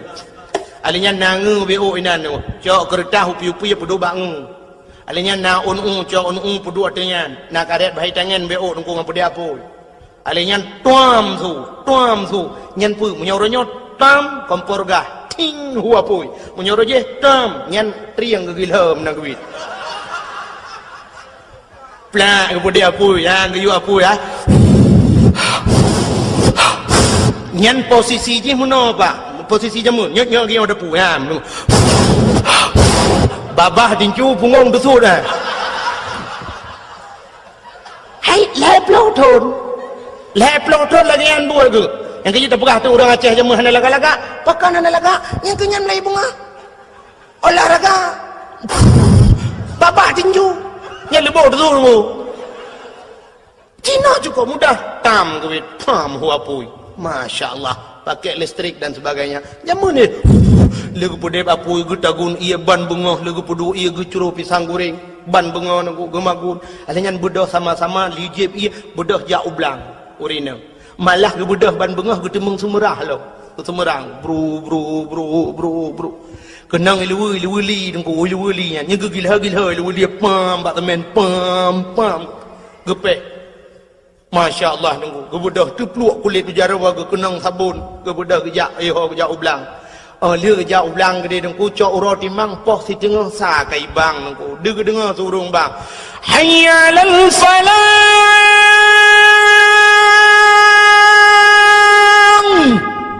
alinya nangu bo inan tu cok kertas upi-upi pedu bang alinya na cok pedu atenyan na karet bahai tangan bo dungku ngapudi apu alinya tuam su nyan pu menyoronyo tam kompor gah ting hu apu menyoro je tam nyan triang gegilhem na gewit pla ngapudi apu ya geyu apu ya nyan posisi je muno pak posisi jamu nyok giau dapu ya babah dincu pungong besut dah. Hai, 50 tahun. 50 tahun lagi yang buat ke. Yang kita pegah tu orang Aceh jamu hana laga-laga. Pakan hana laga. Yang kenyan Melayu bunga. Olahraga. Babah dincu. Yang lebih tu tu. Cina juga mudah. Tam ke wit. Pam huapui. Masya Allah. Pakai listrik dan sebagainya. Jamu ni. Lagu pudep apu getagun ia ban bungoh lagu pudu ia gecuru pisang goreng ban bungoh nangku gemagun alenyan bedah sama-sama lijib ia bedah ja ublang urina malah ge bedah ban bungoh getemeng semerah lo semerang bro kenang ilu li nangku ilu li nya gila ilu li pam bak temen pam gepek Masya Allah nangku ge bedah tu pluak kulit tu jarawa ge kenang sabun ge bedah ge ja ublang lia jauh belang gede dengku cok roti mang poh si tengah sa kai bang dengku dengar surung bang hayya lal falang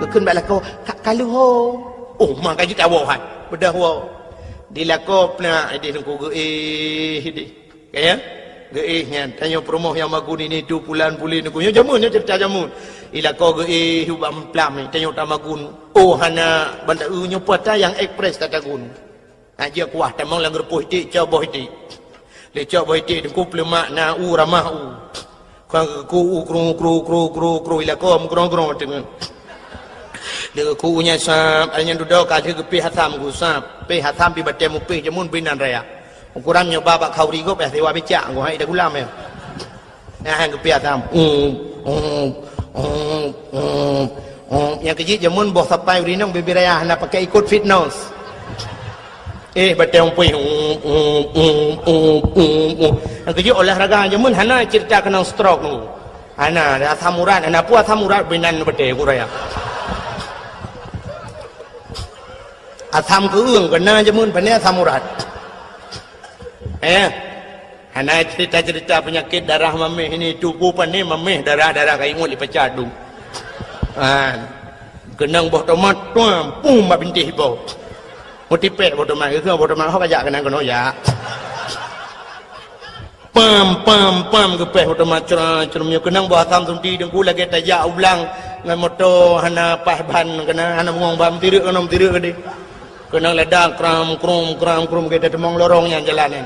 kekun bala kau kalau ho mak kaji tawo hai bedah wa dilakop na di tengku di kaya nya tanya promoh yang magun ini 2 bulan pulin ku nya jamun nya cerita jamun ilako hubam plam tanya tamagun oh hana banda nya puata yang express tatagun aja kuah tamang lang repuh ti coboh ti le coboh ti tengku plemak na ramah ku kru ilako mgrong dengan le ku nya sap alnya duduk ka ke hatam ku sap pe hatam pi batemu pe jamun binan raya ukuran nyoba bak khauri go pe sewa becak go hai dah gulam ya nah hang ke tam yang kecil jamun boh sampai urinong bibiraya nak pakai ikut fitness batang pui yang kecil olahraga jamun hana cerita kena stroke nu hana dah samurat hana puas samurat binan bete kuraya atham keung kena jamun pania samurat hana cerita-cerita penyakit darah mameh ini tubuh pani mameh darah-darah kai ngul dipecah dung kenang boh tomat pum ba bintih bo motipek boh tomat ke boh tomat hok ajak kenang kono ya pam ke peh boh tomat cerumnya kenang boh atam tunti dengku lagi tajak ulang ngan moto hana pahban kena hana ngong bam tirik kono tirik gede kenang ledang kram kita temong lorongnya jalanan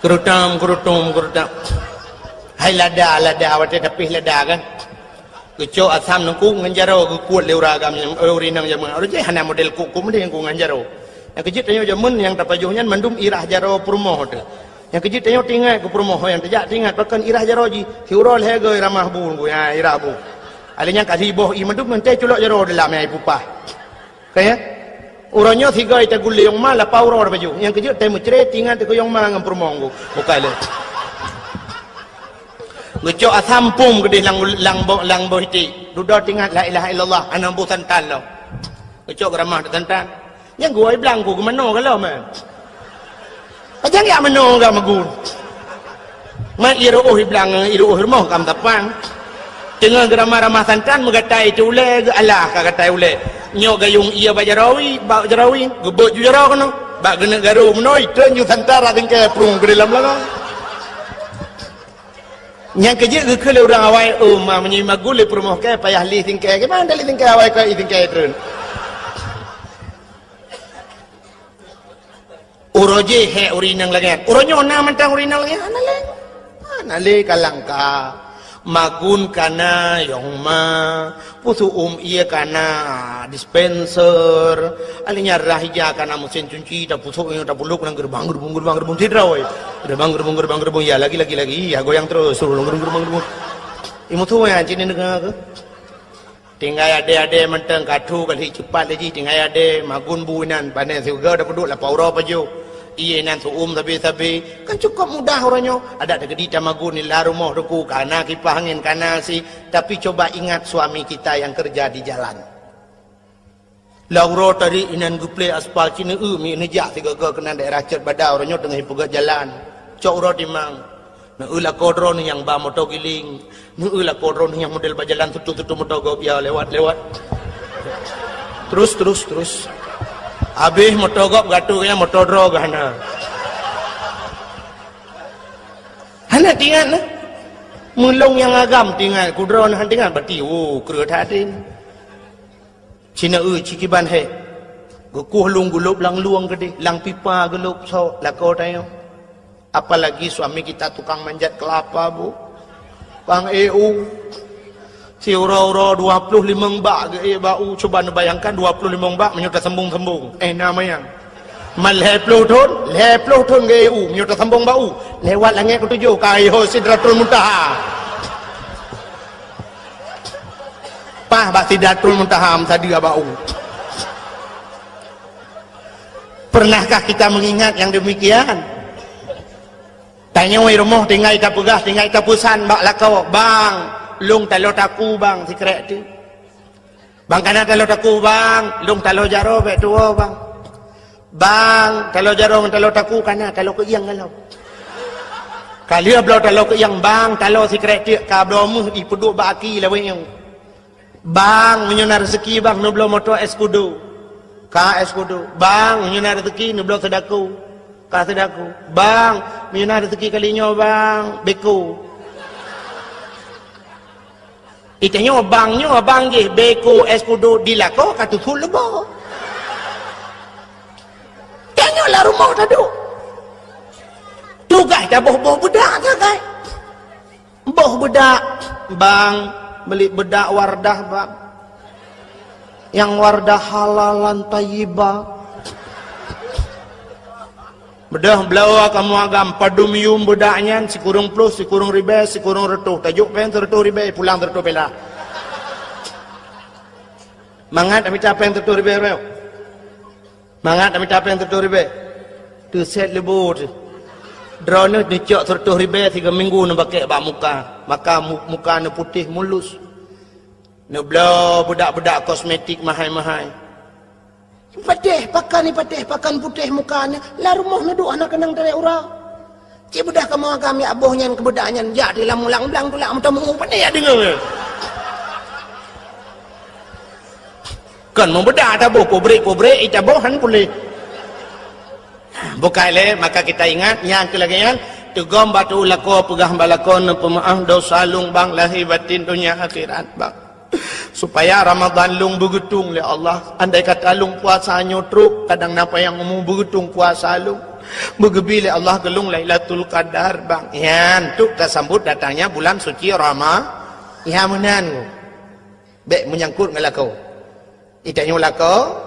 kerutam hai lada awak tapi lada kan keco asam nengku nganjaro ke kuat leuragam yang urinang jamun orje hana model kuku mending ku nganjaro yang kecil tanyo jamun yang tapajuhnya mandum irah jaro permoh tu yang kecil tanyo tinggal ke permoh yang tajak tinggal bahkan irah jaro ji hiurol hege ramah bun ku ya irah bu alanya kasih boh i mandum nanti culok jaro dalam ai pupah kaya orangnya 3 ita gule yang mala pauro baju yang kecil temu cere tinggal te yang mala ngam permongo bukale lucu asampum gede lang boh iti duduk tinggal la ilaha illallah anam bu santan lo lucu ramah santan yang gua bilang ku mano kalau mah aja ya mano ga magun ma iru bilang iru moh kam tapang tengah ramah santan mengatai tu ule Allah kata ule nyo gayung ia bajarawi gebek ju jaro kono bak gena garu menoi tenyu santara tingke prung ke dalam langang yang kerja ke le orang awai ma menyi magule promoh ke payah li tingke ke mana li tingke awai ke tingke tren uroje he urinang lagi uronyo na mentang urinang lagi anale kalangka magun kana yang ma pusu iya kana dispenser alinya rahija kana mesin cuci tak pusu yang tak buluk nang gerbang tidra oi gerbang ya lagi ya goyang terus suruh gerbang imu tu ya cini negara ke tinggal ada mentang kadu kali cepat lagi tinggal ada magun buinan panen juga dah peduk lah paura paju iya nan suum tapi kan cukup mudah orangnya ada gedi tamagun ni la rumah ruku kana kipas angin kana si tapi coba ingat suami kita yang kerja di jalan lauro tadi inan guple aspal cina mi nejak tiga kena daerah cet badau orangnya tengah pegat jalan cok ro dimang na ula kodron yang ba motor giling na ula kodron yang model bajalan tutu motor go ya lewat terus habis motogop gatuknya motodrog hana tinggal mulung yang agam tinggal kudron han tinggal berarti kera tadin cina cikiban he gukuh lung gulup lang luang gede lang pipa gulup so lako tayo apalagi suami kita tukang manjat kelapa bu bang si uro 25 bak bau coba bayangkan 25 bak menyudah sembung namanya mal lepluh ton ke menyudah sembung bau lewat langit ketujuh kayo sidratul muntaha bak sidratul muntaha tadi bau pernahkah kita mengingat yang demikian tanya wei rumah tinggal ita pegah tinggal ita pusan bak lakau bang lung talo taku bang secret tu bang kana talo taku bang lung talo jaro be tuo bang talo jaro talo taku kana talo ke yang kalau kali blau talo ke yang bang talo secret tu ka blau mu di peduk baki lawe yang Bang menyunar rezeki bang nu belum motor es kudu. Ka es kudu. Bang menyunar rezeki nu belum sedaku. Ka sedaku. Bang menyunar rezeki kalinya bang beku. Itanya bang je beku es kudu dilako katu full lebo. Tanya lah rumah tadu. Tu guys dah boh budak tu guys. Boh budak bang beli bedak wardah bang, yang wardah halalan tayyibah, bedah belawa kamu agam padumium bedaknya si kurung plus si kurung ribe si kurung retuh tajuk pen tertuh ribe pulang tertuh pela mangat ami capeng tertuh ribe reo mangat ami capeng tertuh ribe tu set lebur drone dicok tertuh ribe 3 minggu nu pakai bak muka maka muka nu putih mulus nu blau budak-budak kosmetik mahal-mahal patih pakan putih mukanya lah rumah nu duk anak kenang dari urang cik budak kamu kami abohnya kebudaknya ya di lamulang belang tulak mutamu pandai ya dengar kan mau bedak tak boh pobrek itabohan boleh bukan le maka kita ingat yang kelagian tegom batu lako pegah balakon pemaaf dosa lung bang lahir batin dunia akhirat bang supaya Ramadan lung begetung le Allah andai kata lung puasa nyotruk kadang napa yang umum begetung puasa lung begebi le Allah gelung Lailatul Qadar bang yan tu kesambut datangnya bulan suci Ramadan ya menan bek menyangkut ngelakau itanya lako